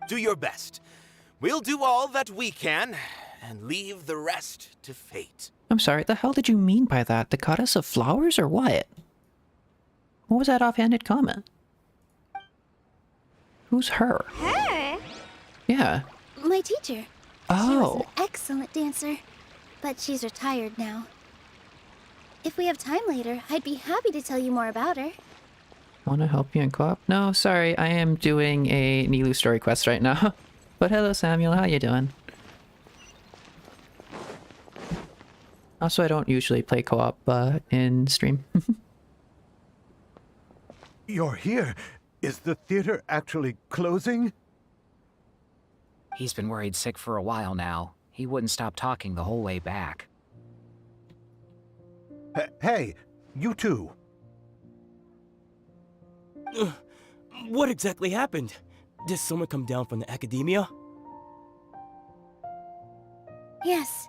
Do your best. We'll do all that we can, and leave the rest to fate. I'm sorry, the hell did you mean by that? The goddess of flowers or what? What was that offhanded comment? Who's her? Her? Yeah. My teacher. Oh. She was an excellent dancer, but she's retired now. If we have time later, I'd be happy to tell you more about her. Want to help you in co-op? No, sorry, I am doing a Nilou Story Quest right now. But hello, Samuel, how you doing? Also, I don't usually play co-op in stream. You're here. Is the theater actually closing? He's been worried sick for a while now. He wouldn't stop talking the whole way back. Hey, you two. What exactly happened? Did someone come down from the academia? Yes.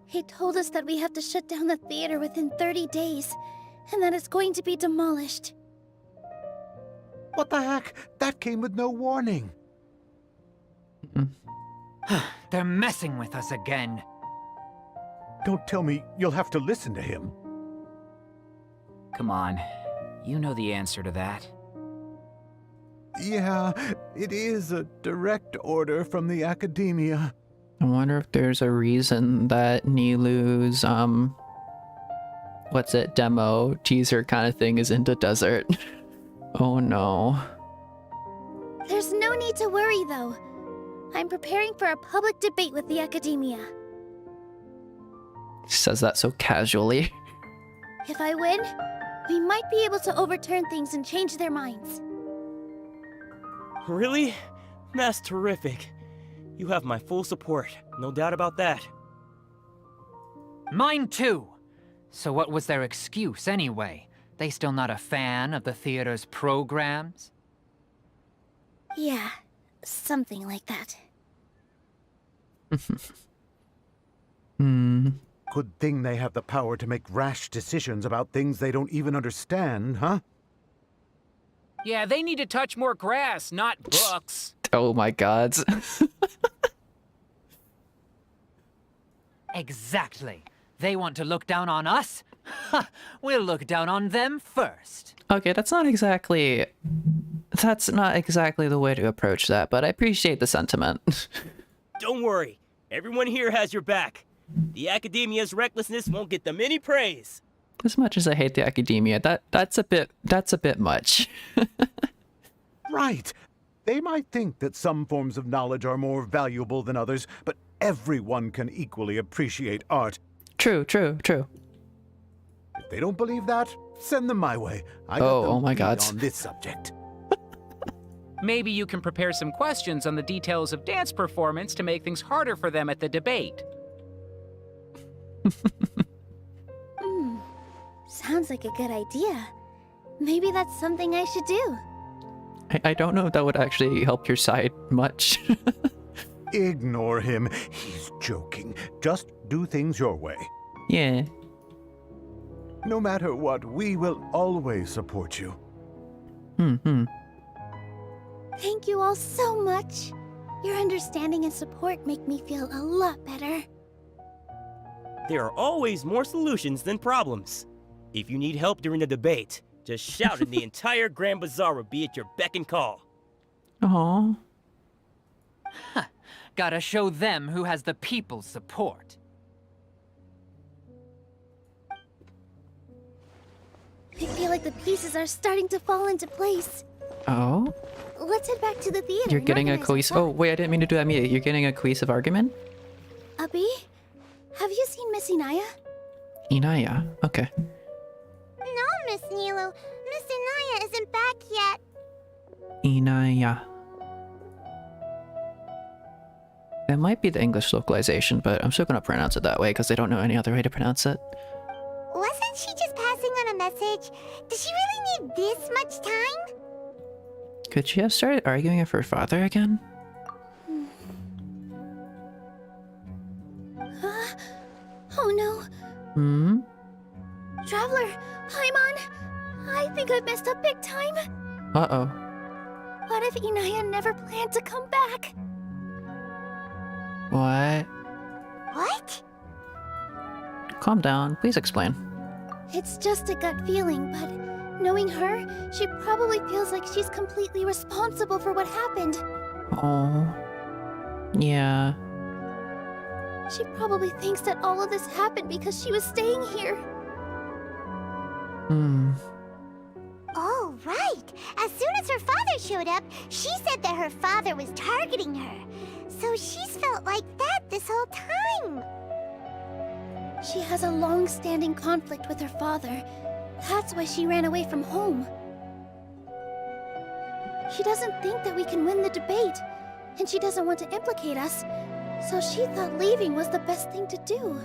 He told us that we have to shut down the theater within 30 days, and that it's going to be demolished. What the heck? That came with no warning. They're messing with us again. Don't tell me you'll have to listen to him. Come on. You know the answer to that. Yeah, it is a direct order from the academia. I wonder if there's a reason that Nilou's, what's it, demo, teaser kind of thing is in the desert. Oh no. There's no need to worry, though. I'm preparing for a public debate with the academia. She says that so casually. If I win, we might be able to overturn things and change their minds. Really? That's terrific. You have my full support, no doubt about that. Mine too. So what was their excuse anyway? They still not a fan of the theater's programs? Yeah, something like that. Good thing they have the power to make rash decisions about things they don't even understand, huh? Yeah, they need to touch more grass, not books. Oh my god. Exactly. They want to look down on us? Ha! We'll look down on them first. Okay, that's not exactly the way to approach that, but I appreciate the sentiment. Don't worry, everyone here has your back. The academia's recklessness won't get them any praise. As much as I hate the academia, that's a bit much. Right. They might think that some forms of knowledge are more valuable than others, but everyone can equally appreciate art. True. If they don't believe that, send them my way. I got Oh, them oh my beat God. on this subject. Maybe you can prepare some questions on the details of dance performance to make things harder for them at the debate. Sounds like a good idea. Maybe that's something I should do. I don't know if that would actually help your side much. Ignore him. He's joking. Just do things your way. Yeah. No matter what, we will always support you. Thank you all so much. Your understanding and support make me feel a lot better. There are always more solutions than problems. If you need help during the debate, just shout and the entire Grand Bazaar will be at your beck and call. Aww. Gotta show them who has the people's support. I feel like the pieces are starting to fall into place. Oh? Let's head back to the theater. You're and getting a organize our cohesive... talk. Oh, wait, I didn't mean to do that. You're getting a cohesive argument? Abby, have you seen Miss Inaya? Inaya. Okay. No, Miss Nilou. Miss Inaya isn't back yet. Inaya. It might be the English localization, but I'm still gonna pronounce it that way because I don't know any other way to pronounce it. Wasn't she just passing on a message? Does she really need this much time? Could she have started arguing with her father again? Oh no. Hmm? Traveler, Paimon, I think I've messed up big time. Uh-oh. What if Inaya never planned to come back? What? What? Calm down. Please explain. It's just a gut feeling, but knowing her, she probably feels like she's completely responsible for what happened. Oh. Yeah. She probably thinks that all of this happened because she was staying here. Oh, right. As soon as her father showed up, she said that her father was targeting her. So she's felt like that this whole time. She has a long-standing conflict with her father. That's why she ran away from home. She doesn't think that we can win the debate, and she doesn't want to implicate us, so she thought leaving was the best thing to do.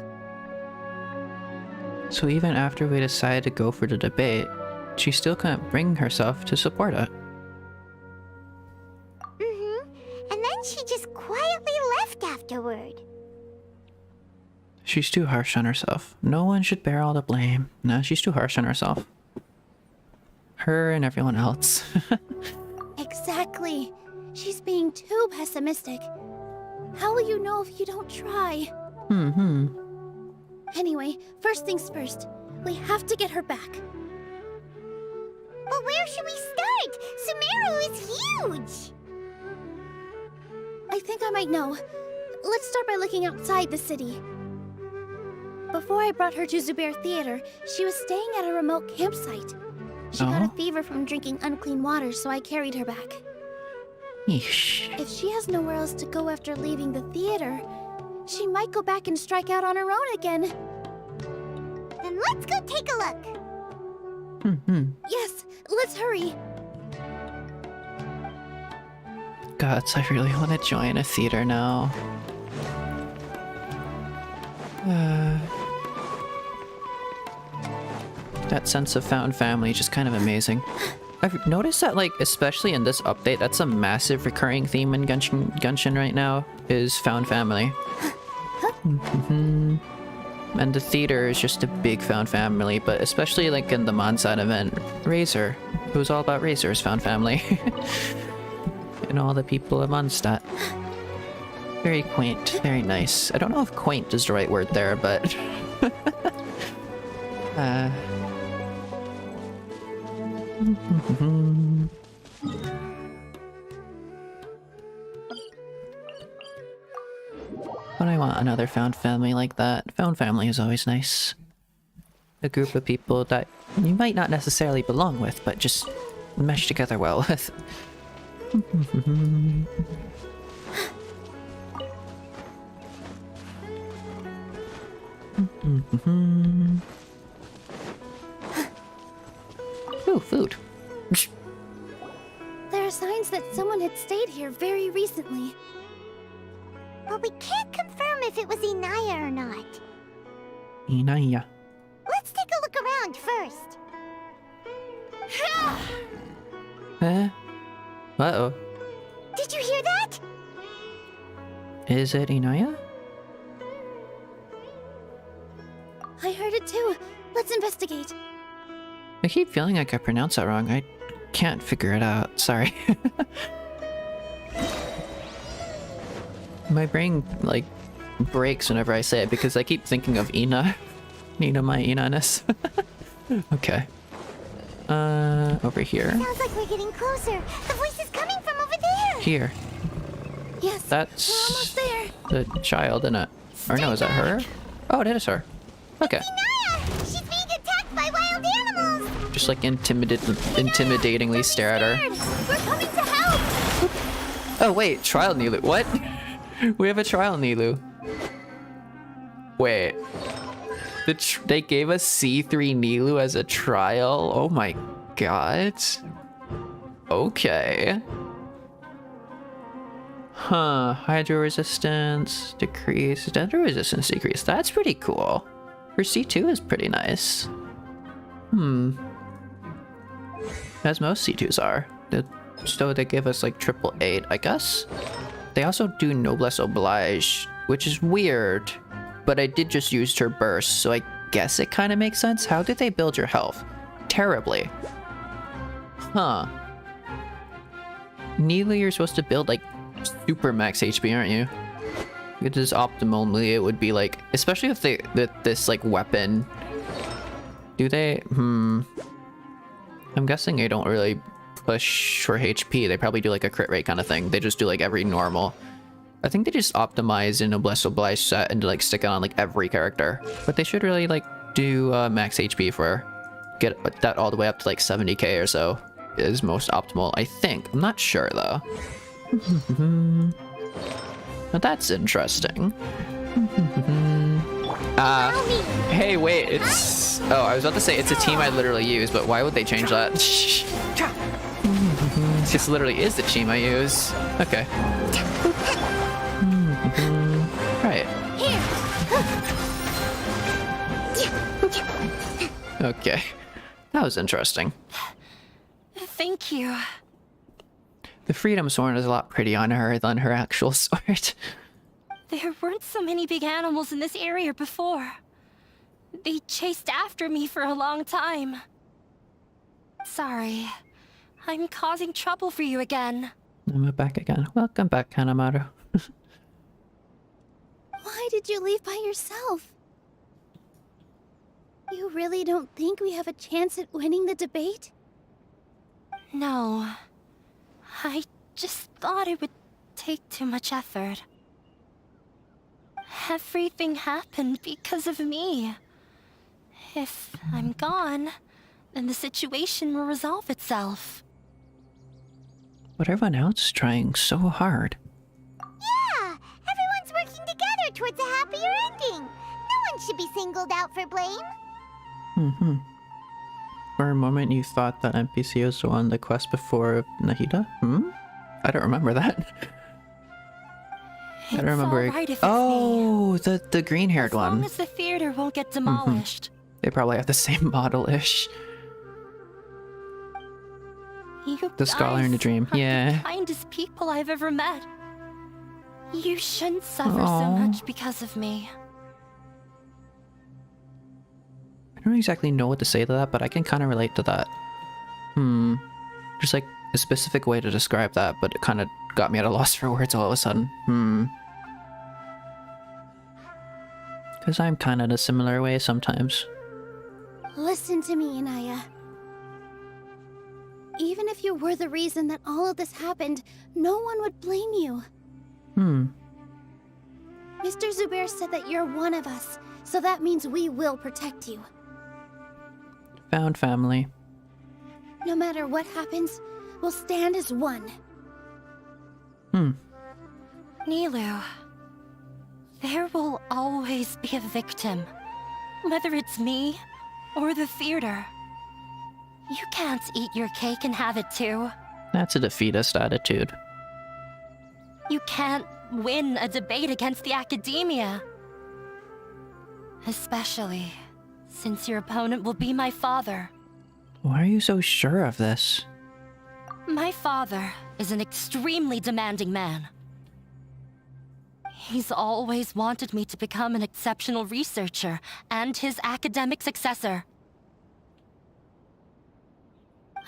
So even after we decided to go for the debate, she still couldn't bring herself to support it. And then she just quietly left afterward. She's too harsh on herself. No one should bear all the blame. No, she's too harsh on herself. Her and everyone else. Exactly. She's being too pessimistic. How will you know if you don't try? Anyway, first things first. We have to get her back. But where should we start? Sumeru is huge! I think I might know. Let's start by looking outside the city. Before I brought her to Zubair Theater, she was staying at a remote campsite. She got a fever from drinking unclean water, so I carried her back. Yeesh. If she has nowhere else to go after leaving the theater, she might go back and strike out on her own again. Then let's go take a look. Yes, let's hurry. Gods, I really want to join a theater now. That sense of found family is just kind of amazing. I've noticed that, like, especially in this update, that's a massive recurring theme in Genshin right now, is found family. And the theater is just a big found family, but especially, like, in the Mondstadt event, Razor, it was all about Razor's found family. And all the people of Mondstadt. Very quaint, very nice. I don't know if quaint is the right word there, but... But I want another found family like that. Found family is always nice. a group of people that you might not necessarily belong with, but just mesh together well with. Ooh, food. There are signs that someone had stayed here very recently. But we can't confirm if it was Inaya or not. Inaya. Let's take a look around first. Uh-oh. Did you hear that? Is it Inaya? I heard it too. Let's investigate. I keep feeling like I pronounced that wrong. I can't figure it out. Sorry. My brain, like, breaks whenever I say it because I keep thinking of Ina. Nina, my Ina-ness. Okay. Over here. Sounds like we're getting closer. The voice is coming from over there. Here. Yes, That's we're almost there. the child, isn't it? Or no, is that her? Oh, it is her. Okay. Inaya! She's being attacked by wild animals! Just like intimidatingly stare at her. We're coming to help! Oh wait, trial Nilou. What? We have a trial Nilou. Wait. They gave us C3 Nilou as a trial? Oh my god. Okay. Huh. Hydro resistance decreased. Dendro resistance decreased. That's pretty cool. Her C2 is pretty nice. As most C2s are. So they give us like 888, I guess. They also do Noblesse Oblige, which is weird. But I did just use her burst, so I guess it kind of makes sense. How did they build your health? Terribly. Huh. Nilou, you're supposed to build like super max HP, aren't you? It is optimally, it would be like, especially if this like weapon. Do they? I'm guessing they don't really push for HP. They probably do like a crit rate kind of thing. They just do like every normal. I think they just optimize in Noblesse Oblige set and like stick it on like every character. But they should really like do max HP for get that all the way up to like 70k or so is most optimal, I think. I'm not sure though. But that's interesting. Hey, wait, it's... Oh, I was about to say it's a team I literally use, but why would they change that? This literally is the team I use. Okay. Right. Okay. That was interesting. Thank you. The Freedom Sword is a lot prettier on her than her actual sword. There weren't so many big animals in this area before. They chased after me for a long time. Sorry. I'm causing trouble for you again. I'm back again. Welcome back, Kanemaru. Why did you leave by yourself? You really don't think we have a chance at winning the debate? No. I just thought it would take too much effort. Everything happened because of me. If I'm gone, then the situation will resolve itself. But everyone else is trying so hard. Yeah! Everyone's working together towards a happier ending. No one should be singled out for blame. For a moment you thought that NPC was on the quest before Nahida? I don't remember that. I don't remember. All right if it's oh, the green-haired one. As long as the theater won't get demolished. They probably have the same model-ish. You The scholar in the dream. are Yeah. the kindest people I've ever met. You shouldn't suffer so Aw. much because of me. I don't exactly know what to say to that, but I can kind of relate to that. There's like a specific way to describe that, but it kind of got me at a loss for words all of a sudden. Because I'm kind of in a similar way sometimes. Listen to me, Inaya. Even if you were the reason that all of this happened, no one would blame you. Mr. Zubair said that you're one of us, so that means we will protect you. Found family. No matter what happens, we'll stand as one. Nilou, there will always be a victim, whether it's me or the theater. You can't eat your cake and have it too. That's a defeatist attitude. You can't win a debate against the academia. Especially since your opponent will be my father. Why are you so sure of this? My father is an extremely demanding man. He's always wanted me to become an exceptional researcher and his academic successor.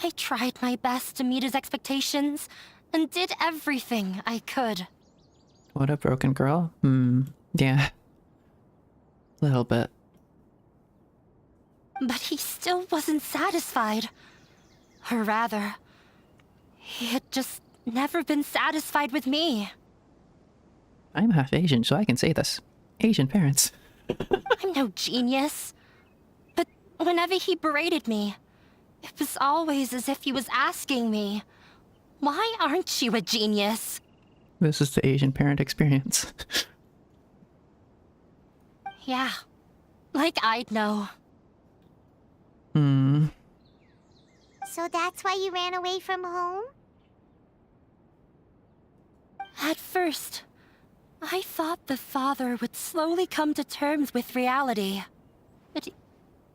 I tried my best to meet his expectations and did everything I could. What a broken girl? Yeah. Little bit. But he still wasn't satisfied. Or rather, he had just never been satisfied with me. I'm half Asian, so I can say this. Asian parents. I'm no genius. But whenever he berated me, it was always as if he was asking me, why aren't you a genius? This is the Asian parent experience. Yeah, like I'd know. So that's why you ran away from home? At first, I thought the father would slowly come to terms with reality. But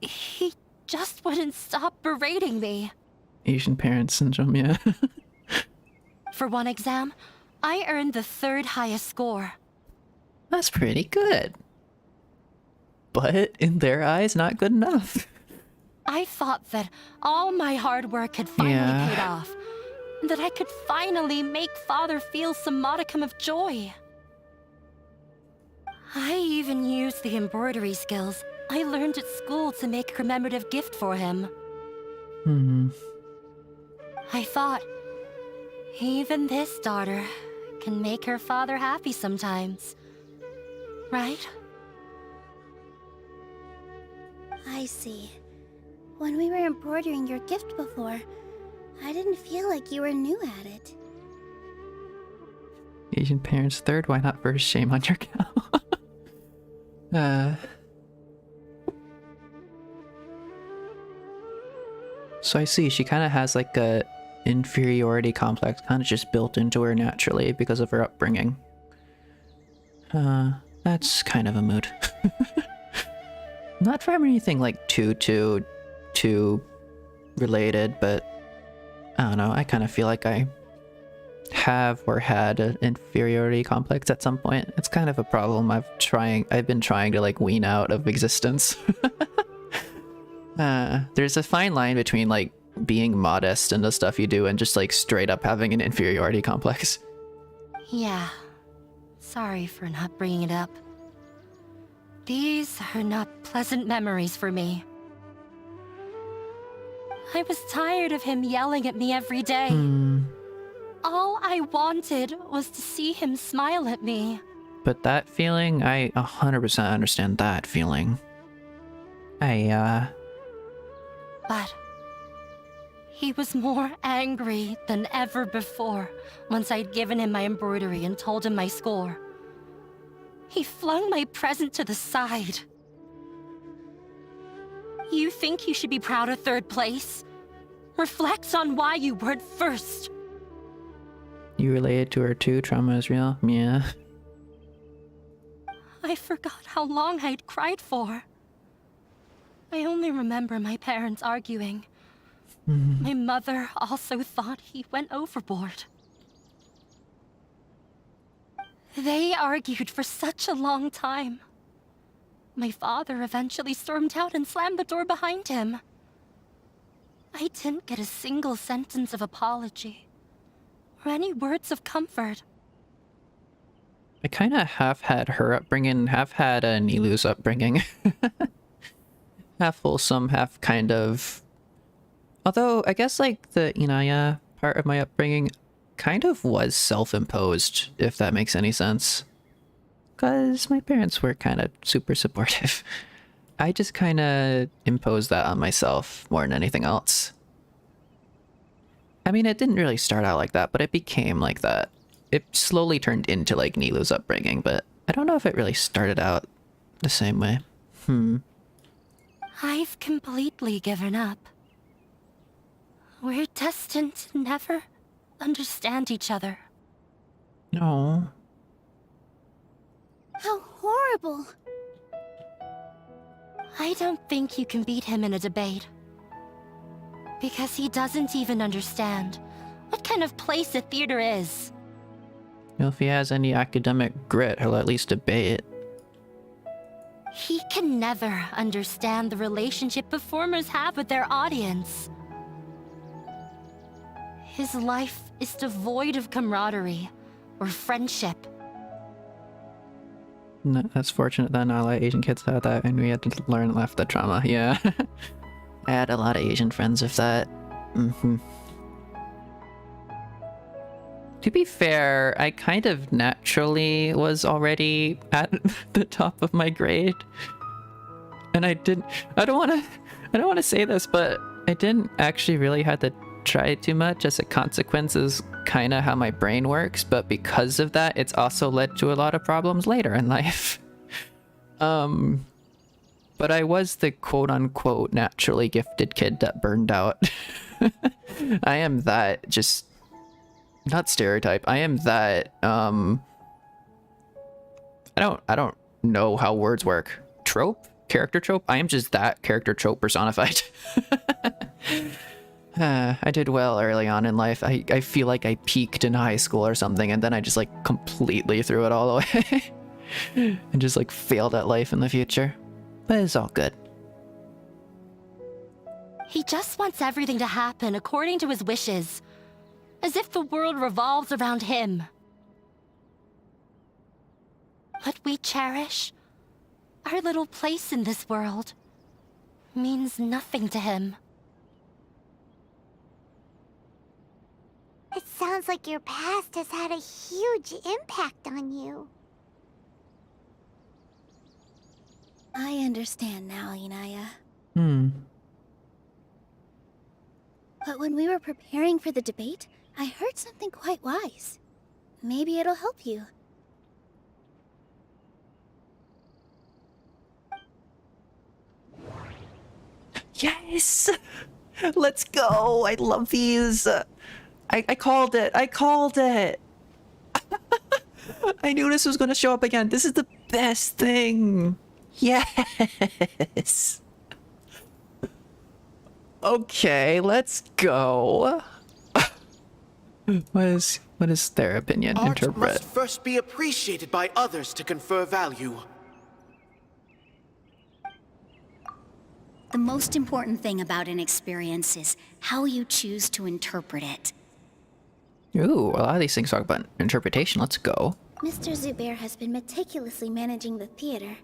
he just wouldn't stop berating me. Asian parent syndrome, yeah. For one exam, I earned the 3rd highest score. That's pretty good. But in their eyes, not good enough. I thought that all my hard work had finally paid off, and that I could finally make Father feel some modicum of joy. I even used the embroidery skills I learned at school to make a commemorative gift for him. I thought, even this daughter can make her father happy sometimes, right? I see. When we were embroidering your gift before, I didn't feel like you were new at it. Asian parents 3rd, why not 1st? Shame on your cow. So I see, she kind of has like a inferiority complex kind of just built into her naturally because of her upbringing. That's kind of a mood. Not from anything like too related, but I don't know, I kind of feel like I have or had an inferiority complex at some point. It's kind of a problem I've been trying to like wean out of existence. There's a fine line between like being modest in the stuff you do and just like straight up having an inferiority complex. Yeah. Sorry for not bringing it up. These are not pleasant memories for me. I was tired of him yelling at me every day. All I wanted was to see him smile at me. But that feeling, I 100% understand that feeling. But he was more angry than ever before once I'd given him my embroidery and told him my score. He flung my present to the side. You think you should be proud of 3rd place? Reflect on why you weren't 1st. You related to her too? Trauma is real? Yeah. I forgot how long I'd cried for. I only remember my parents arguing. My mother also thought he went overboard. They argued for such a long time. My father eventually stormed out and slammed the door behind him. I didn't get a single sentence of apology or any words of comfort. I kind of half had her upbringing, half had Nilou's upbringing. Half wholesome, half kind of... Although, I guess like the Inaya part of my upbringing kind of was self-imposed, if that makes any sense. Because my parents were kind of super supportive. I just kind of imposed that on myself more than anything else. I mean, it didn't really start out like that, but it became like that. It slowly turned into like Nilou's upbringing, but I don't know if it really started out the same way. I've completely given up. We're destined to never understand each other. No. How horrible! I don't think you can beat him in a debate. Because he doesn't even understand what kind of place a theater is. Well, if he has any academic grit, he'll at least debate. He can never understand the relationship performers have with their audience. His life is devoid of camaraderie or friendship. No, that's fortunate that not a lot of Asian kids had that, and we had to learn and laugh at the trauma. Yeah. I had a lot of Asian friends with that. To be fair, I kind of naturally was already at the top of my grade. And I don't want to say this, but I didn't actually really have to try too much. As a consequence is kind of how my brain works, but because of that, it's also led to a lot of problems later in life. But I was the quote-unquote naturally gifted kid that burned out. I am that, just not stereotype. I am that I don't know how words work. Trope? Character trope? I am just that character trope personified. I did well early on in life. I feel like I peaked in high school or something, and then I just like completely threw it all away. And just like failed at life in the future. But it's all good. He just wants everything to happen according to his wishes. As if the world revolves around him. What we cherish, our little place in this world, means nothing to him. It sounds like your past has had a huge impact on you. I understand now, Inaya. But when we were preparing for the debate, I heard something quite wise. Maybe it'll help you. Yes! Let's go! I love these! I called it! I called it! I knew this was gonna show up again. This is the best thing! Yes! Okay, let's go. What is their opinion? Art Interpret. must first be appreciated by others to confer value. The most important thing about an experience is how you choose to interpret it. Ooh, a lot of these things talk about interpretation. Let's go. Mr. Zubair has been meticulously managing the theater.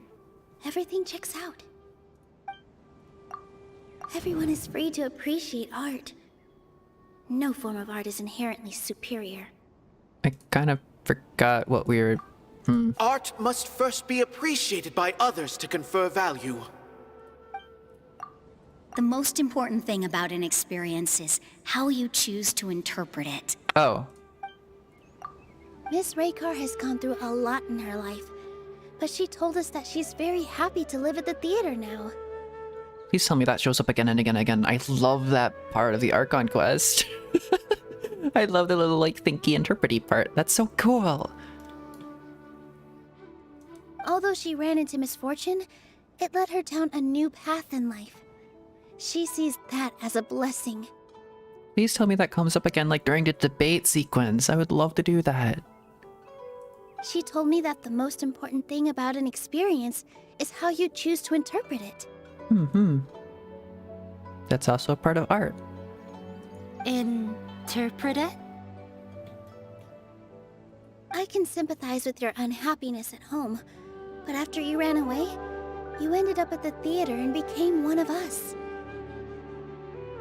Everything checks out. Everyone is free to appreciate art. No form of art is inherently superior. I kind of forgot what we were... Art must first be appreciated by others to confer value. The most important thing about an experience is how you choose to interpret it. Oh. Miss Raykar has gone through a lot in her life, but she told us that she's very happy to live at the theater now. Please tell me that shows up again and again and again. I love that part of the Archon quest. I love the little, like, thinky interprety part. That's so cool. Although she ran into misfortune, it led her down a new path in life. She sees that as a blessing. Please tell me that comes up again, like, during the debate sequence. I would love to do that. She told me that the most important thing about an experience is how you choose to interpret it. That's also a part of art. Interpret it? I can sympathize with your unhappiness at home, but after you ran away, you ended up at the theater and became one of us.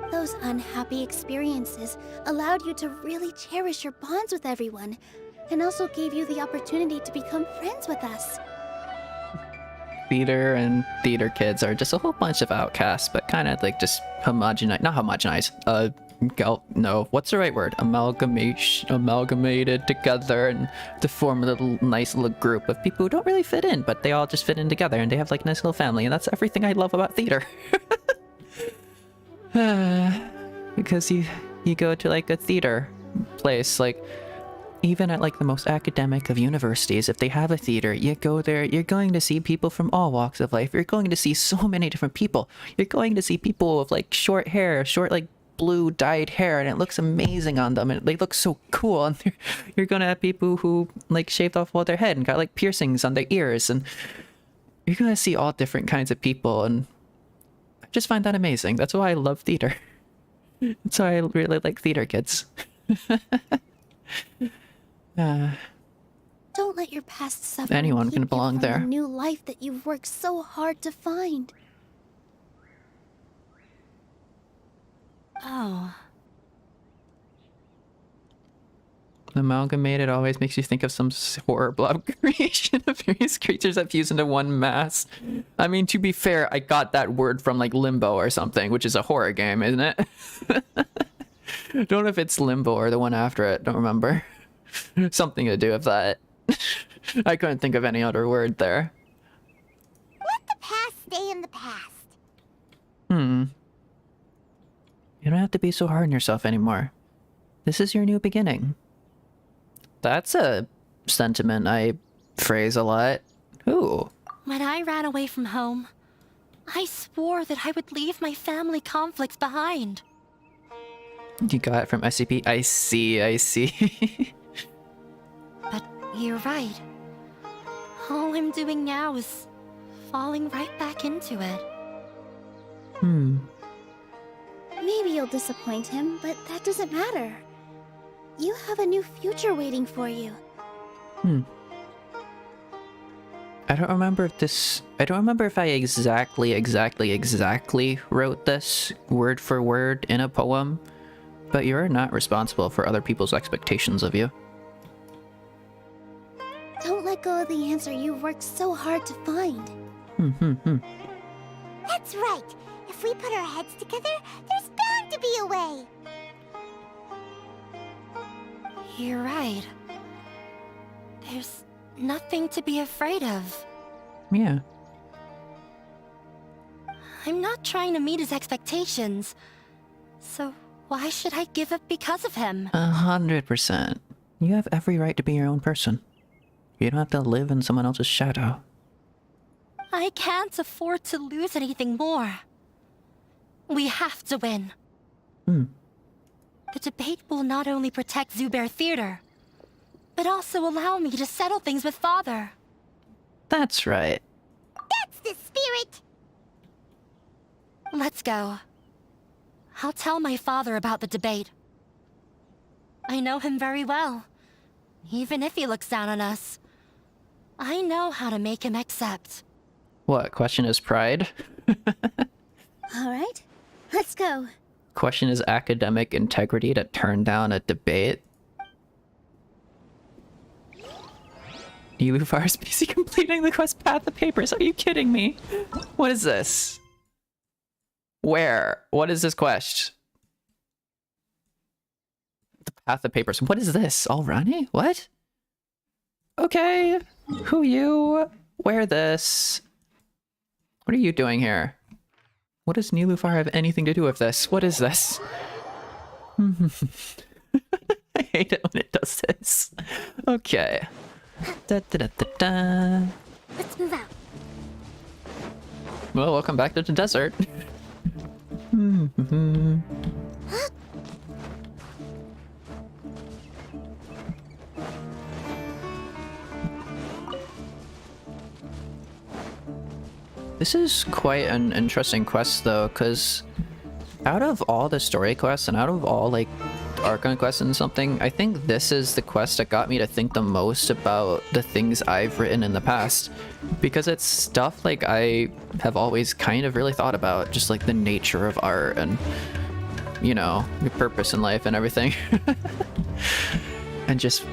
Those unhappy experiences allowed you to really cherish your bonds with everyone, and also gave you the opportunity to become friends with us. theater and theater kids are just a whole bunch of outcasts, but kind of like just not homogenize. No, what's the right word? Amalgamated together and to form a nice little group of people who don't really fit in, but they all just fit in together and they have like a nice little family, and that's everything I love about theater. Because you go to like a theater place, like even at like the most academic of universities, if they have a theater, you go there, you're going to see people from all walks of life. You're going to see so many different people. You're going to see people with like short hair, like blue dyed hair, and it looks amazing on them, and they look so cool. And you're gonna have people who like shaved off all their head and got like piercings on their ears, and you're gonna see all different kinds of people, and I just find that amazing. That's why I love theater. That's why I really like theater kids. Don't let your past suffer. Anyone can belong there. The new life that you've worked so hard to find. Oh. Amalgamated always makes you think of some horror blob creation of various creatures that fuse into one mass. I mean, to be fair, I got that word from like Limbo or something, which is a horror game, isn't it? Don't know if it's Limbo or the one after it, don't remember. Something to do with that. I couldn't think of any other word there. Let the past stay in the past. You don't have to be so hard on yourself anymore. This is your new beginning. That's a sentiment I phrase a lot. Ooh. When I ran away from home, I swore that I would leave my family conflicts behind. You got it from SCP? I see. But you're right. All I'm doing now is falling right back into it. Maybe you'll disappoint him, but that doesn't matter. You have a new future waiting for you. I don't remember if I exactly wrote this word for word in a poem, but you're not responsible for other people's expectations of you. Don't let go of the answer you've worked so hard to find. That's right. If we put our heads together, there's bound to be a way. You're right. There's nothing to be afraid of. Yeah. I'm not trying to meet his expectations. So why should I give up because of him? 100%. You have every right to be your own person. You don't have to live in someone else's shadow. I can't afford to lose anything more. We have to win. The debate will not only protect Zubair Theater, but also allow me to settle things with Father. That's right. That's the spirit! Let's go. I'll tell my father about the debate. I know him very well. Even if he looks down on us, I know how to make him accept. What, question is pride? Alright, let's go. Question is academic integrity to turn down a debate? Nilou Fire's busy completing the quest Path of Papers. Are you kidding me? What is this? Where? What is this quest? The Path of Papers. What is this? Already? What? Okay. Who you? Where this? What are you doing here? What does Nilou Fire have anything to do with this? What is this? I hate it when it does this. Okay. Let's move out. Well, welcome back to the desert. This is quite an interesting quest though, because out of all the story quests and out of all like Archon quests and something, I think this is the quest that got me to think the most about the things I've written in the past, because it's stuff like I have always kind of really thought about, just like the nature of art and, you know, your purpose in life and everything. And just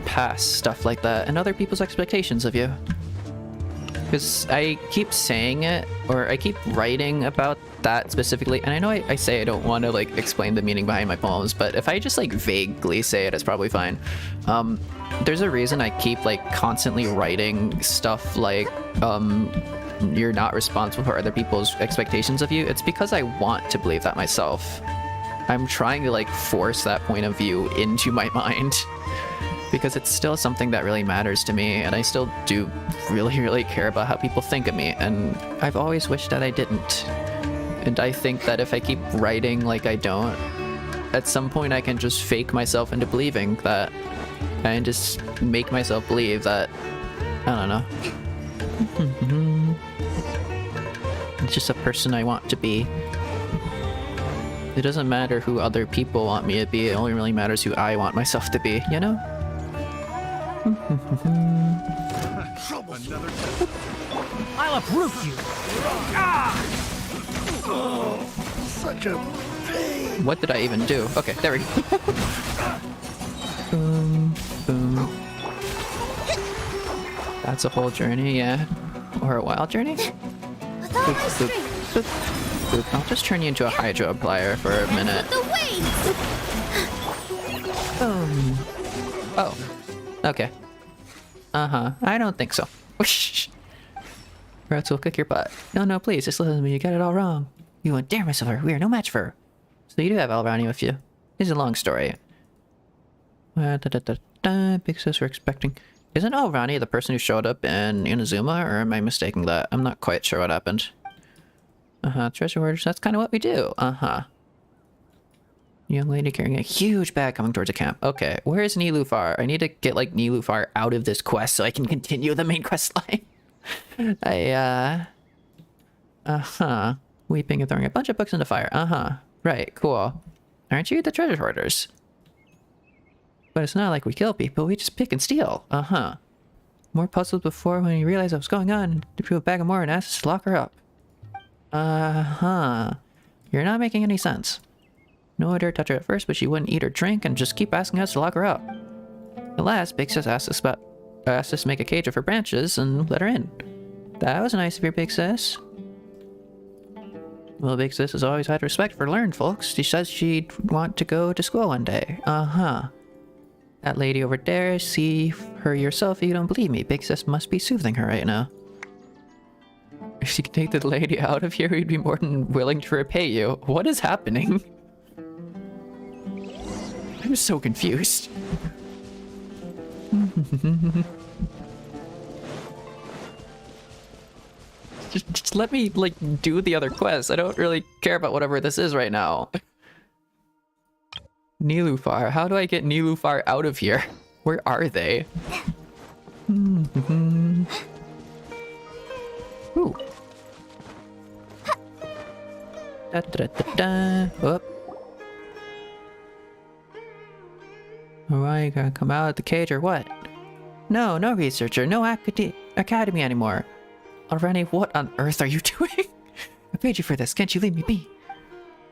past stuff like that and other people's expectations of you. Because I keep saying it, or I keep writing about that specifically, and I know I say I don't want to like explain the meaning behind my poems, but if I just like vaguely say it, it's probably fine. There's a reason I keep like constantly writing stuff like you're not responsible for other people's expectations of you. It's because I want to believe that myself. I'm trying to like force that point of view into my mind because it's still something that really matters to me, and I still do really care about how people think of me, and I've always wished that I didn't. And I think that if I keep writing like I don't, at some point I can just fake myself into believing that, and just make myself believe that, I don't know. It's just a person I want to be. It doesn't matter who other people want me to be, it only really matters who I want myself to be, you know? I'll uproot you! Oh, such a pain. What did I even do? Okay, there we go. Boom, boom. That's a whole journey, yeah. Or a wild journey? With all my strength. Boop, boop. I'll just turn you into a hydro applier for a minute. The waves! Oh. Okay. Uh-huh. I don't think so. Or else we'll kick your butt. No, please, just listen to me. You got it all wrong. You won't dare mess with her. We are no match for her. So you do have Albrani with you. It's a long story. Big sis we're expecting. Isn't Albrani the person who showed up in Inazuma, or am I mistaking that? I'm not quite sure what happened. Treasure hoarders, that's kind of what we do. Young lady carrying a huge bag coming towards a camp. Okay, where is Nilou Far? I need to get, like, Nilou Far out of this quest so I can continue the main quest line. Weeping and throwing a bunch of books into fire. Right, cool. Aren't you the treasure hoarders? But it's not like we kill people, we just pick and steal. More puzzled before when he realized what was going on. Threw a bag of more and asked us to lock her up. You're not making any sense. No one dared touch her at first, but she wouldn't eat or drink and just keep asking us to lock her up. At last, Big Sis asked us to make a cage of her branches and let her in. That was nice of your Big Sis. Well, Big Sis has always had respect for learned folks. She says she'd want to go to school one day. That lady over there, see her yourself if you don't believe me. Big Sis must be soothing her right now. If you could take the lady out of here, we'd be more than willing to repay you. What is happening? I'm so confused. Just let me, like, do the other quests. I don't really care about whatever this is right now. Nilou Far. How do I get Nilou Far out of here? Where are they? Ooh. Whoop. Why you gonna come out of the cage or what? No researcher, no academy anymore. Already, what on earth are you doing? I paid you for this, can't you leave me be?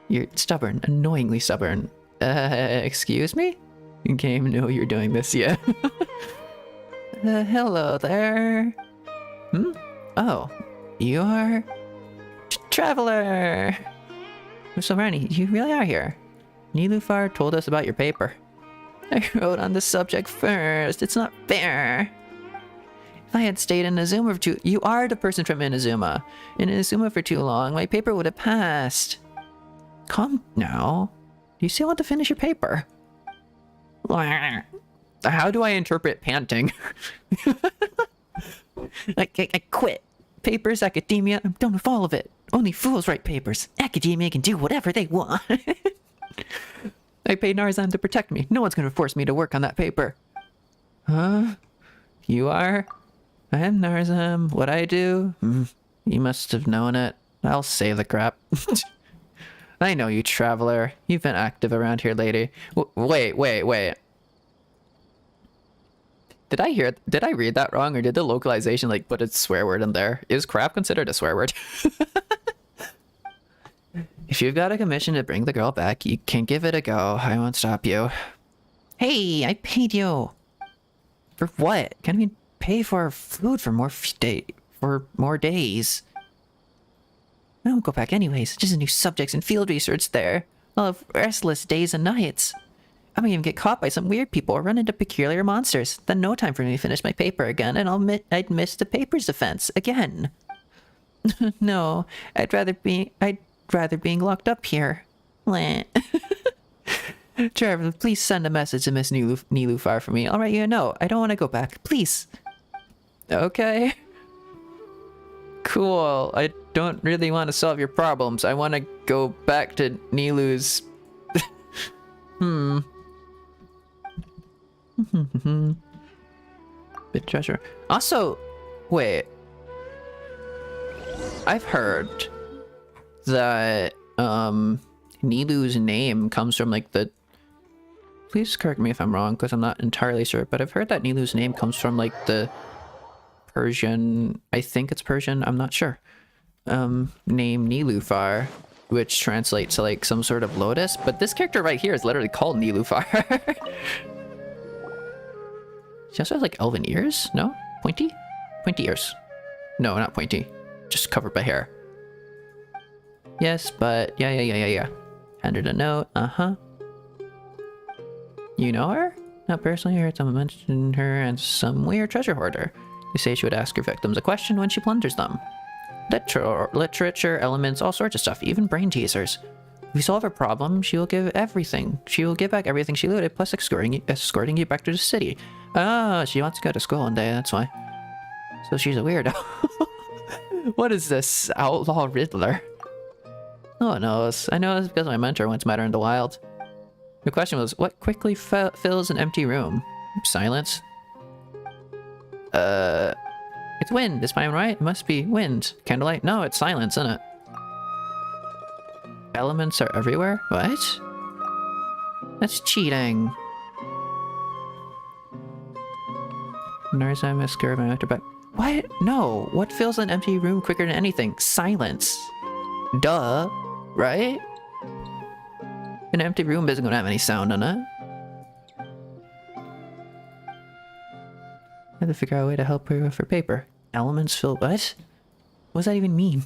You're stubborn, annoyingly stubborn. Excuse me? Game, know you're doing this yet. Hello there. Oh, you are... Traveler! So Rani, you really are here. Nilou Far told us about your paper. I wrote on the subject first. It's not fair. If I had stayed in Inazuma for too... You are the person from Inazuma. In Inazuma for too long, my paper would have passed. Come now. Do you still want to finish your paper? How do I interpret panting? I quit. Papers, academia, I'm done with all of it. Only fools write papers. Academia can do whatever they want. I paid Narzan to protect me. No one's gonna force me to work on that paper. Huh? You are? I am Narzan. What I do? You must have known it. I'll save the crap. I know you, Traveler. You've been active around here lately. Wait. Did I read that wrong, or did the localization like put a swear word in there? Is crap considered a swear word? If you've got a commission to bring the girl back, you can give it a go. I won't stop you. Hey, I paid you. For what? Can't even pay for food for more for more days. I won't go back anyways. Just new subjects and field research there. I'll have restless days and nights. I might even get caught by some weird people or run into peculiar monsters. Then no time for me to finish my paper again, and I'd miss the paper's defense again. No, I'd rather being locked up here. Bleh. Trevor, please send a message to Miss Nilou Far for me. I'll write you a note. I don't want to go back. Please. Okay. Cool. I don't really want to solve your problems. I want to go back to Nilou's... Bit treasure. Also, wait. I've heard that Nilou's name comes from like the... Please correct me if I'm wrong, because I'm not entirely sure, but I've heard that Nilou's name comes from like the Persian... I think it's Persian, I'm not sure. Name Niloufar, which translates to like some sort of lotus, but this character right here is literally called Niloufar. She also has like elven ears? No? Pointy? Pointy ears. No, not pointy. Just covered by hair. Yes, but yeah. Handed a note, You know her? Not personally, I heard someone mention her and some weird treasure hoarder. They say she would ask her victims a question when she plunders them. Literature, elements, all sorts of stuff, even brain teasers. If you solve her problem, she will give everything. She will give back everything she looted, plus escorting you back to the city. Ah, she wants to go to school one day, that's why. So she's a weirdo. What is this? Outlaw Riddler? No one knows. I know this because my mentor once met her in the wild. The question was, what quickly fills an empty room? Silence? It's wind. Is mine right? It must be wind. Candlelight? No, it's silence, isn't it? Elements are everywhere? What? That's cheating. Nurse, I mascara my after back. What? No. What fills an empty room quicker than anything? Silence. Duh. Right? An empty room isn't gonna have any sound in it. I have to figure out a way to help her with her paper. Elements fill... What? What does that even mean?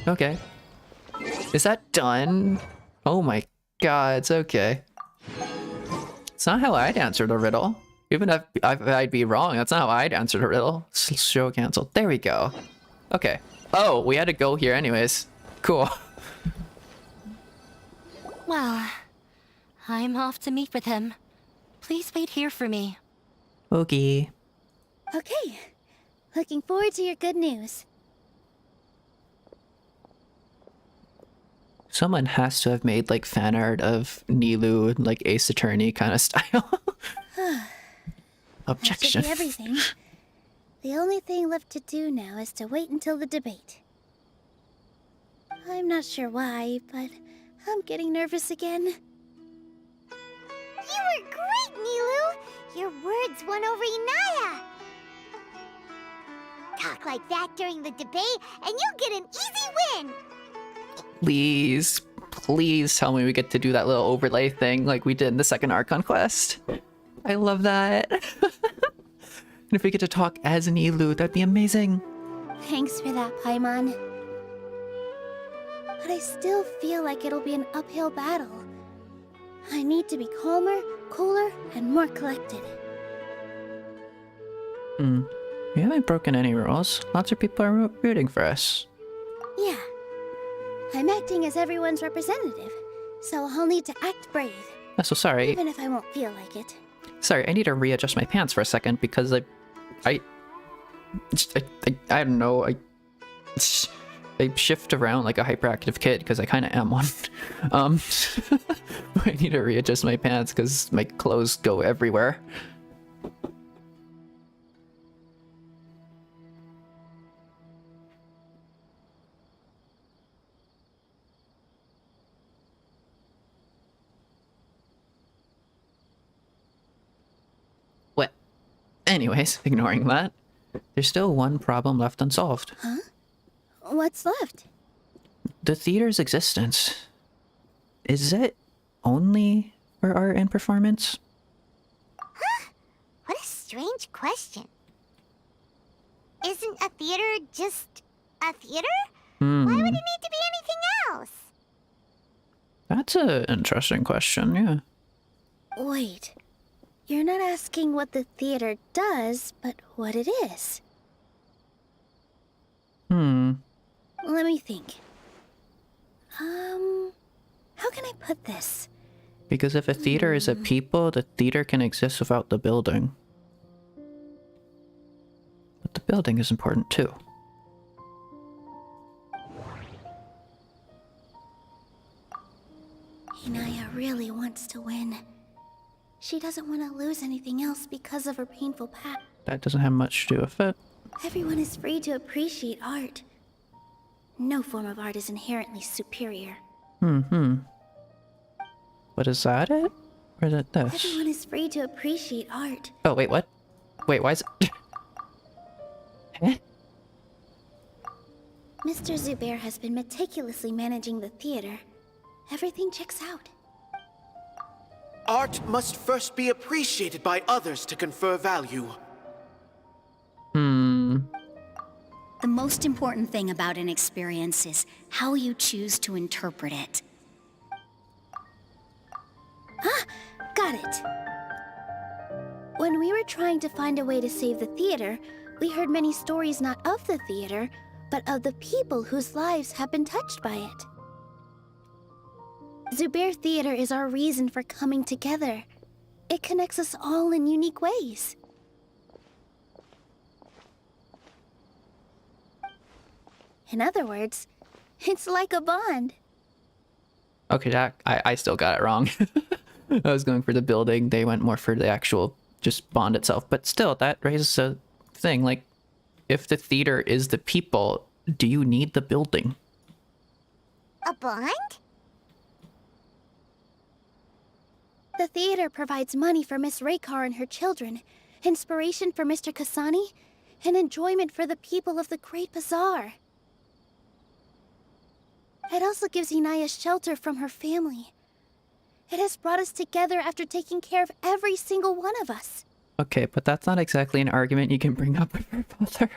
Okay. Is that done? Oh my god, it's okay. It's not how I'd answer the riddle. Even if I'd be wrong, that's not how I'd answer the riddle. Show canceled. There we go. Okay. Oh, we had to go here anyways. Cool. Well, I'm off to meet with him. Please wait here for me. Okay. Okay. Looking forward to your good news. Someone has to have made like fan art of Nilou in like Ace Attorney kind of style. Objection. That should be everything. The only thing left to do now is to wait until the debate. I'm not sure why, but I'm getting nervous again. You were great, Nilou! Your words won over Inaya! Talk like that during the debate, and you'll get an easy win! Please tell me we get to do that little overlay thing like we did in the second Archon quest. I love that. And if we get to talk as Nilou, that'd be amazing. Thanks for that, Paimon. But I still feel like it'll be an uphill battle. I need to be calmer, cooler, and more collected. We haven't broken any rules. Lots of people are rooting for us. Yeah. I'm acting as everyone's representative, so I'll need to act brave. I'm so sorry. Even if I won't feel like it. Sorry, I need to readjust my pants for a second because I don't know, I shift around like a hyperactive kid because I kind of am one. I need to readjust my pants because my clothes go everywhere. Anyways, ignoring that, there's still one problem left unsolved. Huh? What's left? The theater's existence. Is it only for art and performance? Huh? What a strange question. Isn't a theater just a theater? Hmm. Why would it need to be anything else? That's an interesting question, yeah. Wait. You're not asking what the theater does, but what it is. Let me think. How can I put this? Because if a theater is a people, the theater can exist without the building. But the building is important too. Inaya really wants to win. She doesn't want to lose anything else because of her painful past. That doesn't have much to do with it. Everyone is free to appreciate art. No form of art is inherently superior. But is that it? Or is it this? Everyone is free to appreciate art. Oh, wait, what? Wait, why is it... Eh? Mr. Zubair has been meticulously managing the theater. Everything checks out. Art must first be appreciated by others to confer value. The most important thing about an experience is how you choose to interpret it. Ah, got it. When we were trying to find a way to save the theater, we heard many stories not of the theater, but of the people whose lives have been touched by it. Zubair Theater is our reason for coming together. It connects us all in unique ways. In other words, it's like a bond. Okay, Jack, I still got it wrong. I was going for the building. They went more for the actual just bond itself. But still, that raises a thing. Like, if the theater is the people, do you need the building? A bond? The theater provides money for Miss Raykar and her children, inspiration for Mr. Kasani, and enjoyment for the people of the Great Bazaar. It also gives Inaya shelter from her family. It has brought us together after taking care of every single one of us. Okay, but that's not exactly an argument you can bring up with your father.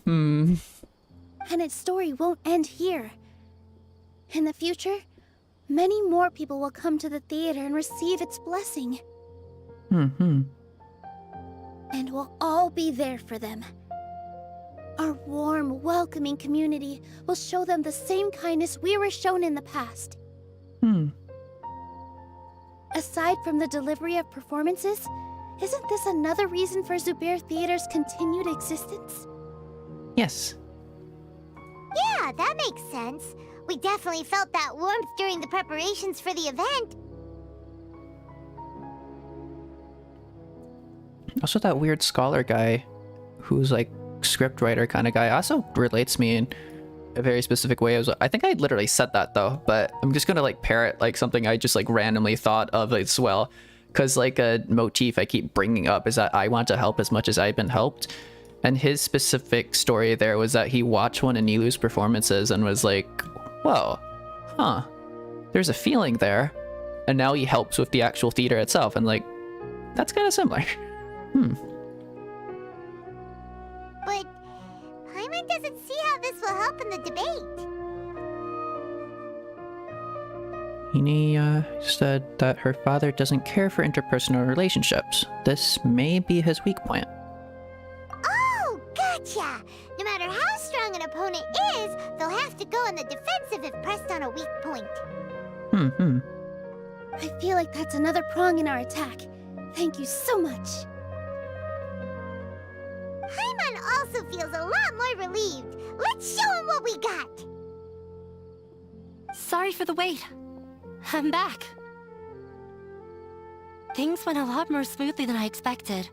And its story won't end here. In the future, many more people will come to the theater and receive its blessing. And we'll all be there for them. Our warm, welcoming community will show them the same kindness we were shown in the past. Aside from the delivery of performances, isn't this another reason for Zubair Theater's continued existence? Yes. Yeah, that makes sense. We definitely felt that warmth during the preparations for the event. Also, that weird scholar guy who's like scriptwriter kind of guy also relates me in a very specific way. I think I literally said that though, but I'm just gonna like parrot like something I just like randomly thought of as well, because like a motif I keep bringing up is that I want to help as much as I've been helped. And his specific story there was that he watched one of Nilou's performances and was like, whoa, there's a feeling there. And now he helps with the actual theater itself, and like, that's kind of similar. But Paimon doesn't see how this will help in the debate. Ine said that her father doesn't care for interpersonal relationships. This may be his weak point. Oh, gotcha! No matter how strong an opponent is, they'll have to go on the defensive if pressed on a weak point. I feel like that's another prong in our attack. Thank you so much. Paimon also feels a lot more relieved. Let's show him what we got! Sorry for the wait. I'm back. Things went a lot more smoothly than I expected.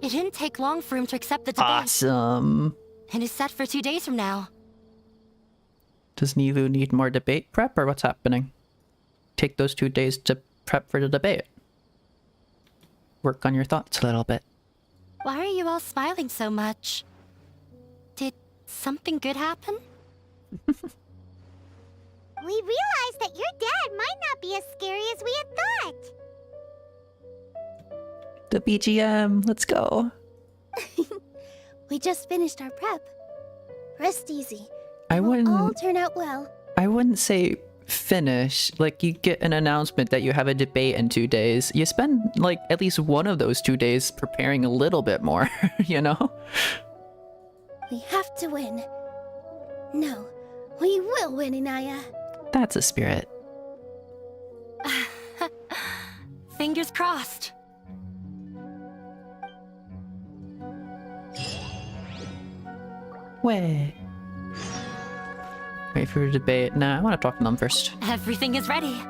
It didn't take long for him to accept the debate. Awesome. And is set for 2 days from now. Does Nilou need more debate prep, or what's happening? Take those 2 days to prep for the debate. Work on your thoughts a little bit. Why are you all smiling so much? Did something good happen? We realized that your dad might not be as scary as we had thought. The BGM, let's go. We just finished our prep. Rest easy. I It will all wouldn't turn out well. I wouldn't say finish. Like, you get an announcement that you have a debate in 2 days. You spend like at least one of those 2 days preparing a little bit more, you know? We have to win. No, we will win, Inaya. That's a spirit. Fingers crossed. Wait for a debate. Nah, I want to talk to them first. Everything is ready.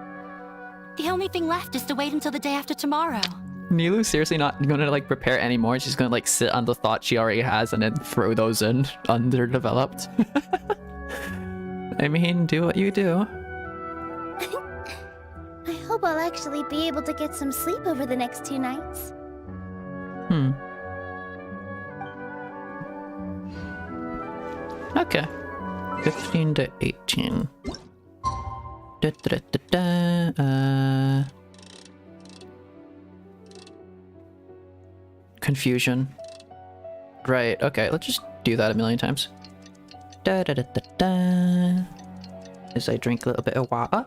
The only thing left is to wait until the day after tomorrow. Nilou's seriously not gonna like prepare anymore. She's gonna like sit on the thoughts she already has and then throw those in underdeveloped. I mean, do what you do. I hope I'll actually be able to get some sleep over the next 2 nights. Okay. 15 to 18. Da, da, da, da. Confusion. Right, okay, let's just do that a million times. Da da da da da. As I drink a little bit of water.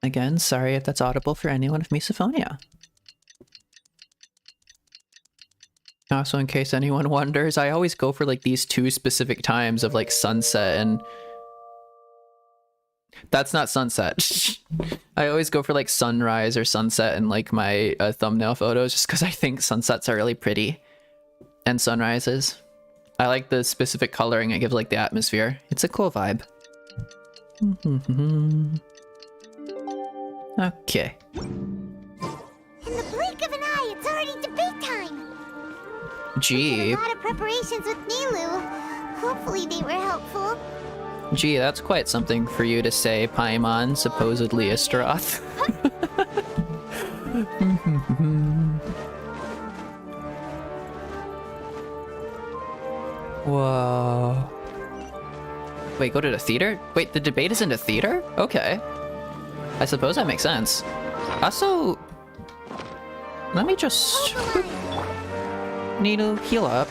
Again, sorry if that's audible for anyone with misophonia. Also, in case anyone wonders, I always go for like these 2 specific times of like sunset and... That's not sunset. I always go for like sunrise or sunset in like my thumbnail photos just because I think sunsets are really pretty. And sunrises. I like the specific coloring it gives like the atmosphere. It's a cool vibe. Okay. In the blink of an eye, it's already debate time. Gee. A lot of preparations with Nilou. Hopefully they were helpful. Gee, that's quite something for you to say, Paimon, supposedly Astaroth. Whoa. Wait, go to the theater? Wait, the debate is in the theater? Okay. I suppose that makes sense. Also, let me just... Nilou, heal up.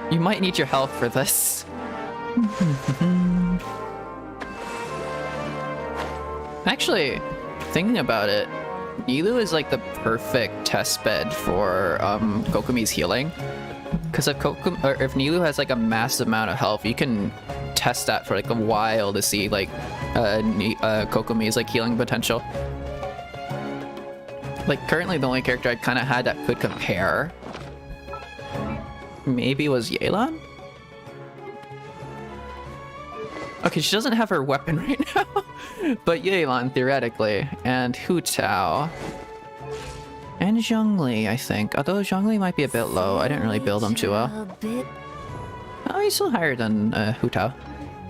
You might need your health for this. Actually, thinking about it, Nilou is like the perfect test bed for Kokomi's healing. Because if Nilou has like a massive amount of health, you can test that for like a while to see like Kokomi's like healing potential. Like currently the only character I kind of had that could compare maybe was Yelan? Okay, she doesn't have her weapon right now, but Yelan theoretically, and Hu Tao. And Zhongli, I think. Although Zhongli might be a bit low. I didn't really build him too well. Oh, he's still higher than Hu Tao.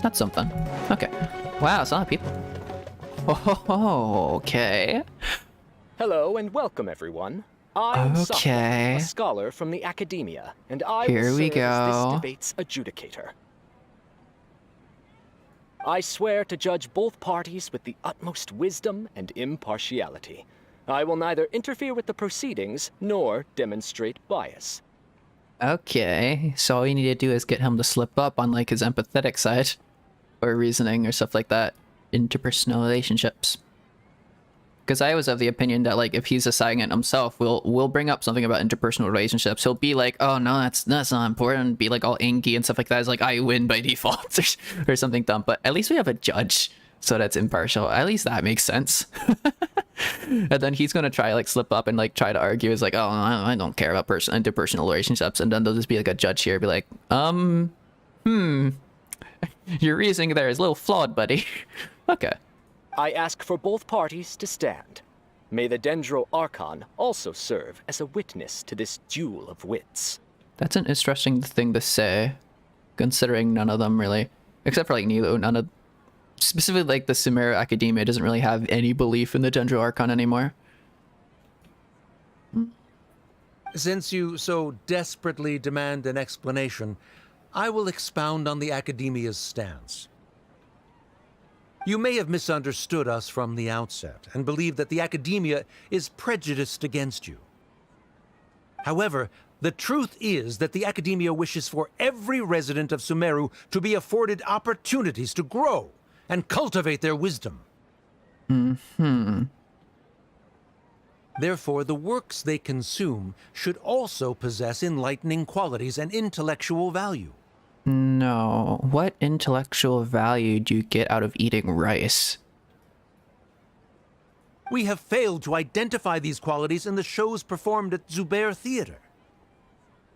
That's something. Okay. Wow, it's a lot of people. Oh, okay. Hello and welcome, everyone. I'm Sokka, a scholar from the academia, and I will serve as this debate's adjudicator. I swear to judge both parties with the utmost wisdom and impartiality. I will neither interfere with the proceedings nor demonstrate bias. Okay, so all you need to do is get him to slip up on like his empathetic side, or reasoning or stuff like that, interpersonal relationships. Because I was of the opinion that like if he's deciding it himself, we'll bring up something about interpersonal relationships. He'll be like, oh no, that's not important. Be like all angry and stuff like that. It's like I win by default or something dumb. But at least we have a judge, so that's impartial. At least that makes sense. And then he's gonna try like slip up and like try to argue. It's like, oh, I don't care about interpersonal relationships. And then there'll just be like a judge here, be like, your reasoning there is a little flawed, buddy. Okay. I ask for both parties to stand. May the Dendro Archon also serve as a witness to this duel of wits. That's an interesting thing to say, considering none of them really, except for like Nilou, none of, specifically like the Sumeru Academia doesn't really have any belief in the Dendro Archon anymore. Since you so desperately demand an explanation, I will expound on the Academia's stance. You may have misunderstood us from the outset and believe that the Academia is prejudiced against you. However, the truth is that the Academia wishes for every resident of Sumeru to be afforded opportunities to grow and cultivate their wisdom. Therefore, the works they consume should also possess enlightening qualities and intellectual value. No. What intellectual value do you get out of eating rice? We have failed to identify these qualities in the shows performed at Zubair Theater.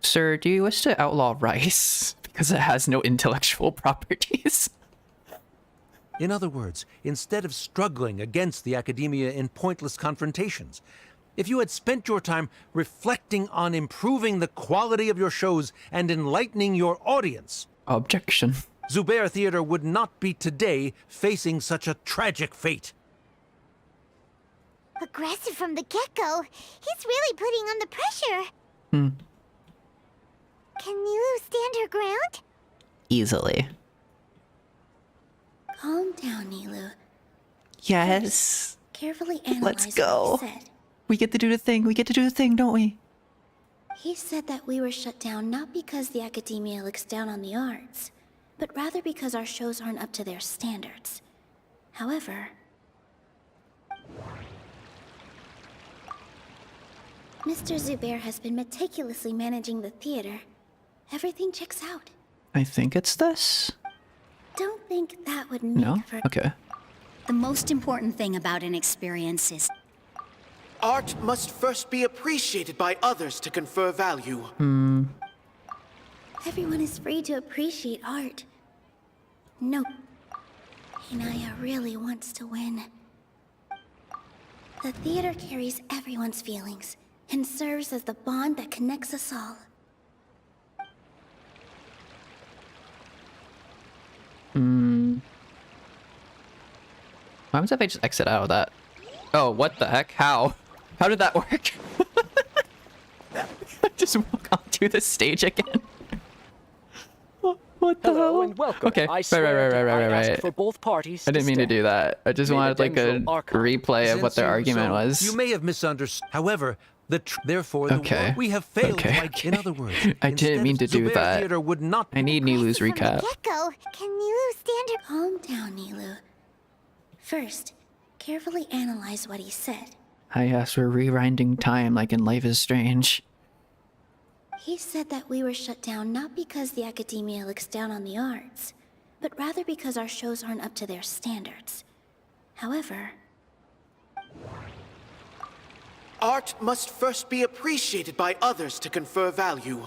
Sir, do you wish to outlaw rice because it has no intellectual properties? In other words, instead of struggling against the Academia in pointless confrontations, if you had spent your time reflecting on improving the quality of your shows and enlightening your audience... Objection. Zubair Theater would not be today facing such a tragic fate. Aggressive from the get-go. He's really putting on the pressure. Can Nilou stand her ground? Easily. Calm down, Nilou. Yes. Carefully analyze Let's go. what he said. We get to do the thing. We get to do the thing, don't we? He said that we were shut down not because the Academia looks down on the arts, but rather because our shows aren't up to their standards. However, Mr. Zubair has been meticulously managing the theater. Everything checks out. I think it's this. Don't think that would make No? for... Okay. The most important thing about an experience is Art must first be appreciated by others to confer value. Everyone is free to appreciate art. No. Hinaya really wants to win. The theater carries everyone's feelings and serves as the bond that connects us all. What happens if I just exit out of that? Oh, what the heck? How? How did that work? Just walk onto the stage again. What the Hello hell? and welcome. Okay, I swear I ask for both parties I didn't mean to stand. do that. I just May the wanted like a Denzel archive replay of what their argument was. You may have misunderstood. However, therefore, the Okay. work we have failed Okay, to okay. In other words, I didn't mean to do Zubair that. Theater would not I need Nilou's From the recap. get-go, can Nilou stand her... Calm down, Nilou. First, carefully analyze what he said. I asked for rewinding time like in Life is Strange. He said that we were shut down not because the Academia looks down on the arts, but rather because our shows aren't up to their standards. However, Art must first be appreciated by others to confer value.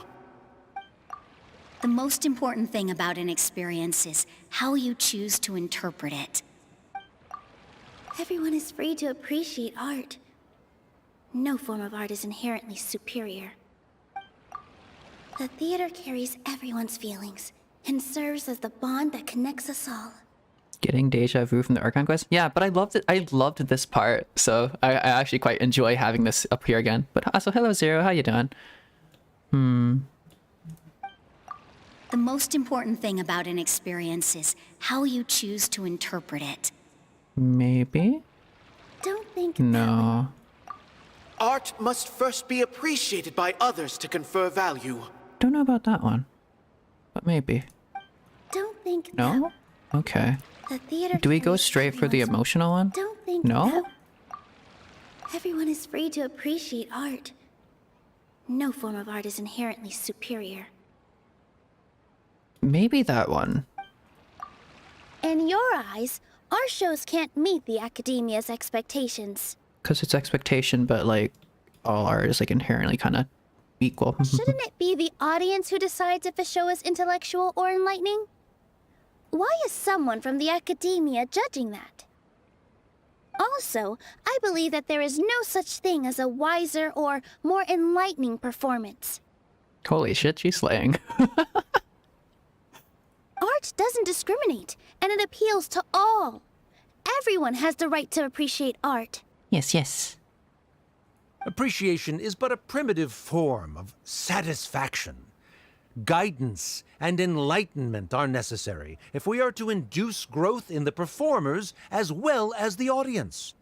the most important thing about an experience is how you choose to interpret it. everyone is free to appreciate art. No form of art is inherently superior. The theater carries everyone's feelings and serves as the bond that connects us all. Getting deja vu from the Archon quest? Yeah, but I loved it. I loved this part, so I actually quite enjoy having this up here again. But also, hello Zero, how you doing? The most important thing about an experience is how you choose to interpret it. Maybe? Don't think No. Art must first be appreciated by others to confer value. Don't know about that one. But maybe. Don't think No? Okay. the theater Do we go carries straight for the everyone's- emotional one? Don't think No? that everyone is free to appreciate art. No form of art is inherently superior. Maybe that one. In your eyes, our shows can't meet the Academia's expectations. Because it's expectation, but like all art is like inherently kind of equal. Shouldn't it be the audience who decides if a show is intellectual or enlightening? Why is someone from the Academia judging that? Also, I believe that there is no such thing as a wiser or more enlightening performance. Holy shit, she's slaying. Art doesn't discriminate, and it appeals to all. Everyone has the right to appreciate art. Yes, yes. Appreciation is but a primitive form of satisfaction. Guidance and enlightenment are necessary if we are to induce growth in the performers as well as the audience.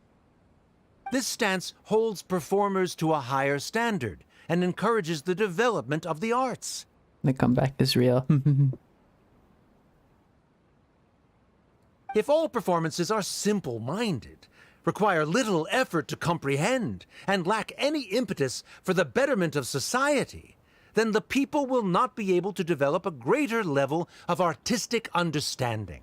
This stance holds performers to a higher standard and encourages the development of the arts. The comeback is real. If all performances are simple-minded, require little effort to comprehend, and lack any impetus for the betterment of society, then the people will not be able to develop a greater level of artistic understanding.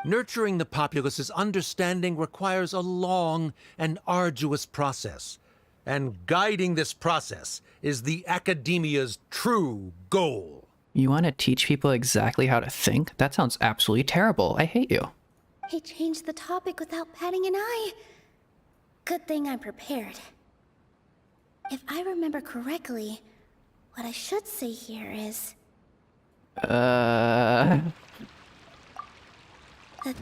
Nurturing the populace's understanding requires a long and arduous process, and guiding this process is the academia's true goal. You want to teach people exactly how to think? That sounds absolutely terrible. I hate you. He changed the topic without batting an eye. Good thing I'm prepared. If I remember correctly, what I should say here is... The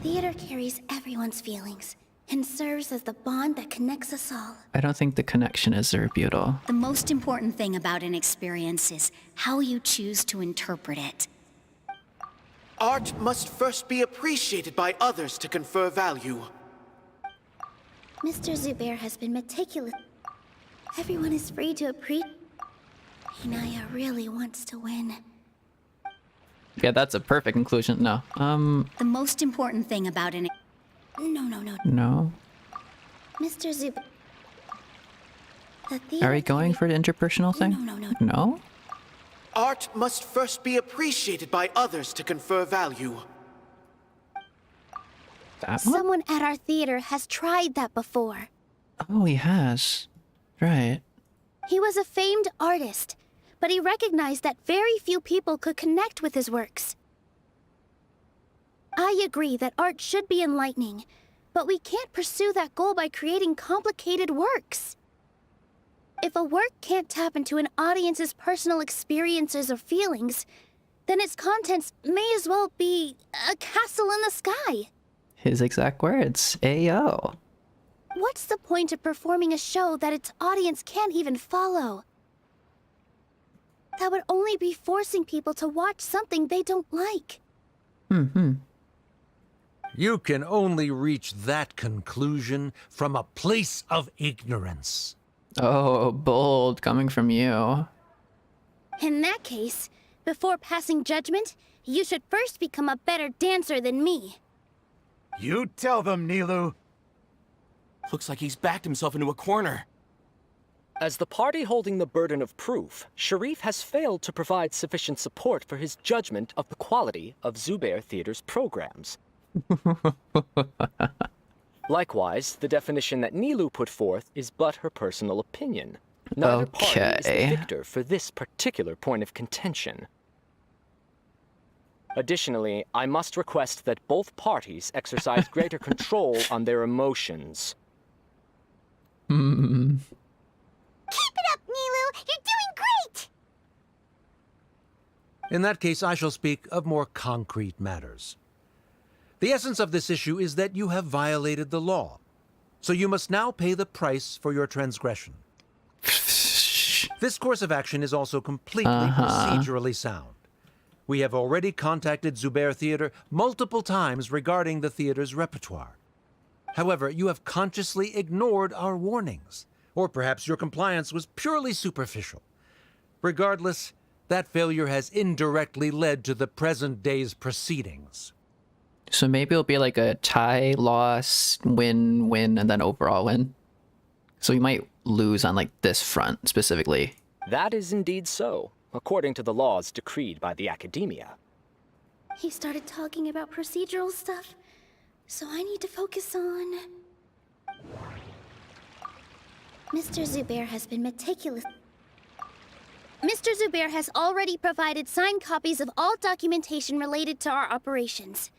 theater carries everyone's feelings and serves as the bond that connects us all. I don't think the connection is Zerbutal. The most important thing about an experience is how you choose to interpret it. Art must first be appreciated by others to confer value. Mr. Zubair has been meticulous. Everyone is free to appreciate. Inaya really wants to win. Yeah, that's a perfect conclusion. No. The most important thing about an... No. Mr. Zubair... Are we going for the interpersonal thing? No? Art must first be appreciated by others to confer value. That one? Someone at our theater has tried that before. Oh, he has. Right. He was a famed artist, but he recognized that very few people could connect with his works. I agree that art should be enlightening, but we can't pursue that goal by creating complicated works. If a work can't tap into an audience's personal experiences or feelings, then its contents may as well be a castle in the sky. His exact words. Ayo. What's the point of performing a show that its audience can't even follow? That would only be forcing people to watch something they don't like. You can only reach that conclusion from a place of ignorance. Oh, bold coming from you. In that case, before passing judgment, you should first become a better dancer than me. You tell them, Nilou. Looks like he's backed himself into a corner. As the party holding the burden of proof, Sharif has failed to provide sufficient support for his judgment of the quality of Zubair Theater's programs. Likewise, the definition that Nilou put forth is but her personal opinion. Neither party is the victor for this particular point of contention. Additionally, I must request that both parties exercise greater control on their emotions. Keep it up, Nilou! You're doing great! In that case, I shall speak of more concrete matters. The essence of this issue is that you have violated the law, so you must now pay the price for your transgression. This course of action is also completely procedurally sound. We have already contacted Zubair Theater multiple times regarding the theater's repertoire. However, you have consciously ignored our warnings, or perhaps your compliance was purely superficial. Regardless, that failure has indirectly led to the present day's proceedings. So maybe it'll be like a tie, loss, win, win, and then overall win. So we might lose on like this front specifically. That is indeed so, according to the laws decreed by the Academia. He started talking about procedural stuff, so I need to focus on... Mr. Zubair has been meticulous. Mr. Zubair has already provided signed copies of all documentation related to our operations.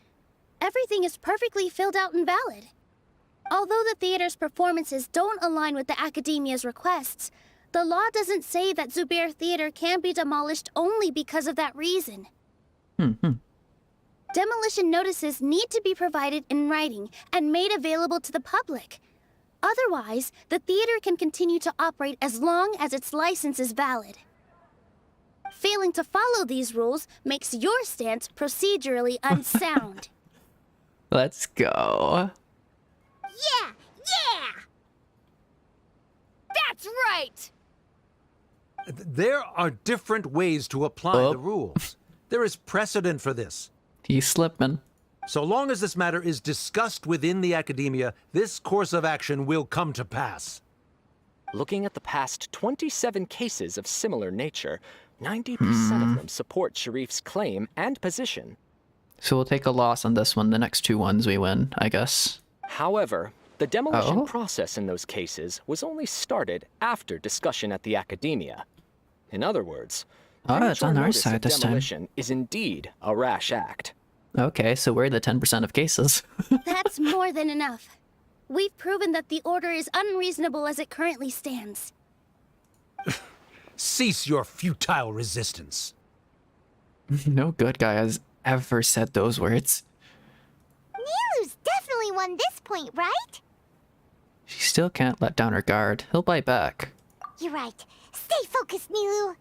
Everything is perfectly filled out and valid. Although the theater's performances don't align with the Academia's requests, the law doesn't say that Zubair Theater can be demolished only because of that reason. Demolition notices need to be provided in writing and made available to the public. Otherwise, the theater can continue to operate as long as its license is valid. Failing to follow these rules makes your stance procedurally unsound. Let's go. Yeah! Yeah! That's right! There are different ways to apply the rules. There is precedent for this. He's slipping. So long as this matter is discussed within the academia, this course of action will come to pass. Looking at the past 27 cases of similar nature, 90% of them support Sharif's claim and position. So we'll take a loss on this one. The next 2 ones we win, I guess. However, the demolition process in those cases was only started after discussion at the academia. In other words, it's on our notice side of this time. demolition is indeed a rash act. Okay, so we're the 10% of cases. That's more than enough. We've proven that the order is unreasonable as it currently stands. Cease your futile resistance. No good guy has ever said those words. Nilou's definitely won this point, right? She still can't let down her guard. He'll bite back. You're right. Stay focused, Nilou.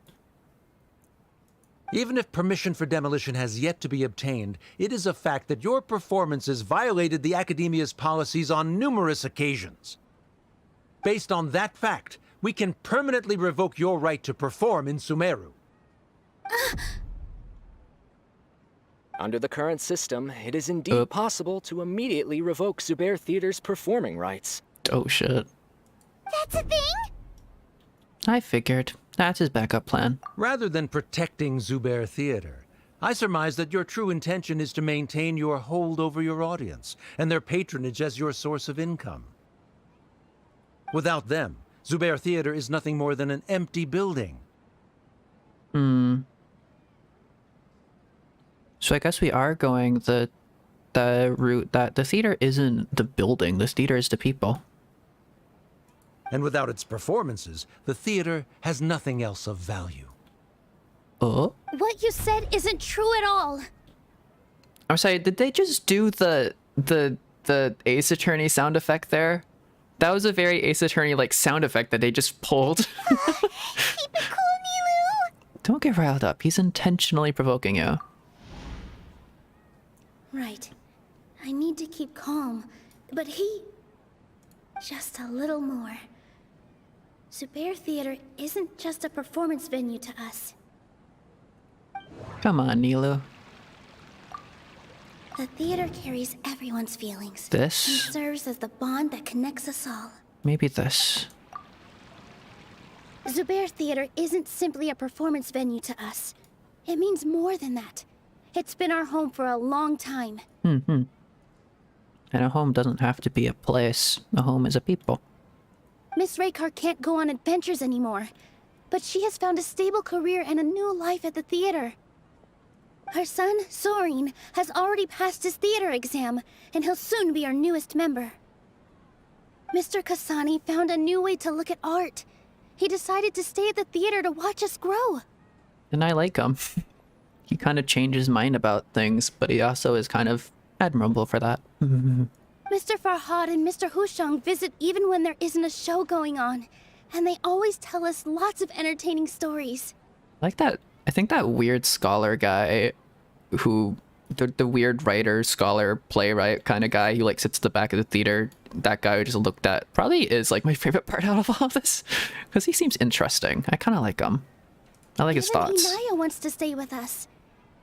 Even if permission for demolition has yet to be obtained, it is a fact that your performances violated the Academia's policies on numerous occasions. Based on that fact, we can permanently revoke your right to perform in Sumeru. Under the current system, it is indeed possible to immediately revoke Zubair Theater's performing rights. Oh shit. That's a thing? I figured. That's his backup plan. Rather than protecting Zubair Theater, I surmise that your true intention is to maintain your hold over your audience and their patronage as your source of income. Without them, Zubair Theater is nothing more than an empty building. So I guess we are going the route that the theater isn't the building, the theater is the people. And without its performances, the theater has nothing else of value. What you said isn't true at all. I'm sorry, did they just do the Ace Attorney sound effect there? That was a very Ace Attorney like sound effect that they just pulled. Keep it cool, Nilou. Don't get riled up. He's intentionally provoking you. Right. I need to keep calm, but he... just a little more. Zubair Theater isn't just a performance venue to us. Come on, Nilou. The theater carries everyone's feelings. This? And serves as the bond that connects us all. Maybe this. Zubair Theater isn't simply a performance venue to us. It means more than that. It's been our home for a long time. And a home doesn't have to be a place. A home is a people. Miss Raykar can't go on adventures anymore, but she has found a stable career and a new life at the theater. Her son, Soren, has already passed his theater exam, and he'll soon be our newest member. Mr. Kasani found a new way to look at art. He decided to stay at the theater to watch us grow. And I like him. He kind of changed his mind about things, but he also is kind of admirable for that. Mr. Farhad and Mr. Hushang visit even when there isn't a show going on, and they always tell us lots of entertaining stories. Like that, I think that weird scholar guy who, the weird writer, scholar, playwright kind of guy who like sits at the back of the theater, that guy who just looked at, probably is like my favorite part out of all this, because he seems interesting. I kind of like him. I like his thoughts. Inaya wants to stay with us,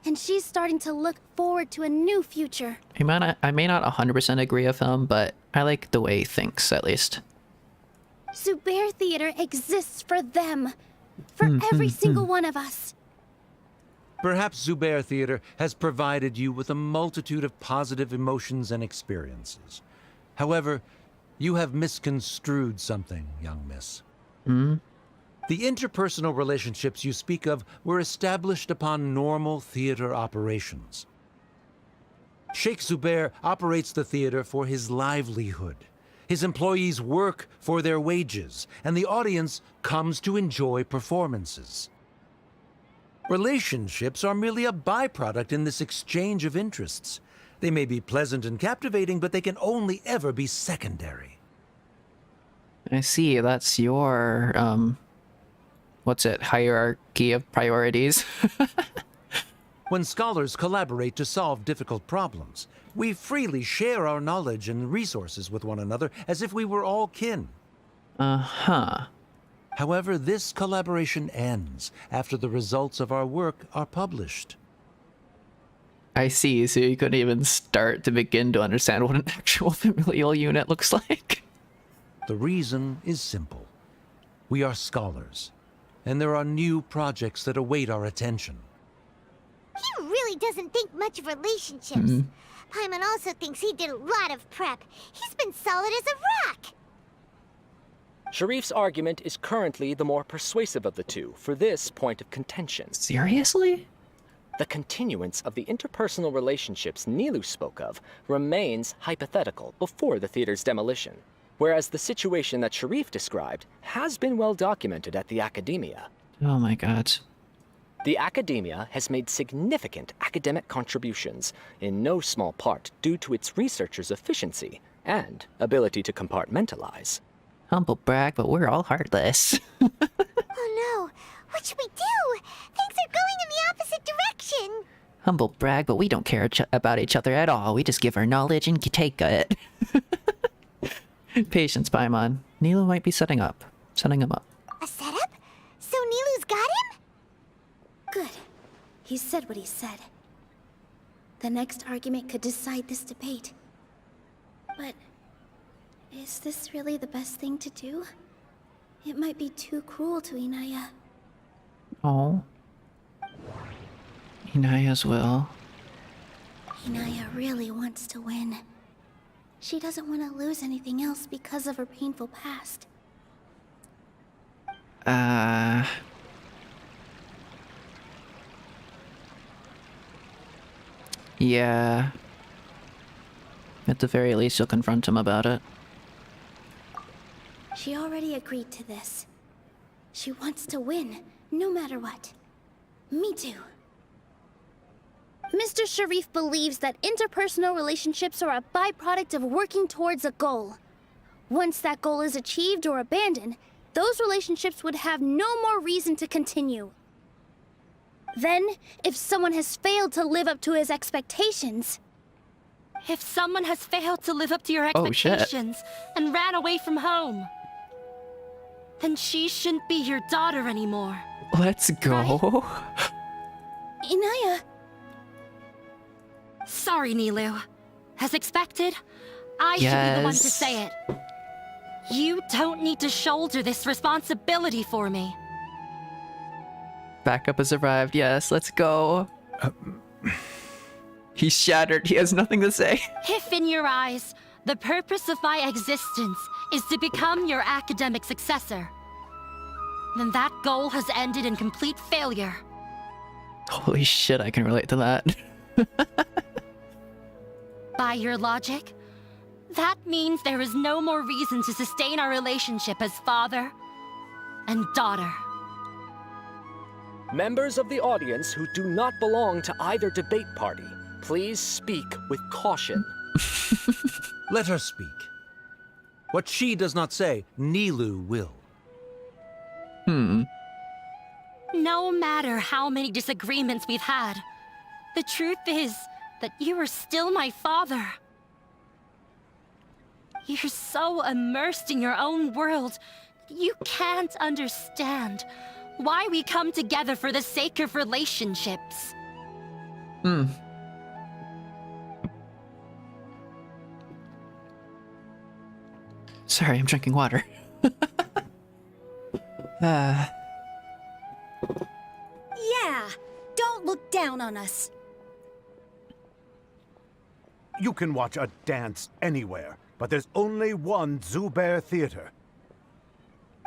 and she's starting to look forward to a new future. I may not 100% agree with him, but I like the way he thinks, at least. Zubair Theater exists for them. For every single one of us. Perhaps Zubair Theater has provided you with a multitude of positive emotions and experiences. However, you have misconstrued something, young miss. The interpersonal relationships you speak of were established upon normal theater operations. Sheikh Zubair operates the theater for his livelihood. His employees work for their wages, and the audience comes to enjoy performances. Relationships are merely a byproduct in this exchange of interests. They may be pleasant and captivating, but they can only ever be secondary. I see, that's your, what's it, hierarchy of priorities. When scholars collaborate to solve difficult problems, we freely share our knowledge and resources with one another as if we were all kin. Uh-huh. However, this collaboration ends after the results of our work are published. I see, so you couldn't even start to begin to understand what an actual familial unit looks like. The reason is simple. We are scholars, and there are new projects that await our attention. He really doesn't think much of relationships. Paimon also thinks he did a lot of prep. He's been solid as a rock. Sharif's argument is currently the more persuasive of the two for this point of contention. Seriously? The continuance of the interpersonal relationships Nilou spoke of remains hypothetical before the theater's demolition, whereas the situation that Sharif described has been well documented at the Academia. Oh my god. The Academia has made significant academic contributions, in no small part due to its researchers' efficiency and ability to compartmentalize. Humble brag, but we're all heartless. Oh no, what should we do? Things are going in the opposite direction. Humble brag, but we don't care about each other at all. We just give our knowledge and take it. Patience, Paimon. Nilou might be setting him up. A setup? So Nilou's got him? Good. He said what he said. The next argument could decide this debate. But is this really the best thing to do? It might be too cruel to Inaya. Oh. Inaya's will. Inaya really wants to win. She doesn't want to lose anything else because of her painful past. Yeah. At the very least, you'll confront him about it. She already agreed to this. She wants to win, no matter what. Me too. Mr. Sharif believes that interpersonal relationships are a byproduct of working towards a goal. Once that goal is achieved or abandoned, those relationships would have no more reason to continue. Then, if someone has failed to live up to his expectations... If someone has failed to live up to your Oh, shit. expectations and ran away from home, then she shouldn't be your daughter anymore. Let's go. Inaya... Sorry, Nilou. As expected, I should be the one to Yes. say it. You don't need to shoulder this responsibility for me. Backup has arrived. Yes, let's go. He's shattered. He has nothing to say. If in your eyes, the purpose of my existence is to become your academic successor, then that goal has ended in complete failure. Holy shit, I can relate to that. By your logic, that means there is no more reason to sustain our relationship as father and daughter. Members of the audience who do not belong to either debate party, please speak with caution. Let her speak. What she does not say, Nilou will. No matter how many disagreements we've had, the truth is that you are still my father. You're so immersed in your own world, you can't understand why we come together for the sake of relationships. Sorry, I'm drinking water. Yeah, don't look down on us. You can watch a dance anywhere, but there's only one Zubair Theater.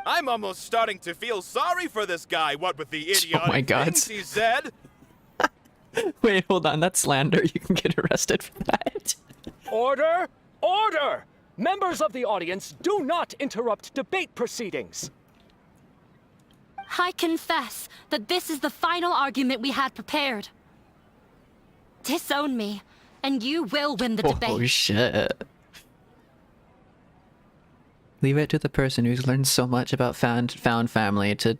I'm almost starting to feel sorry for this guy, what with the idiotic my God. things he said. Wait, hold on. That's slander. You can get arrested for that. Order! Order! Members of the audience, do not interrupt debate proceedings. I confess that this is the final argument we had prepared. Disown me, and you will win the debate. Oh, shit. Leave it to the person who's learned so much about found family to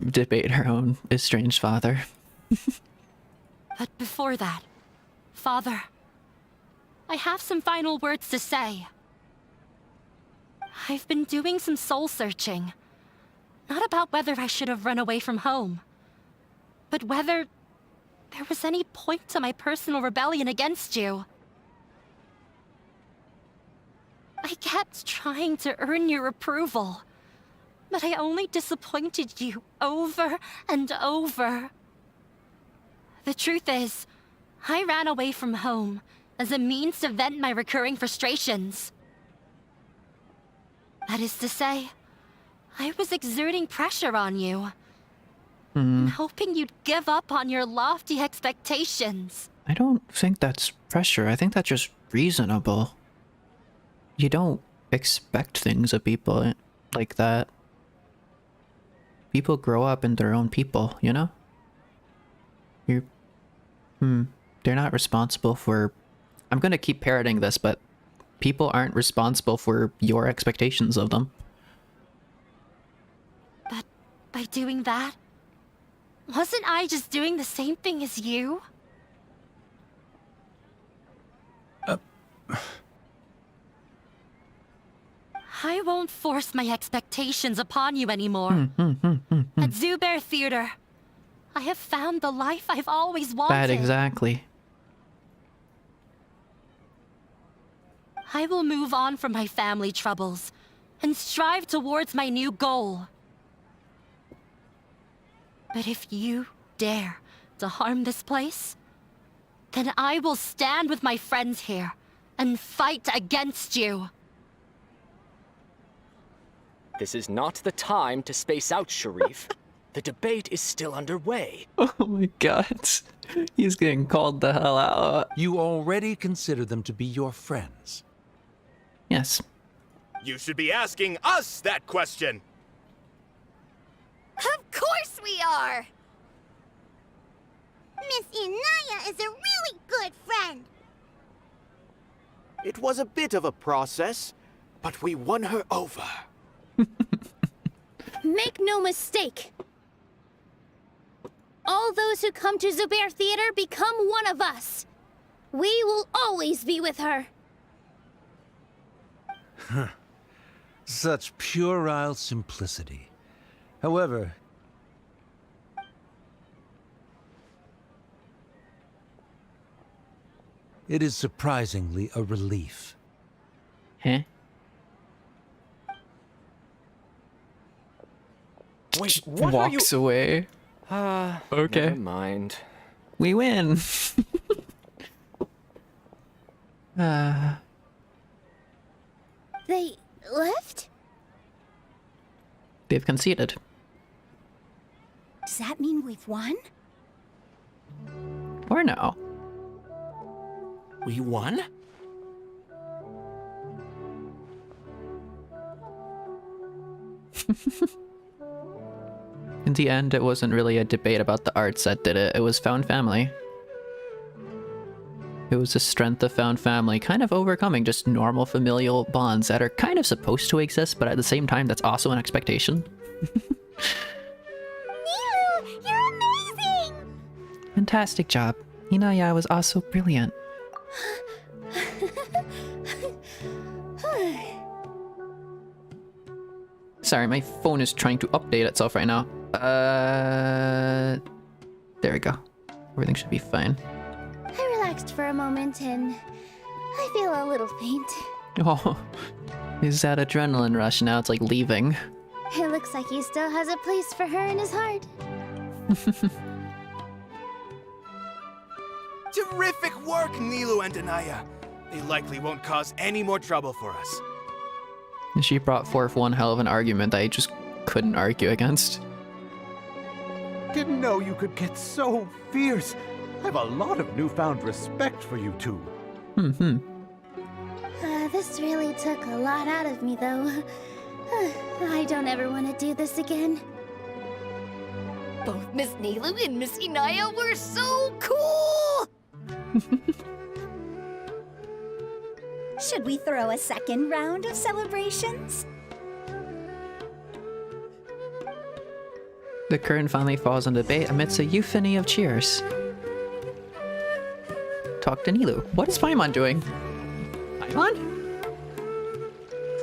debate her own estranged father. But before that, Father, I have some final words to say. I've been doing some soul searching. Not about whether I should have run away from home, but whether there was any point to my personal rebellion against you. I kept trying to earn your approval, but I only disappointed you over and over. The truth is, I ran away from home as a means to vent my recurring frustrations. That is to say, I was exerting pressure on you. And hoping you'd give up on your lofty expectations. I don't think that's pressure. I think that's just reasonable. You don't expect things of people like that. People grow up in their own people, you know? They're not responsible for... I'm gonna keep parroting this, but people aren't responsible for your expectations of them. But by doing that, wasn't I just doing the same thing as you? I won't force my expectations upon you anymore. At Zubair Theater, I have found the life I've always wanted. That exactly. I will move on from my family troubles and strive towards my new goal. But if you dare to harm this place, then I will stand with my friends here and fight against you. This is not the time to space out, Sharif. The debate is still underway. Oh my god. He's getting called the hell out. You already consider them to be your friends. Yes. You should be asking us that question! Of course we are! Miss Inaya is a really good friend. It was a bit of a process, but we won her over. Make no mistake. All those who come to Zubair Theater become one of us. We will always be with her. Such puerile simplicity. However, it is surprisingly a relief. Huh? Wait, what are you... Walks away. Okay. Never mind. We win. They left? They've conceded. Does that mean we've won? Or no. We won? In the end, it wasn't really a debate about the arts that did it. It was found family. It was the strength of found family, kind of overcoming just normal familial bonds that are kind of supposed to exist, but at the same time, that's also an expectation. Nilou, you're amazing! Fantastic job. Inaya was also brilliant. Sorry, my phone is trying to update itself right now. There we go. Everything should be fine. I relaxed for a moment and I feel a little faint. Oh, is that adrenaline rush now? It's like leaving. It looks like he still has a place for her in his heart. Terrific work, Nilou and Anaya. They likely won't cause any more trouble for us. She brought forth one hell of an argument that I just couldn't argue against. Didn't know you could get so fierce. I've a lot of newfound respect for you two. This really took a lot out of me, though. I don't ever want to do this again. Both Miss Nilou and Miss Inaya were so cool! Should we throw a second round of celebrations? The curtain finally falls on debate amidst a euphony of cheers. Talk to Nilou. What is Paimon doing? Paimon?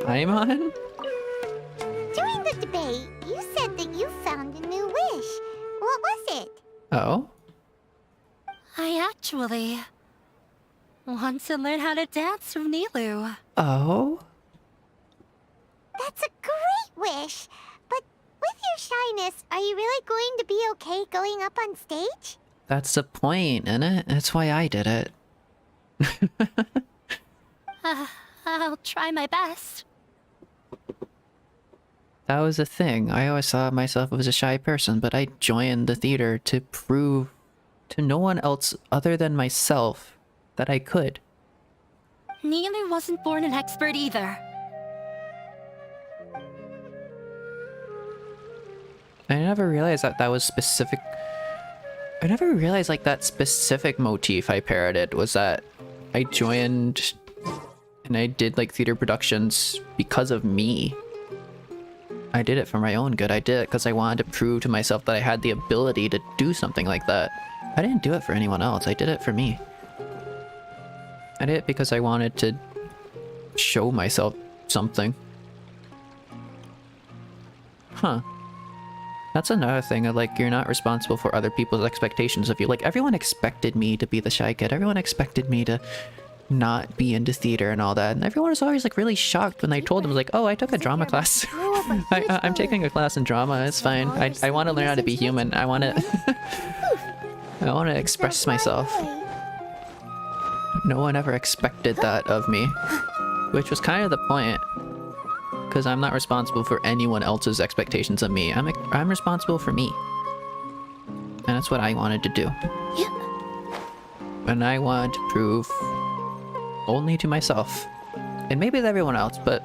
Paimon? During the debate, you said that you found a new wish. What was it? Oh? I actually want to learn how to dance from Nilou. Oh? That's a great wish. But with your shyness, are you really going to be okay going up on stage? That's the point, isn't it? That's why I did it. I'll try my best. That was the thing. I always thought myself as a shy person, but I joined the theater to prove to no one else other than myself that I could. Nilou wasn't born an expert either. I never realized that that was specific. I never realized like that specific motif I parroted was that I joined and I did like theater productions because of me. I did it for my own good. I did it because I wanted to prove to myself that I had the ability to do something like that. I didn't do it for anyone else. I did it for me. I did it because I wanted to show myself something. Huh. That's another thing, like, you're not responsible for other people's expectations of you. Like, everyone expected me to be the shy kid. Everyone expected me to not be into theater and all that. And everyone was always, like, really shocked when I told them, like, oh, I took a drama class. I'm taking a class in drama. It's fine. I want to learn how to be human. I want to... I want to express myself. No one ever expected that of me. Which was kind of the point. Because I'm not responsible for anyone else's expectations of me. I'm responsible for me. And that's what I wanted to do. And I wanted to prove only to myself. And maybe to everyone else, but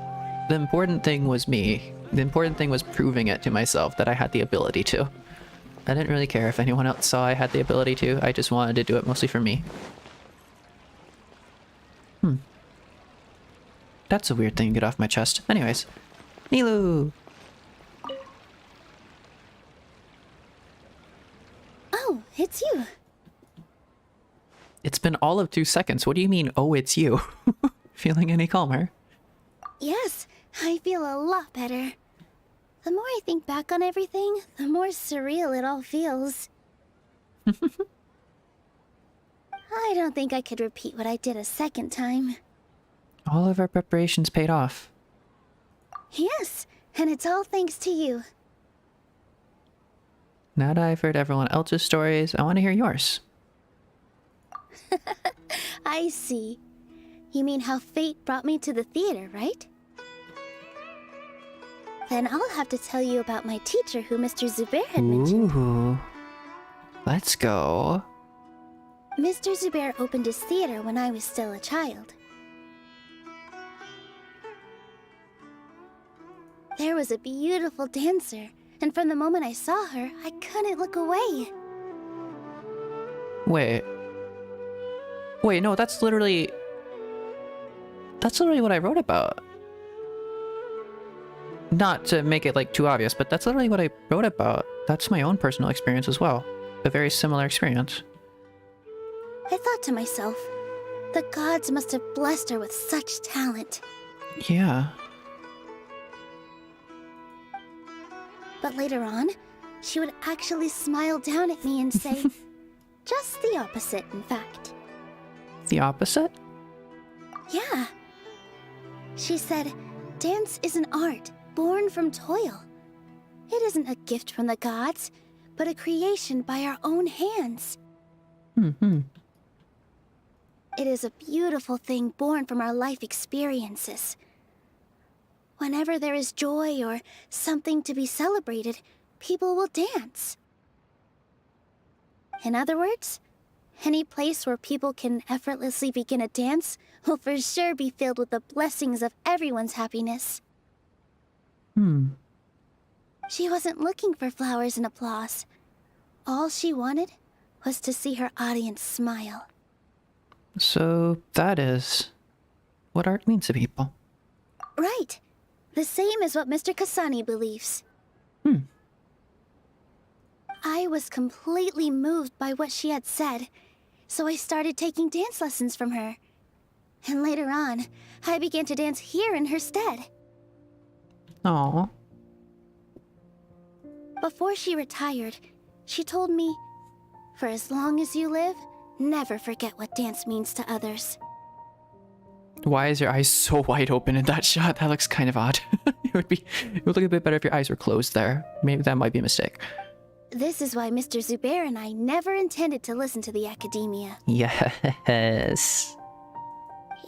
the important thing was me. The important thing was proving it to myself that I had the ability to. I didn't really care if anyone else saw I had the ability to. I just wanted to do it mostly for me. That's a weird thing to get off my chest. Anyways. Nilou! Oh, it's you. It's been all of 2 seconds. What do you mean, oh, it's you? Feeling any calmer? Yes, I feel a lot better. The more I think back on everything, the more surreal it all feels. I don't think I could repeat what I did a second time. All of our preparations paid off. Yes, and it's all thanks to you. Now that I've heard everyone else's stories, I want to hear yours. I see. You mean how fate brought me to the theater, right? Then I'll have to tell you about my teacher who Mr. Zubair had mentioned. Ooh. Let's go. Mr. Zubair opened his theater when I was still a child. There was a beautiful dancer, and from the moment I saw her, I couldn't look away. Wait, no, that's literally what I wrote about. Not to make it like too obvious, but that's literally what I wrote about. That's my own personal experience as well. A very similar experience. I thought to myself, the gods must have blessed her with such talent. Yeah. But later on, she would actually smile down at me and say, just the opposite, in fact. The opposite? Yeah. She said, dance is an art born from toil. It isn't a gift from the gods, but a creation by our own hands. It is a beautiful thing born from our life experiences. Whenever there is joy or something to be celebrated, people will dance. In other words, any place where people can effortlessly begin a dance will for sure be filled with the blessings of everyone's happiness. She wasn't looking for flowers and applause. All she wanted was to see her audience smile. So that is what art means to people. Right. The same as what Mr. Kasani believes. I was completely moved by what she had said, so I started taking dance lessons from her. And later on, I began to dance here in her stead. Aww. Before she retired, she told me, "For as long as you live, never forget what dance means to others." Why is your eyes so wide open in that shot? That looks kind of odd. It would look a bit better if your eyes were closed there. Maybe that might be a mistake. This is why Mr. Zubair and I never intended to listen to the academia. Yes.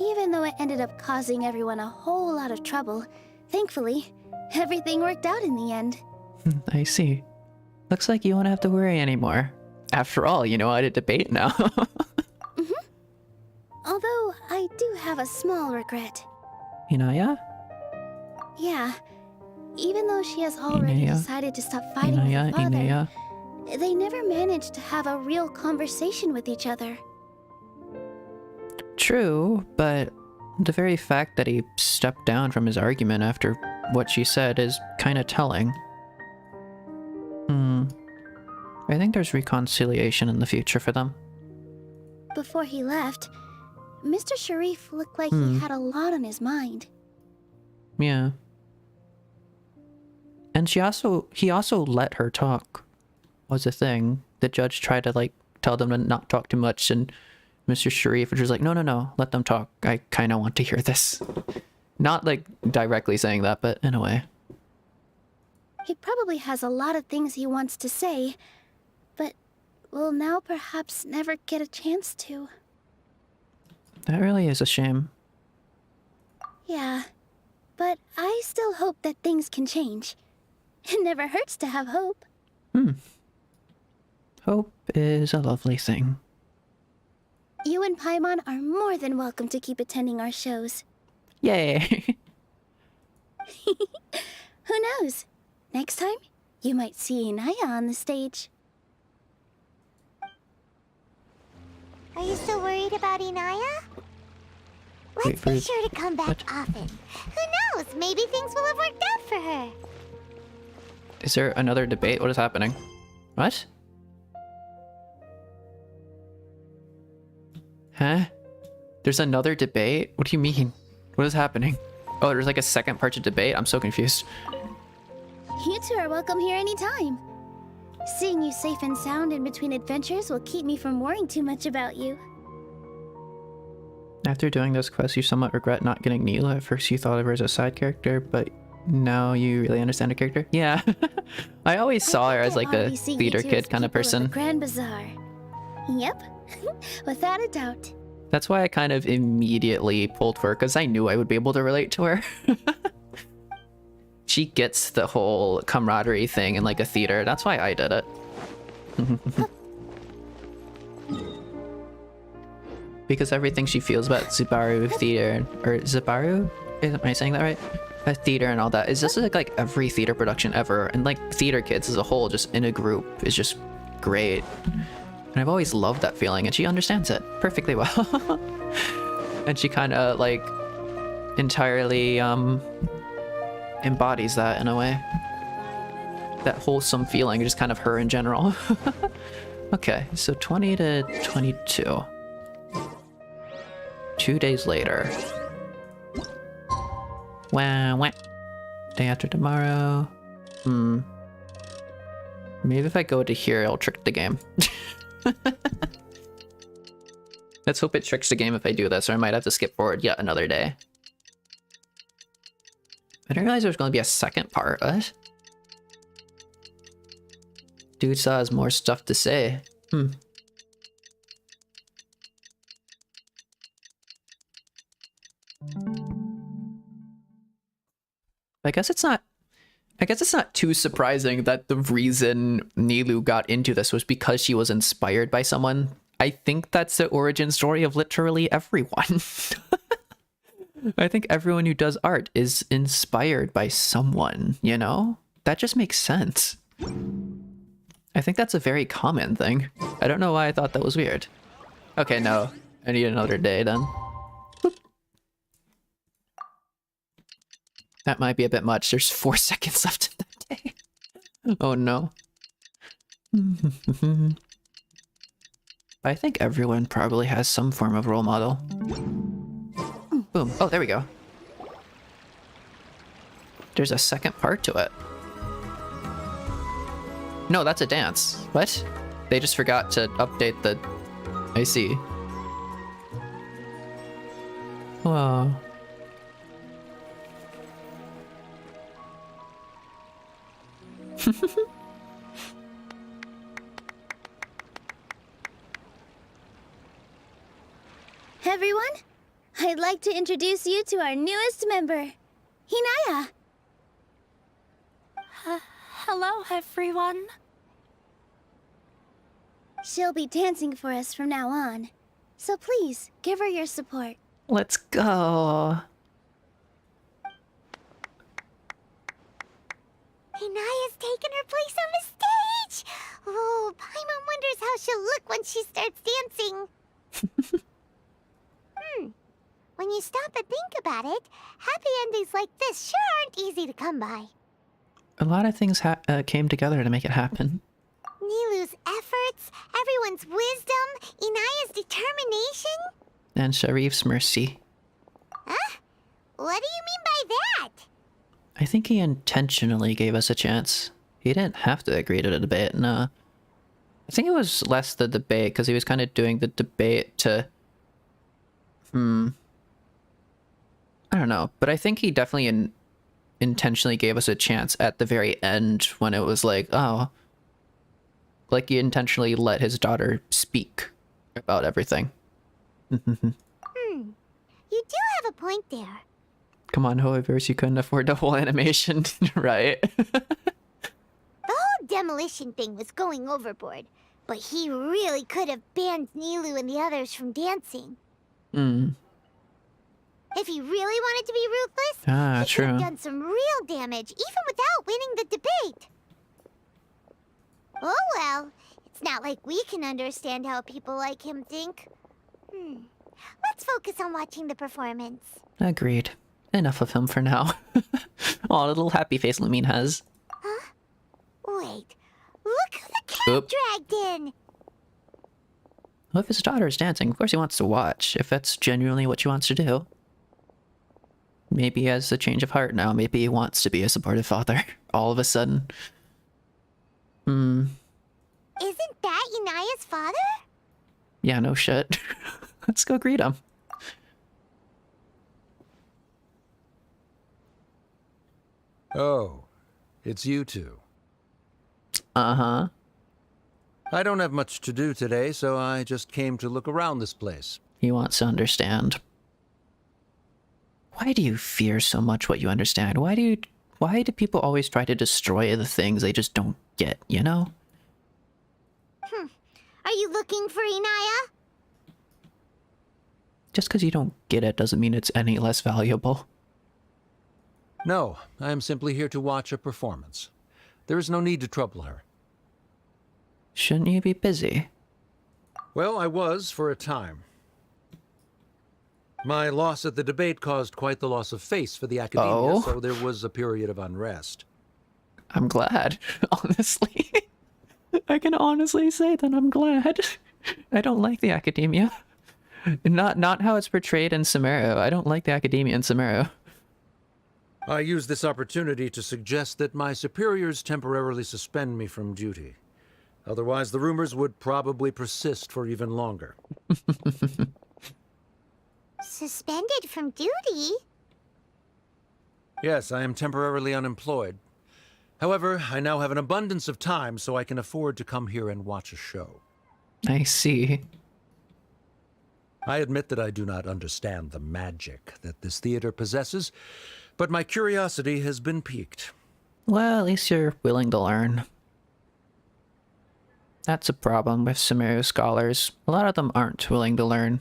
Even though it ended up causing everyone a whole lot of trouble, thankfully, everything worked out in the end. I see. Looks like you won't have to worry anymore. After all, you know how to debate now. Although, I do have a small regret. Inaya? Yeah. Even though she has already Inaya? decided to stop fighting with her father, Inaya? they never managed to have a real conversation with each other. True, but the very fact that he stepped down from his argument after what she said is kind of telling. I think there's reconciliation in the future for them. Before he left, Mr. Sharif looked like he had a lot on his mind. Yeah. And he also let her talk, was a thing. The judge tried to, like, tell them to not talk too much, and Mr. Sharif was just like, no, let them talk. I kind of want to hear this. Not, like, directly saying that, but in a way. He probably has a lot of things he wants to say, but will now perhaps never get a chance to. That really is a shame. Yeah, but I still hope that things can change. It never hurts to have hope. Hope is a lovely thing. You and Paimon are more than welcome to keep attending our shows. Yay! Who knows? Next time, you might see Inaya on the stage. Are you still worried about Inaya? Let's Wait, be sure to come back what? often. Who knows? Maybe things will have worked out for her. Is there another debate? What is happening? What? Huh? There's another debate? What do you mean? What is happening? Oh, there's like a second part to debate? I'm so confused. You two are welcome here anytime. Seeing you safe and sound in between adventures will keep me from worrying too much about you. After doing this quest, you somewhat regret not getting Nilou. At first you thought of her as a side character, but now you really understand the character? Yeah. I always saw her as like a theater kid kind of person. Grand Bazaar. Yep, without a doubt. That's why I kind of immediately pulled for her, because I knew I would be able to relate to her. She gets the whole camaraderie thing in like a theater. That's why I did it. Because everything she feels about Zubaru theater, or Zubaru? Am I saying that right? Theater and all that is just like every theater production ever, and like theater kids as a whole, just in a group, is just great. And I've always loved that feeling, and she understands it perfectly well. And she kind of like entirely embodies that in a way. That wholesome feeling, just kind of her in general. Okay, so 20 to 22. 2 days later. Wah. Day after tomorrow. Maybe if I go to here, it'll trick the game. Let's hope it tricks the game if I do this, or I might have to skip forward yet another day. I didn't realize there was going to be a second part. What? Dude still has more stuff to say. I guess it's not too surprising that the reason Nilou got into this was because she was inspired by someone. I think that's the origin story of literally everyone. I think everyone who does art is inspired by someone, you know? That just makes sense. I think that's a very common thing. I don't know why I thought that was weird. Okay, no. I need another day then. Boop. That might be a bit much. There's 4 seconds left in the day. Oh no. I think everyone probably has some form of role model. Boom. Oh, there we go. There's a second part to it. No, that's a dance. What? They just forgot to update the... I see. Wow. Everyone, I'd like to introduce you to our newest member, Hinaya. Hello, everyone. She'll be dancing for us from now on, so please give her your support. Let's go. Hinaya's taken her place on the stage! Oh, Paimon wonders how she'll look when she starts dancing. When you stop and think about it, happy endings like this sure aren't easy to come by. A lot of things came together to make it happen. Nilou's efforts, everyone's wisdom, Inaya's determination. And Sharif's mercy. Huh? What do you mean by that? I think he intentionally gave us a chance. He didn't have to agree to the debate, no. I think it was less the debate, because he was kind of doing the debate to... I don't know, but I think he definitely intentionally gave us a chance at the very end when it was like, oh... Like he intentionally let his daughter speak about everything. You do have a point there. Come on, Hoiverse, you couldn't afford the whole animation, right? The whole demolition thing was going overboard, but he really could have banned Nilou and the others from dancing. If he really wanted to be ruthless, he could have done some real damage, even without winning the debate. Oh well, it's not like we can understand how people like him think. Let's focus on watching the performance. Agreed. Enough of him for now. Oh, the little happy face Lumine has. Huh? Wait, look who the cat dragged in! Well, if his daughter is dancing, of course he wants to watch, if that's genuinely what she wants to do. Maybe he has a change of heart now. Maybe he wants to be a supportive father all of a sudden. Isn't that Inaya's father? Yeah, no shit. Let's go greet him. Oh, it's you two. Uh-huh. I don't have much to do today, so I just came to look around this place. He wants to understand. Why do you fear so much what you understand? Why do people always try to destroy the things they just don't get, you know? Are you looking for Inaya? Just because you don't get it doesn't mean it's any less valuable. No, I am simply here to watch a performance. There is no need to trouble her. Shouldn't you be busy? Well, I was for a time. My loss at the debate caused quite the loss of face for the academia, so there was a period of unrest. I'm glad, honestly. I can honestly say that I'm glad. I don't like the academia. Not how it's portrayed in Sumeru. I don't like the academia in Sumeru. I use this opportunity to suggest that my superiors temporarily suspend me from duty. Otherwise, the rumors would probably persist for even longer. Suspended from duty? Yes, I am temporarily unemployed. However, I now have an abundance of time, so I can afford to come here and watch a show. I see. I admit that I do not understand the magic that this theater possesses, but my curiosity has been piqued. Well, at least you're willing to learn. That's a problem with Sumeru scholars. A lot of them aren't willing to learn,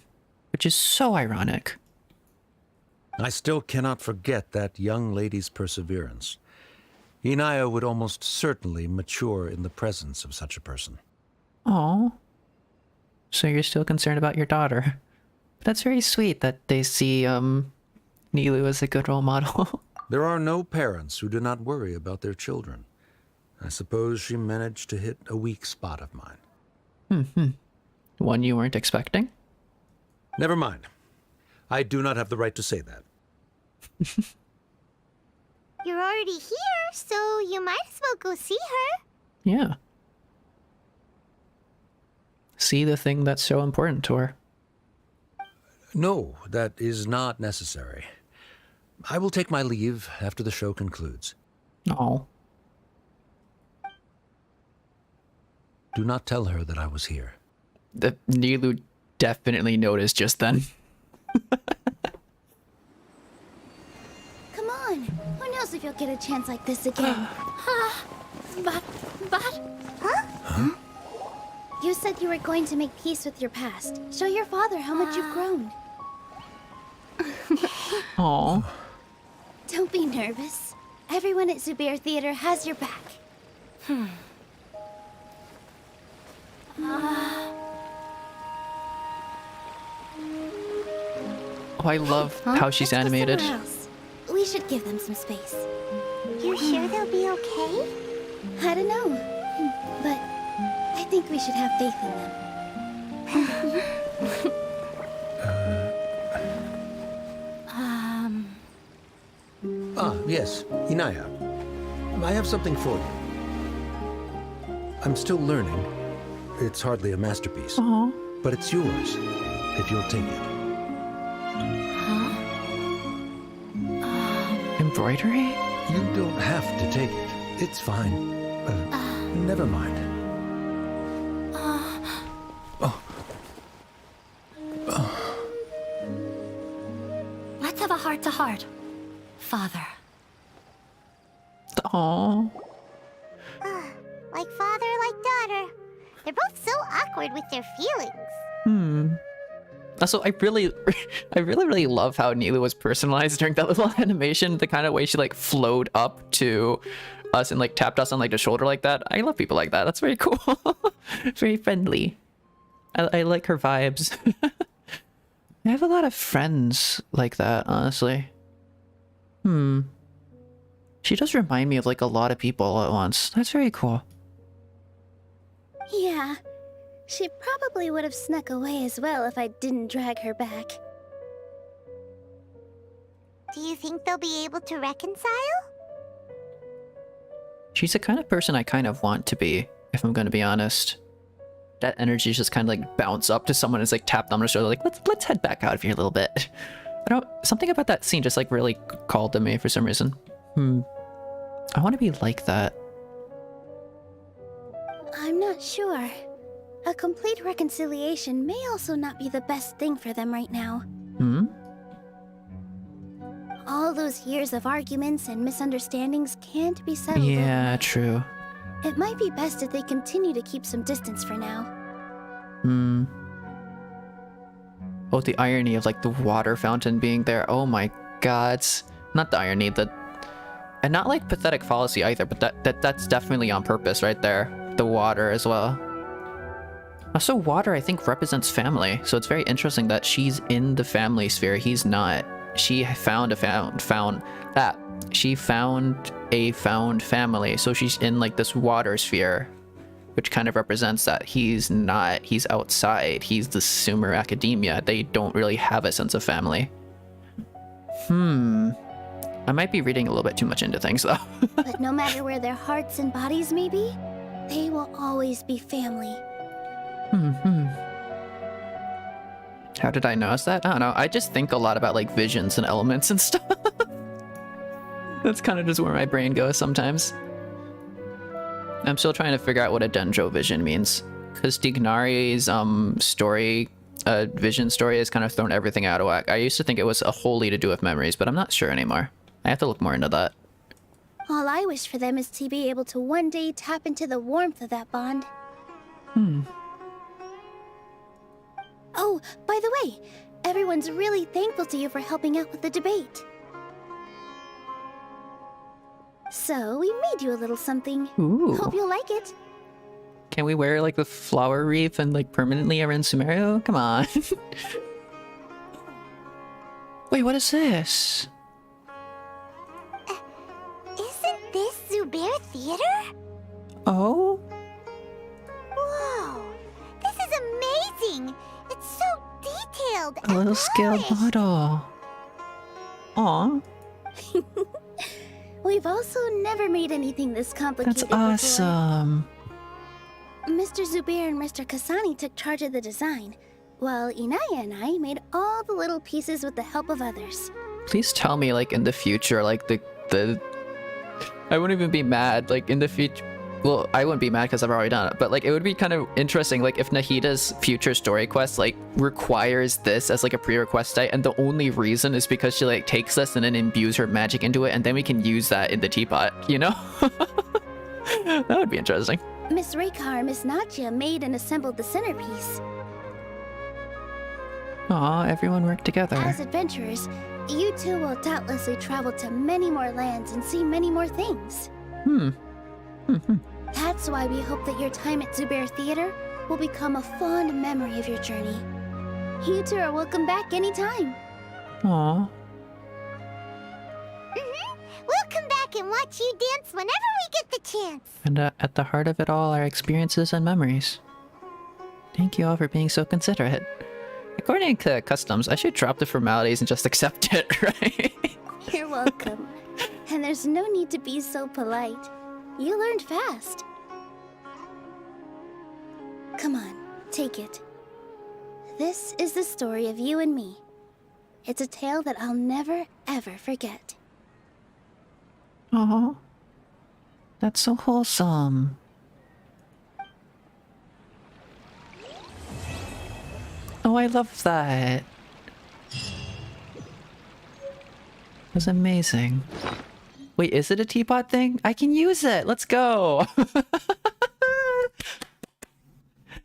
which is so ironic. I still cannot forget that young lady's perseverance. Inaya would almost certainly mature in the presence of such a person. Oh, so you're still concerned about your daughter. That's very sweet that they see, Nilou as a good role model. There are no parents who do not worry about their children. I suppose she managed to hit a weak spot of mine. One you weren't expecting? Never mind. I do not have the right to say that. You're already here, so you might as well go see her. Yeah. See the thing that's so important to her. No, that is not necessary. I will take my leave after the show concludes. Oh. Do not tell her that I was here. The Nilou definitely noticed just then. Come on. Who knows if you'll get a chance like this again? But... Huh? You said you were going to make peace with your past. Show your father how much you've grown. Aw. Don't be nervous. Everyone at Zubair Theater has your back. Oh, I love how she's Let's go animated. somewhere else. We should give them some space. You're sure they'll be okay? I don't know, but I think we should have faith in them. Yes, Inaya. I have something for you. I'm still learning. It's hardly a masterpiece. But it's yours, if you'll take it. Embroidery? You don't have to take it. It's fine. Never mind. let's have a heart-to-heart, Father. Aw. Like father, like daughter. They're both so awkward with their feelings. Also, I really love how Nilou was personalized during that little animation. The kind of way she like flowed up to us and like tapped us on like the shoulder like that. I love people like that. That's very cool. Very friendly. I like her vibes. I have a lot of friends like that, honestly. She does remind me of like a lot of people all at once. That's very cool. Yeah, she probably would have snuck away as well if I didn't drag her back. Do you think they'll be able to reconcile? She's the kind of person I kind of want to be, if I'm going to be honest. That energy is just kind of like bounce up to someone and it's like tapped on the shoulder, like let's head back out of here a little bit. Something about that scene just like really called to me for some reason. I want to be like that. I'm not sure. A complete reconciliation may also not be the best thing for them right now. All those years of arguments and misunderstandings can't be settled. Yeah, true. It might be best if they continue to keep some distance for now. Oh, the irony of like the water fountain being there. Oh my god. Not the irony, and not like pathetic fallacy either, but that's definitely on purpose right there. The water as well. Also, water I think represents family, so it's very interesting that she's in the family sphere. He's not. She found a found family, so she's in like this water sphere, which kind of represents that he's not. He's outside. He's the Sumer academia. They don't really have a sense of family. I might be reading a little bit too much into things though. But no matter where their hearts and bodies may be, they will always be family. How did I notice that? I don't know. I just think a lot about like visions and elements and stuff. That's kind of just where my brain goes sometimes. I'm still trying to figure out what a dendro vision means, because Dignari's vision story has kind of thrown everything out of whack. I used to think it was wholly to do with memories, but I'm not sure anymore. I have to look more into that. All I wish for them is to be able to one day tap into the warmth of that bond. Oh, by the way, everyone's really thankful to you for helping out with the debate. So, we made you a little something. Ooh. Hope you'll like it. Can we wear like the flower wreath and like permanently around Sumerio? Come on. Wait, what is this? Isn't this Zubair Theater? Oh? Whoa! This is amazing! It's so detailed A and little scaled polished. model. Aw, We've also never made anything this complicated that's before. awesome. Mr. Zubair and Mr. Kasani took charge of the design, while Inaya and I made all the little pieces with the help of others. Please tell me, like, in the future, like, the I wouldn't even be mad, like, in the future. Well, I wouldn't be mad because I've already done it, but, like, it would be kind of interesting, like, if Nahida's future story quest, like, requires this as, like, a pre-request site, and the only reason is because she, like, takes this and then imbues her magic into it, and then we can use that in the teapot, you know? That would be interesting. Miss Reikar and Miss Nadja made and assembled the centerpiece. Aw, everyone worked together. As adventurers, you two will doubtlessly travel to many more lands and see many more things. That's why we hope that your time at Zubair Theater will become a fond memory of your journey. You two are welcome back anytime. Aw. We'll come back and watch you dance whenever we get the chance. And at the heart of it all are experiences and memories. Thank you all for being so considerate. According to customs, I should drop the formalities and just accept it, right? You're welcome. And there's no need to be so polite. You learned fast. Come on, take it. This is the story of you and me. It's a tale that I'll never, ever forget. Aw. That's so wholesome. Oh, I love that. That's amazing. Wait, is it a teapot thing? I can use it! Let's go!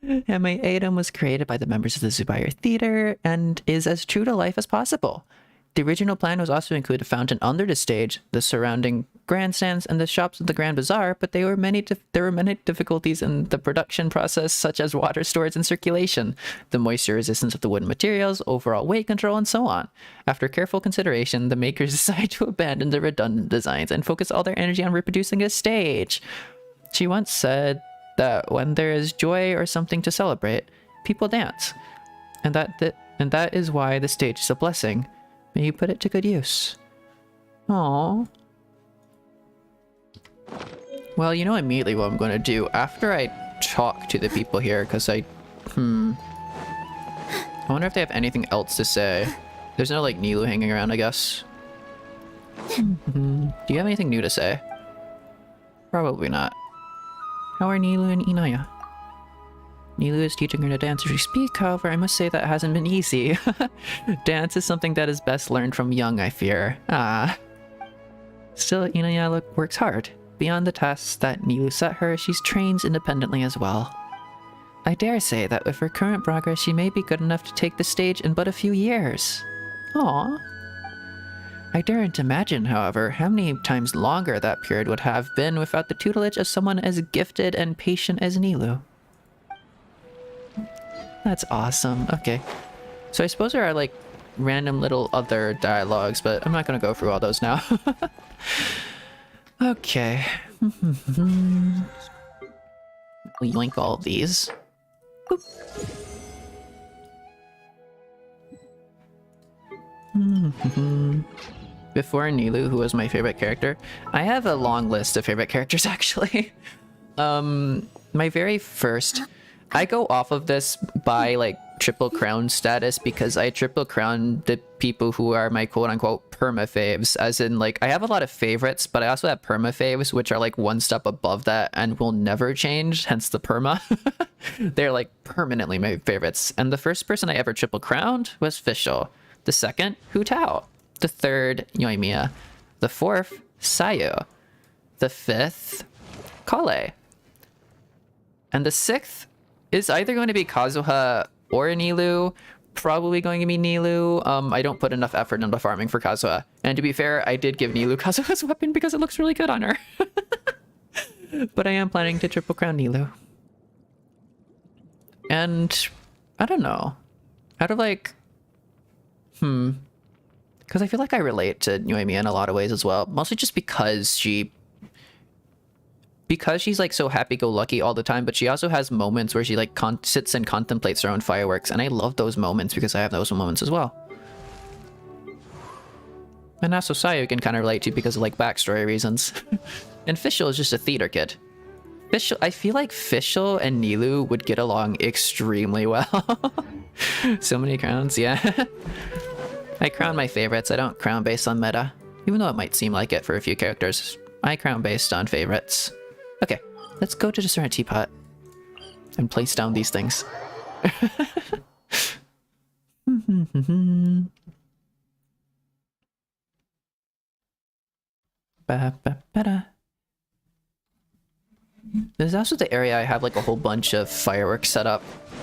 And my item was created by the members of the Zubair Theater and is as true to life as possible. The original plan was also to include a fountain under the stage, the surrounding grandstands, and the shops of the Grand Bazaar, but there were many difficulties in the production process, such as water storage and circulation, the moisture resistance of the wooden materials, overall weight control, and so on. After careful consideration, the makers decided to abandon the redundant designs and focus all their energy on reproducing a stage. She once said that when there is joy or something to celebrate, people dance, and that is why the stage is a blessing. May you put it to good use. Aww. Well, you know immediately what I'm going to do after I talk to the people here, because I wonder if they have anything else to say. There's no, like, Nilou hanging around, I guess. Do you have anything new to say? Probably not. How are Nilou and Inaya? Nilou is teaching her to dance as we speak, however, I must say that hasn't been easy. Dance is something that is best learned from young, I fear. Still, Inaya works hard. Beyond the tasks that Nilou set her, she trains independently as well. I dare say that with her current progress, she may be good enough to take the stage in but a few years. Aww. I daren't imagine, however, how many times longer that period would have been without the tutelage of someone as gifted and patient as Nilou. That's awesome. Okay. So I suppose there are, like, random little other dialogues, but I'm not gonna go through all those now. Okay. We link all of these. Boop. Before Nilou, who was my favorite character, I have a long list of favorite characters, actually. My very first... I go off of this by, like, triple crown status because I triple crown the people who are my quote-unquote perma-faves, as in, like, I have a lot of favorites, but I also have perma-faves, which are, like, one step above that and will never change, hence the perma. They're, like, permanently my favorites. And the first person I ever triple crowned was Fischl. The second, Hu Tao. The third, Yoimiya. The fourth, Sayu. The fifth, Kale. And the sixth is either going to be Kazuha or Nilou. Probably going to be Nilou. I don't put enough effort into farming for Kazuha. And to be fair, I did give Nilou Kazuha's weapon because it looks really good on her. But I am planning to triple crown Nilou. And I don't know. Out of, like... Because I feel like I relate to Yoimiya in a lot of ways as well. Mostly just because she because she's like so happy-go-lucky all the time, but she also has moments where she like sits and contemplates her own fireworks, and I love those moments because I have those moments as well. And also Sayu can kind of relate to because of like backstory reasons. And Fischl is just a theater kid. Fischl, I feel like Fischl and Nilou would get along extremely well. So many crowns, yeah. I crown my favorites. I don't crown based on meta, even though it might seem like it for a few characters. I crown based on favorites. Okay, let's go to the Discernment Teapot and place down these things. There's also the area I have like a whole bunch of fireworks set up,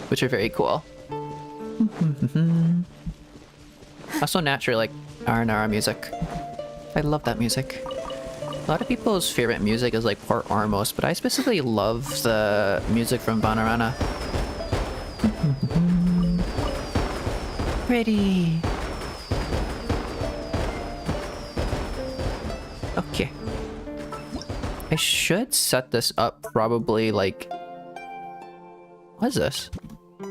which are very cool. Also naturally like R&R music. I love that music. A lot of people's favorite music is like Port Ormos, but I specifically love the music from Bannerana. Pretty. Okay. I should set this up probably like... What is this?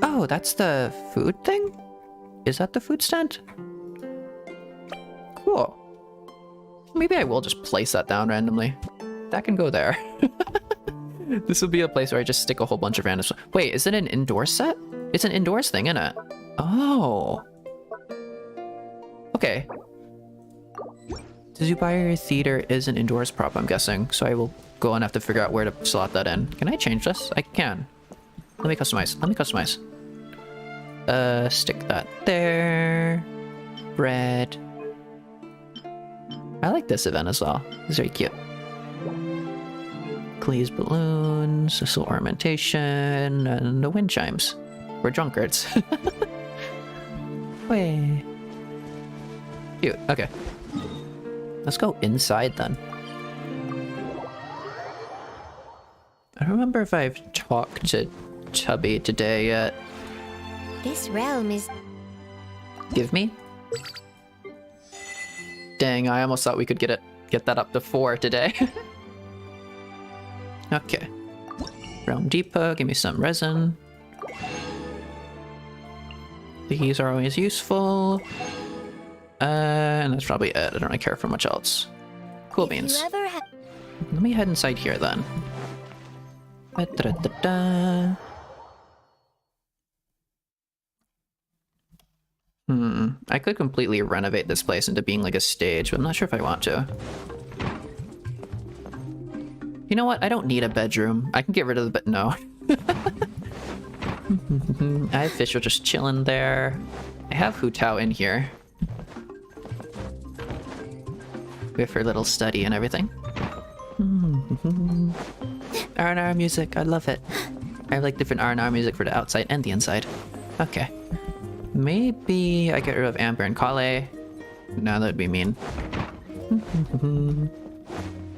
Oh, that's the food thing? Is that the food stand? Cool. Maybe I will just place that down randomly. That can go there. This will be a place where I just stick a whole bunch of random stuff. Wait, is it an indoor set? It's an indoors thing, isn't it? Oh. Okay. The Zubair Theater is an indoors prop, I'm guessing, so I will go and have to figure out where to slot that in. Can I change this? I can. Let me customize. Let me customize. Stick that there. Bread. I like this event as well. It's very cute. Glazed balloons, this little ornamentation, and the wind chimes. We're drunkards. Way. Cute. Okay. Let's go inside then. I don't remember if I've talked to Chubby today yet. This realm is... Give me? Dang, I almost thought we could get that up to 4 today. Okay. Realm Depot, give me some resin. These are always useful. And that's probably it. I don't really care for much else. Cool beans. Let me head inside here then. Da-da-da-da. I could completely renovate this place into being like a stage, but I'm not sure if I want to. You know what? I don't need a bedroom. I can get rid of the bed. No. I have Fischl just chilling there. I have Hu Tao in here. With her little study and everything. R&R music, I love it. I like different R&R music for the outside and the inside. Okay. Maybe I get rid of Amber and Kale. No, that'd be mean.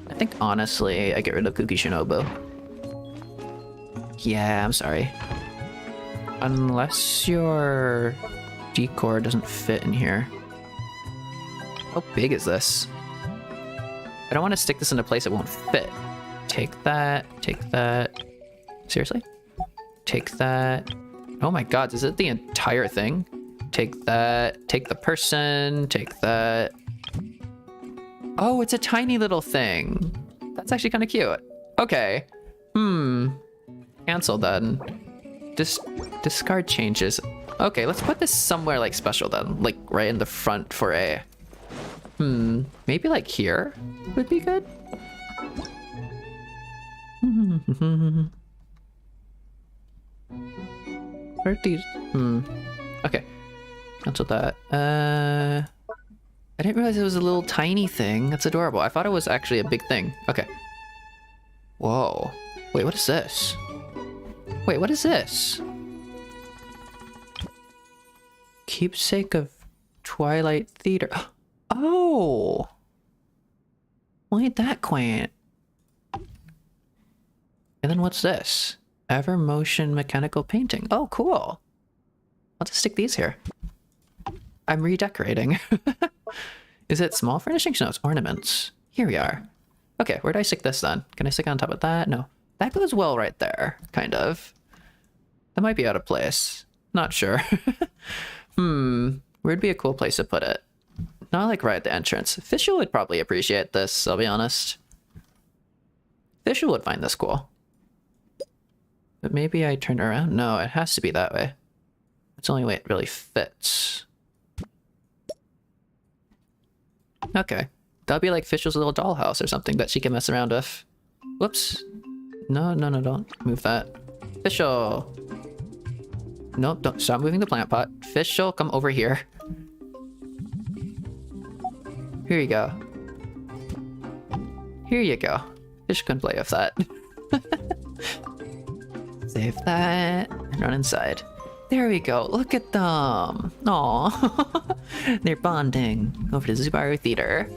I think honestly, I get rid of Kuki Shinobu. Yeah, I'm sorry. Unless your decor doesn't fit in here. How big is this? I don't want to stick this in a place it won't fit. Take that, take that. Seriously? Take that. Oh my god, is it the entire thing? Take that, take the person, take that. Oh, it's a tiny little thing. That's actually kind of cute. Okay. Cancel then. Discard changes. Okay, let's put this somewhere like special then. Like right in the front for a... maybe like here would be good. Where are these? Okay. Cancel that. I didn't realize it was a little tiny thing. That's adorable. I thought it was actually a big thing. Okay. Whoa. Wait, what is this? Wait, what is this? Keepsake of Twilight Theater. Oh! Why ain't that quaint? And then what's this? Ever motion mechanical painting. Oh, cool. I'll just stick these here. I'm redecorating. Is it small furnishings? No, it's ornaments. Here we are. Okay, where do I stick this then? Can I stick it on top of that? No. That goes well right there, kind of. That might be out of place. Not sure. Where'd be a cool place to put it? Not like right at the entrance. Fischl would probably appreciate this, I'll be honest. Fischl would find this cool. But maybe I turn it around? No, it has to be that way. It's the only way it really fits. Okay. That'll be like Fischl's little dollhouse or something that she can mess around with. Whoops. No, don't move that. Fischl! Nope, don't stop moving the plant pot. Fischl, come over here. Here you go. Here you go. Fischl can play with that. Save that and run inside. There we go. Look at them. Aww. They're bonding over to Zubaru Theater.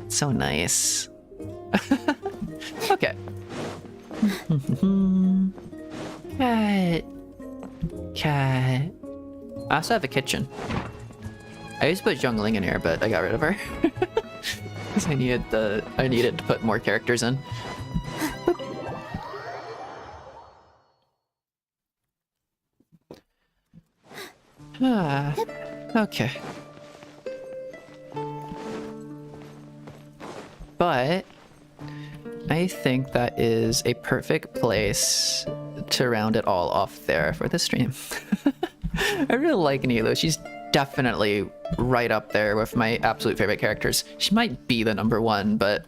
So nice. Okay. Cat. I also have a kitchen. I used to put Zhongling in here, but I got rid of her. Because I needed to put more characters in. Okay. But I think that is a perfect place to round it all off there for the stream. I really like Nilou. She's definitely right up there with my absolute favorite characters. She might be the #1, but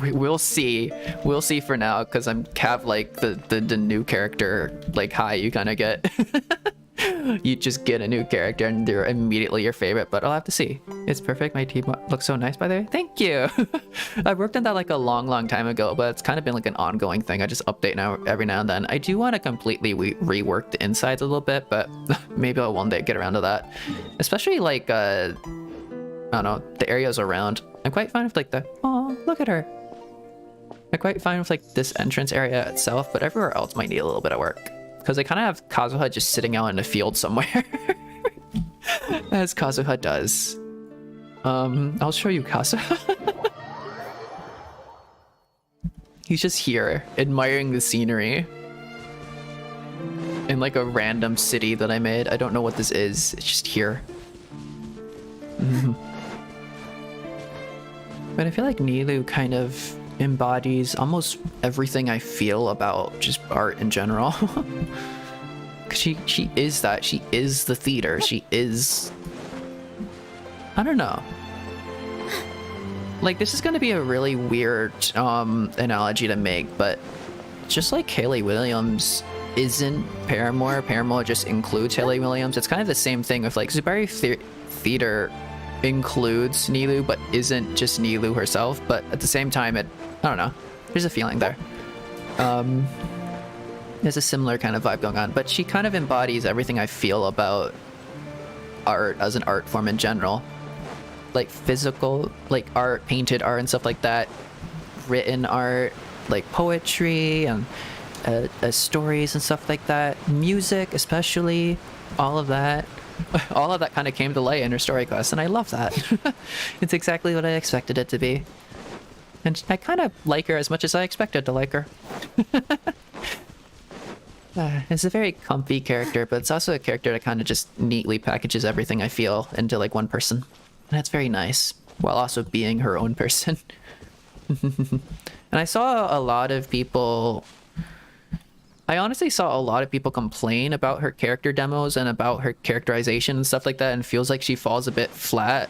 we'll see. We'll see for now, because I'm have like the new character like high you kind of get. You just get a new character and they're immediately your favorite, but I'll have to see. It's perfect. My team looks so nice, by the way. Thank you. I worked on that like a long time ago, but it's kind of been like an ongoing thing. I just update now every now and then. I do want to completely rework the insides a little bit, but maybe I'll one day get around to that. Especially like, I don't know, the areas around. I'm quite fine with like the, oh, look at her. I'm quite fine with like this entrance area itself, but everywhere else might need a little bit of work. Because I kind of have Kazuha just sitting out in the field somewhere. As Kazuha does. I'll show you Kazuha. He's just here, admiring the scenery. In like a random city that I made. I don't know what this is. It's just here. But I feel like Nilou kind of embodies almost everything I feel about just art in general. Cause she is that. She is the theater. She is, I don't know. Like, this is gonna be a really weird analogy to make, but just like Hayley Williams isn't Paramore, Paramore just includes Hayley Williams. It's kind of the same thing with like Zubaru Theater includes Nilou, but isn't just Nilou herself. But at the same time, I don't know. There's a feeling there. There's a similar kind of vibe going on, but she kind of embodies everything I feel about art as an art form in general. Like physical, like art, painted art and stuff like that. Written art, like poetry and stories and stuff like that. Music, especially, all of that. All of that kind of came to light in her story quest, and I love that. It's exactly what I expected it to be. And I kind of like her as much as I expected to like her. It's a very comfy character, but it's also a character that kind of just neatly packages everything I feel into like one person. And that's very nice, while also being her own person. And I saw a lot of people... I honestly saw a lot of people complain about her character demos and about her characterization and stuff like that, and feels like she falls a bit flat.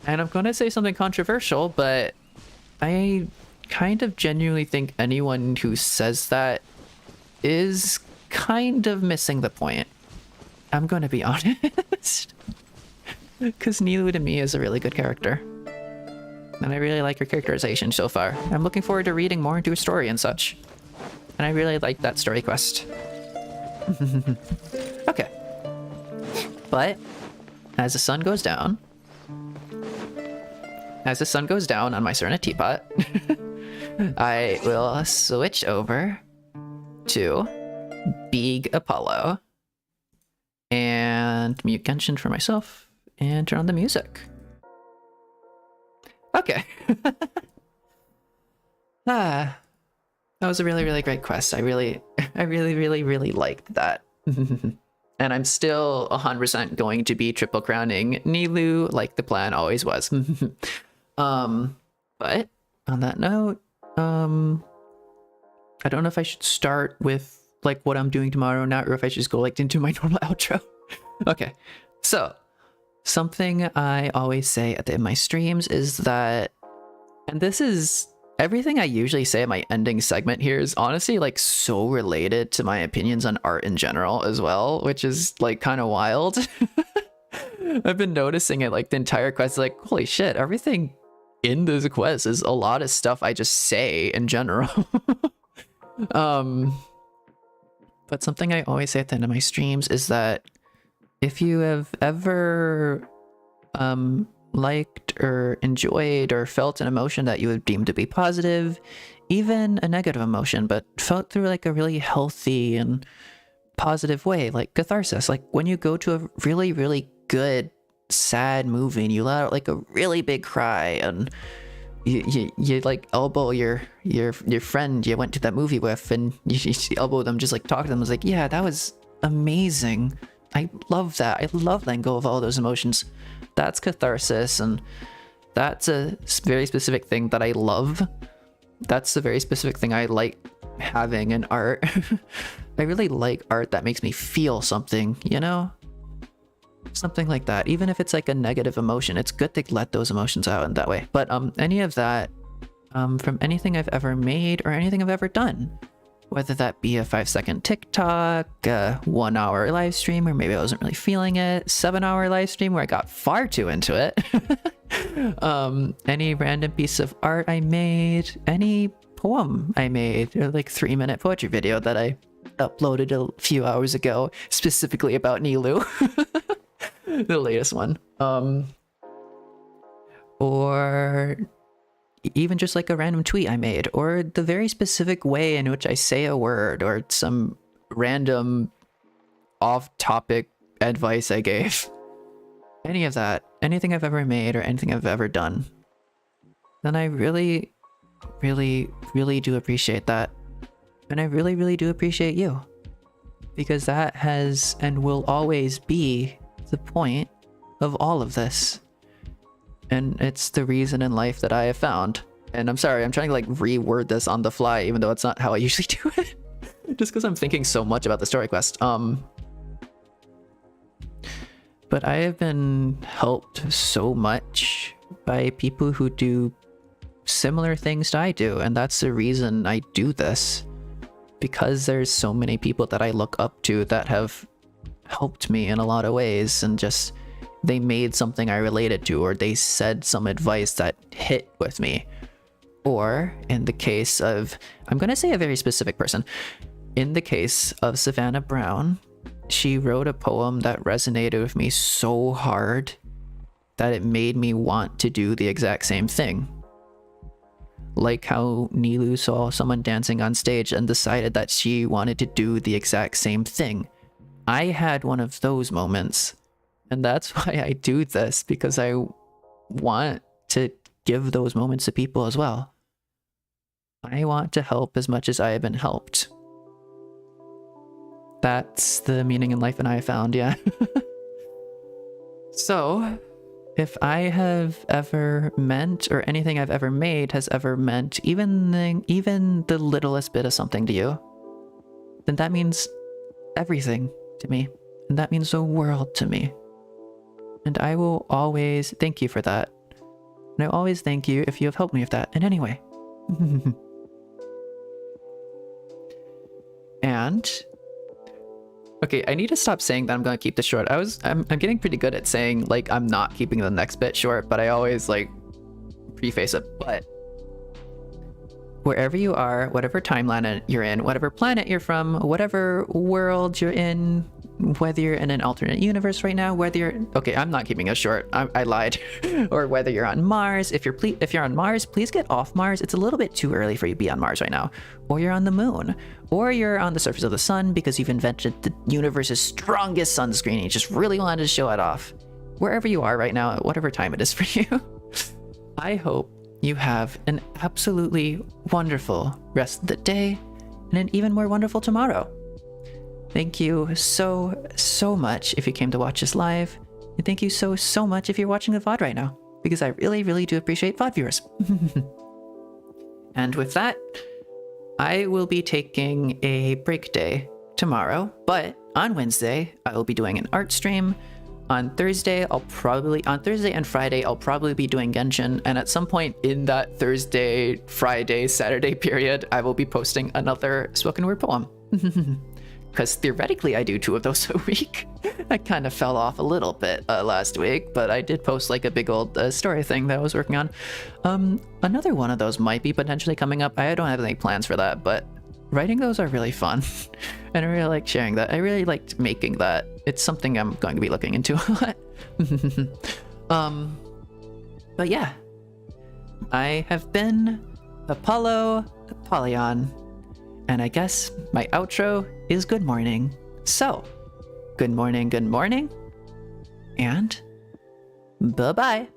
And I'm gonna say something controversial, but I kind of genuinely think anyone who says that is kind of missing the point. I'm gonna be honest. Because Nilou to me is a really good character. And I really like her characterization so far. I'm looking forward to reading more into her story and such. And I really like that story quest. Okay. But as the sun goes down on my Serena teapot, I will switch over to Big Apollo and mute Genshin for myself and turn on the music. Okay. That was a really, really great quest. I really, really liked that. And I'm still 100% going to be triple crowning Nilou like the plan always was. But on that note, I don't know if I should start with like what I'm doing tomorrow now, or if I should just go like into my normal outro. Okay, so something I always say at the end of my streams is that, and this is everything I usually say at my ending segment here is honestly like so related to my opinions on art in general as well, which is like kind of wild. I've been noticing it like the entire quest, like holy shit, everything in this quest is a lot of stuff I just say in general. But something I always say at the end of my streams is that if you have ever liked or enjoyed or felt an emotion that you would deem to be positive, even a negative emotion, but felt through like a really healthy and positive way, like catharsis, like when you go to a really, really good sad movie and you let out like a really big cry, and you like elbow your friend you went to that movie with, and you elbow them, just like talk to them. I was like, yeah, that was amazing. I love that. I love letting go of all those emotions. That's catharsis, and that's a very specific thing that I love. That's a very specific thing I like having in art. I really like art that makes me feel something, you know? Something like that. Even if it's like a negative emotion, it's good to let those emotions out in that way. But any of that from anything I've ever made or anything I've ever done, whether that be a 5-second TikTok, a 1-hour live stream, or maybe I wasn't really feeling it, 7-hour live stream where I got far too into it, any random piece of art I made, any poem I made, or like 3-minute poetry video that I uploaded a few hours ago specifically about Nilou. The latest one, or even just like a random tweet I made, or the very specific way in which I say a word, or some random off-topic advice I gave. Any of that, anything I've ever made or anything I've ever done, then I really, really, really do appreciate that. And I really, really do appreciate you. Because that has and will always be the point of all of this. And it's the reason in life that I have found. And I'm sorry, I'm trying to like reword this on the fly, even though it's not how I usually do it. Just because I'm thinking so much about the story quest. But I have been helped so much by people who do similar things to I do, and that's the reason I do this. Because there's so many people that I look up to that have helped me in a lot of ways, and just they made something I related to, or they said some advice that hit with me. Or in the case of, I'm gonna say a very specific person, in the case of Savannah Brown, she wrote a poem that resonated with me so hard that it made me want to do the exact same thing. Like how Nilou saw someone dancing on stage and decided that she wanted to do the exact same thing. I had one of those moments, and that's why I do this, because I want to give those moments to people as well. I want to help as much as I have been helped. That's the meaning in life and I found, yeah. So, if I have ever meant, or anything I've ever made has ever meant even the littlest bit of something to you, then that means everything to me. And that means the world to me. And I will always thank you for that. And I always thank you if you have helped me with that in any way. And okay, I need to stop saying that I'm gonna keep this short. I'm getting pretty good at saying like I'm not keeping the next bit short, but I always like preface it. But wherever you are, whatever timeline you're in, whatever planet you're from, whatever world you're in, whether you're in an alternate universe right now, whether you're okay, I'm not keeping it short. I lied. Or whether you're on Mars, if you're on Mars, please get off Mars. It's a little bit too early for you to be on Mars right now. Or you're on the moon, or you're on the surface of the sun because you've invented the universe's strongest sunscreen and you just really wanted to show it off. Wherever you are right now, at whatever time it is for you. I hope you have an absolutely wonderful rest of the day and an even more wonderful tomorrow. Thank you so much if you came to watch this live. And thank you so much if you're watching the VOD right now, because I really do appreciate VOD viewers. And with that, I will be taking a break day tomorrow, but on Wednesday, I will be doing an art stream. On Thursday and Friday, I'll probably be doing Genshin, and at some point in that Thursday, Friday, Saturday period, I will be posting another spoken word poem. Because theoretically, I do 2 of those a week. I kind of fell off a little bit last week, but I did post like a big old story thing that I was working on. Another one of those might be potentially coming up. I don't have any plans for that, but writing those are really fun. And I really like sharing that. I really liked making that. It's something I'm going to be looking into a lot. But yeah, I have been Apollo Apollyon, and I guess my outro is good morning. So, good morning, and bye-bye.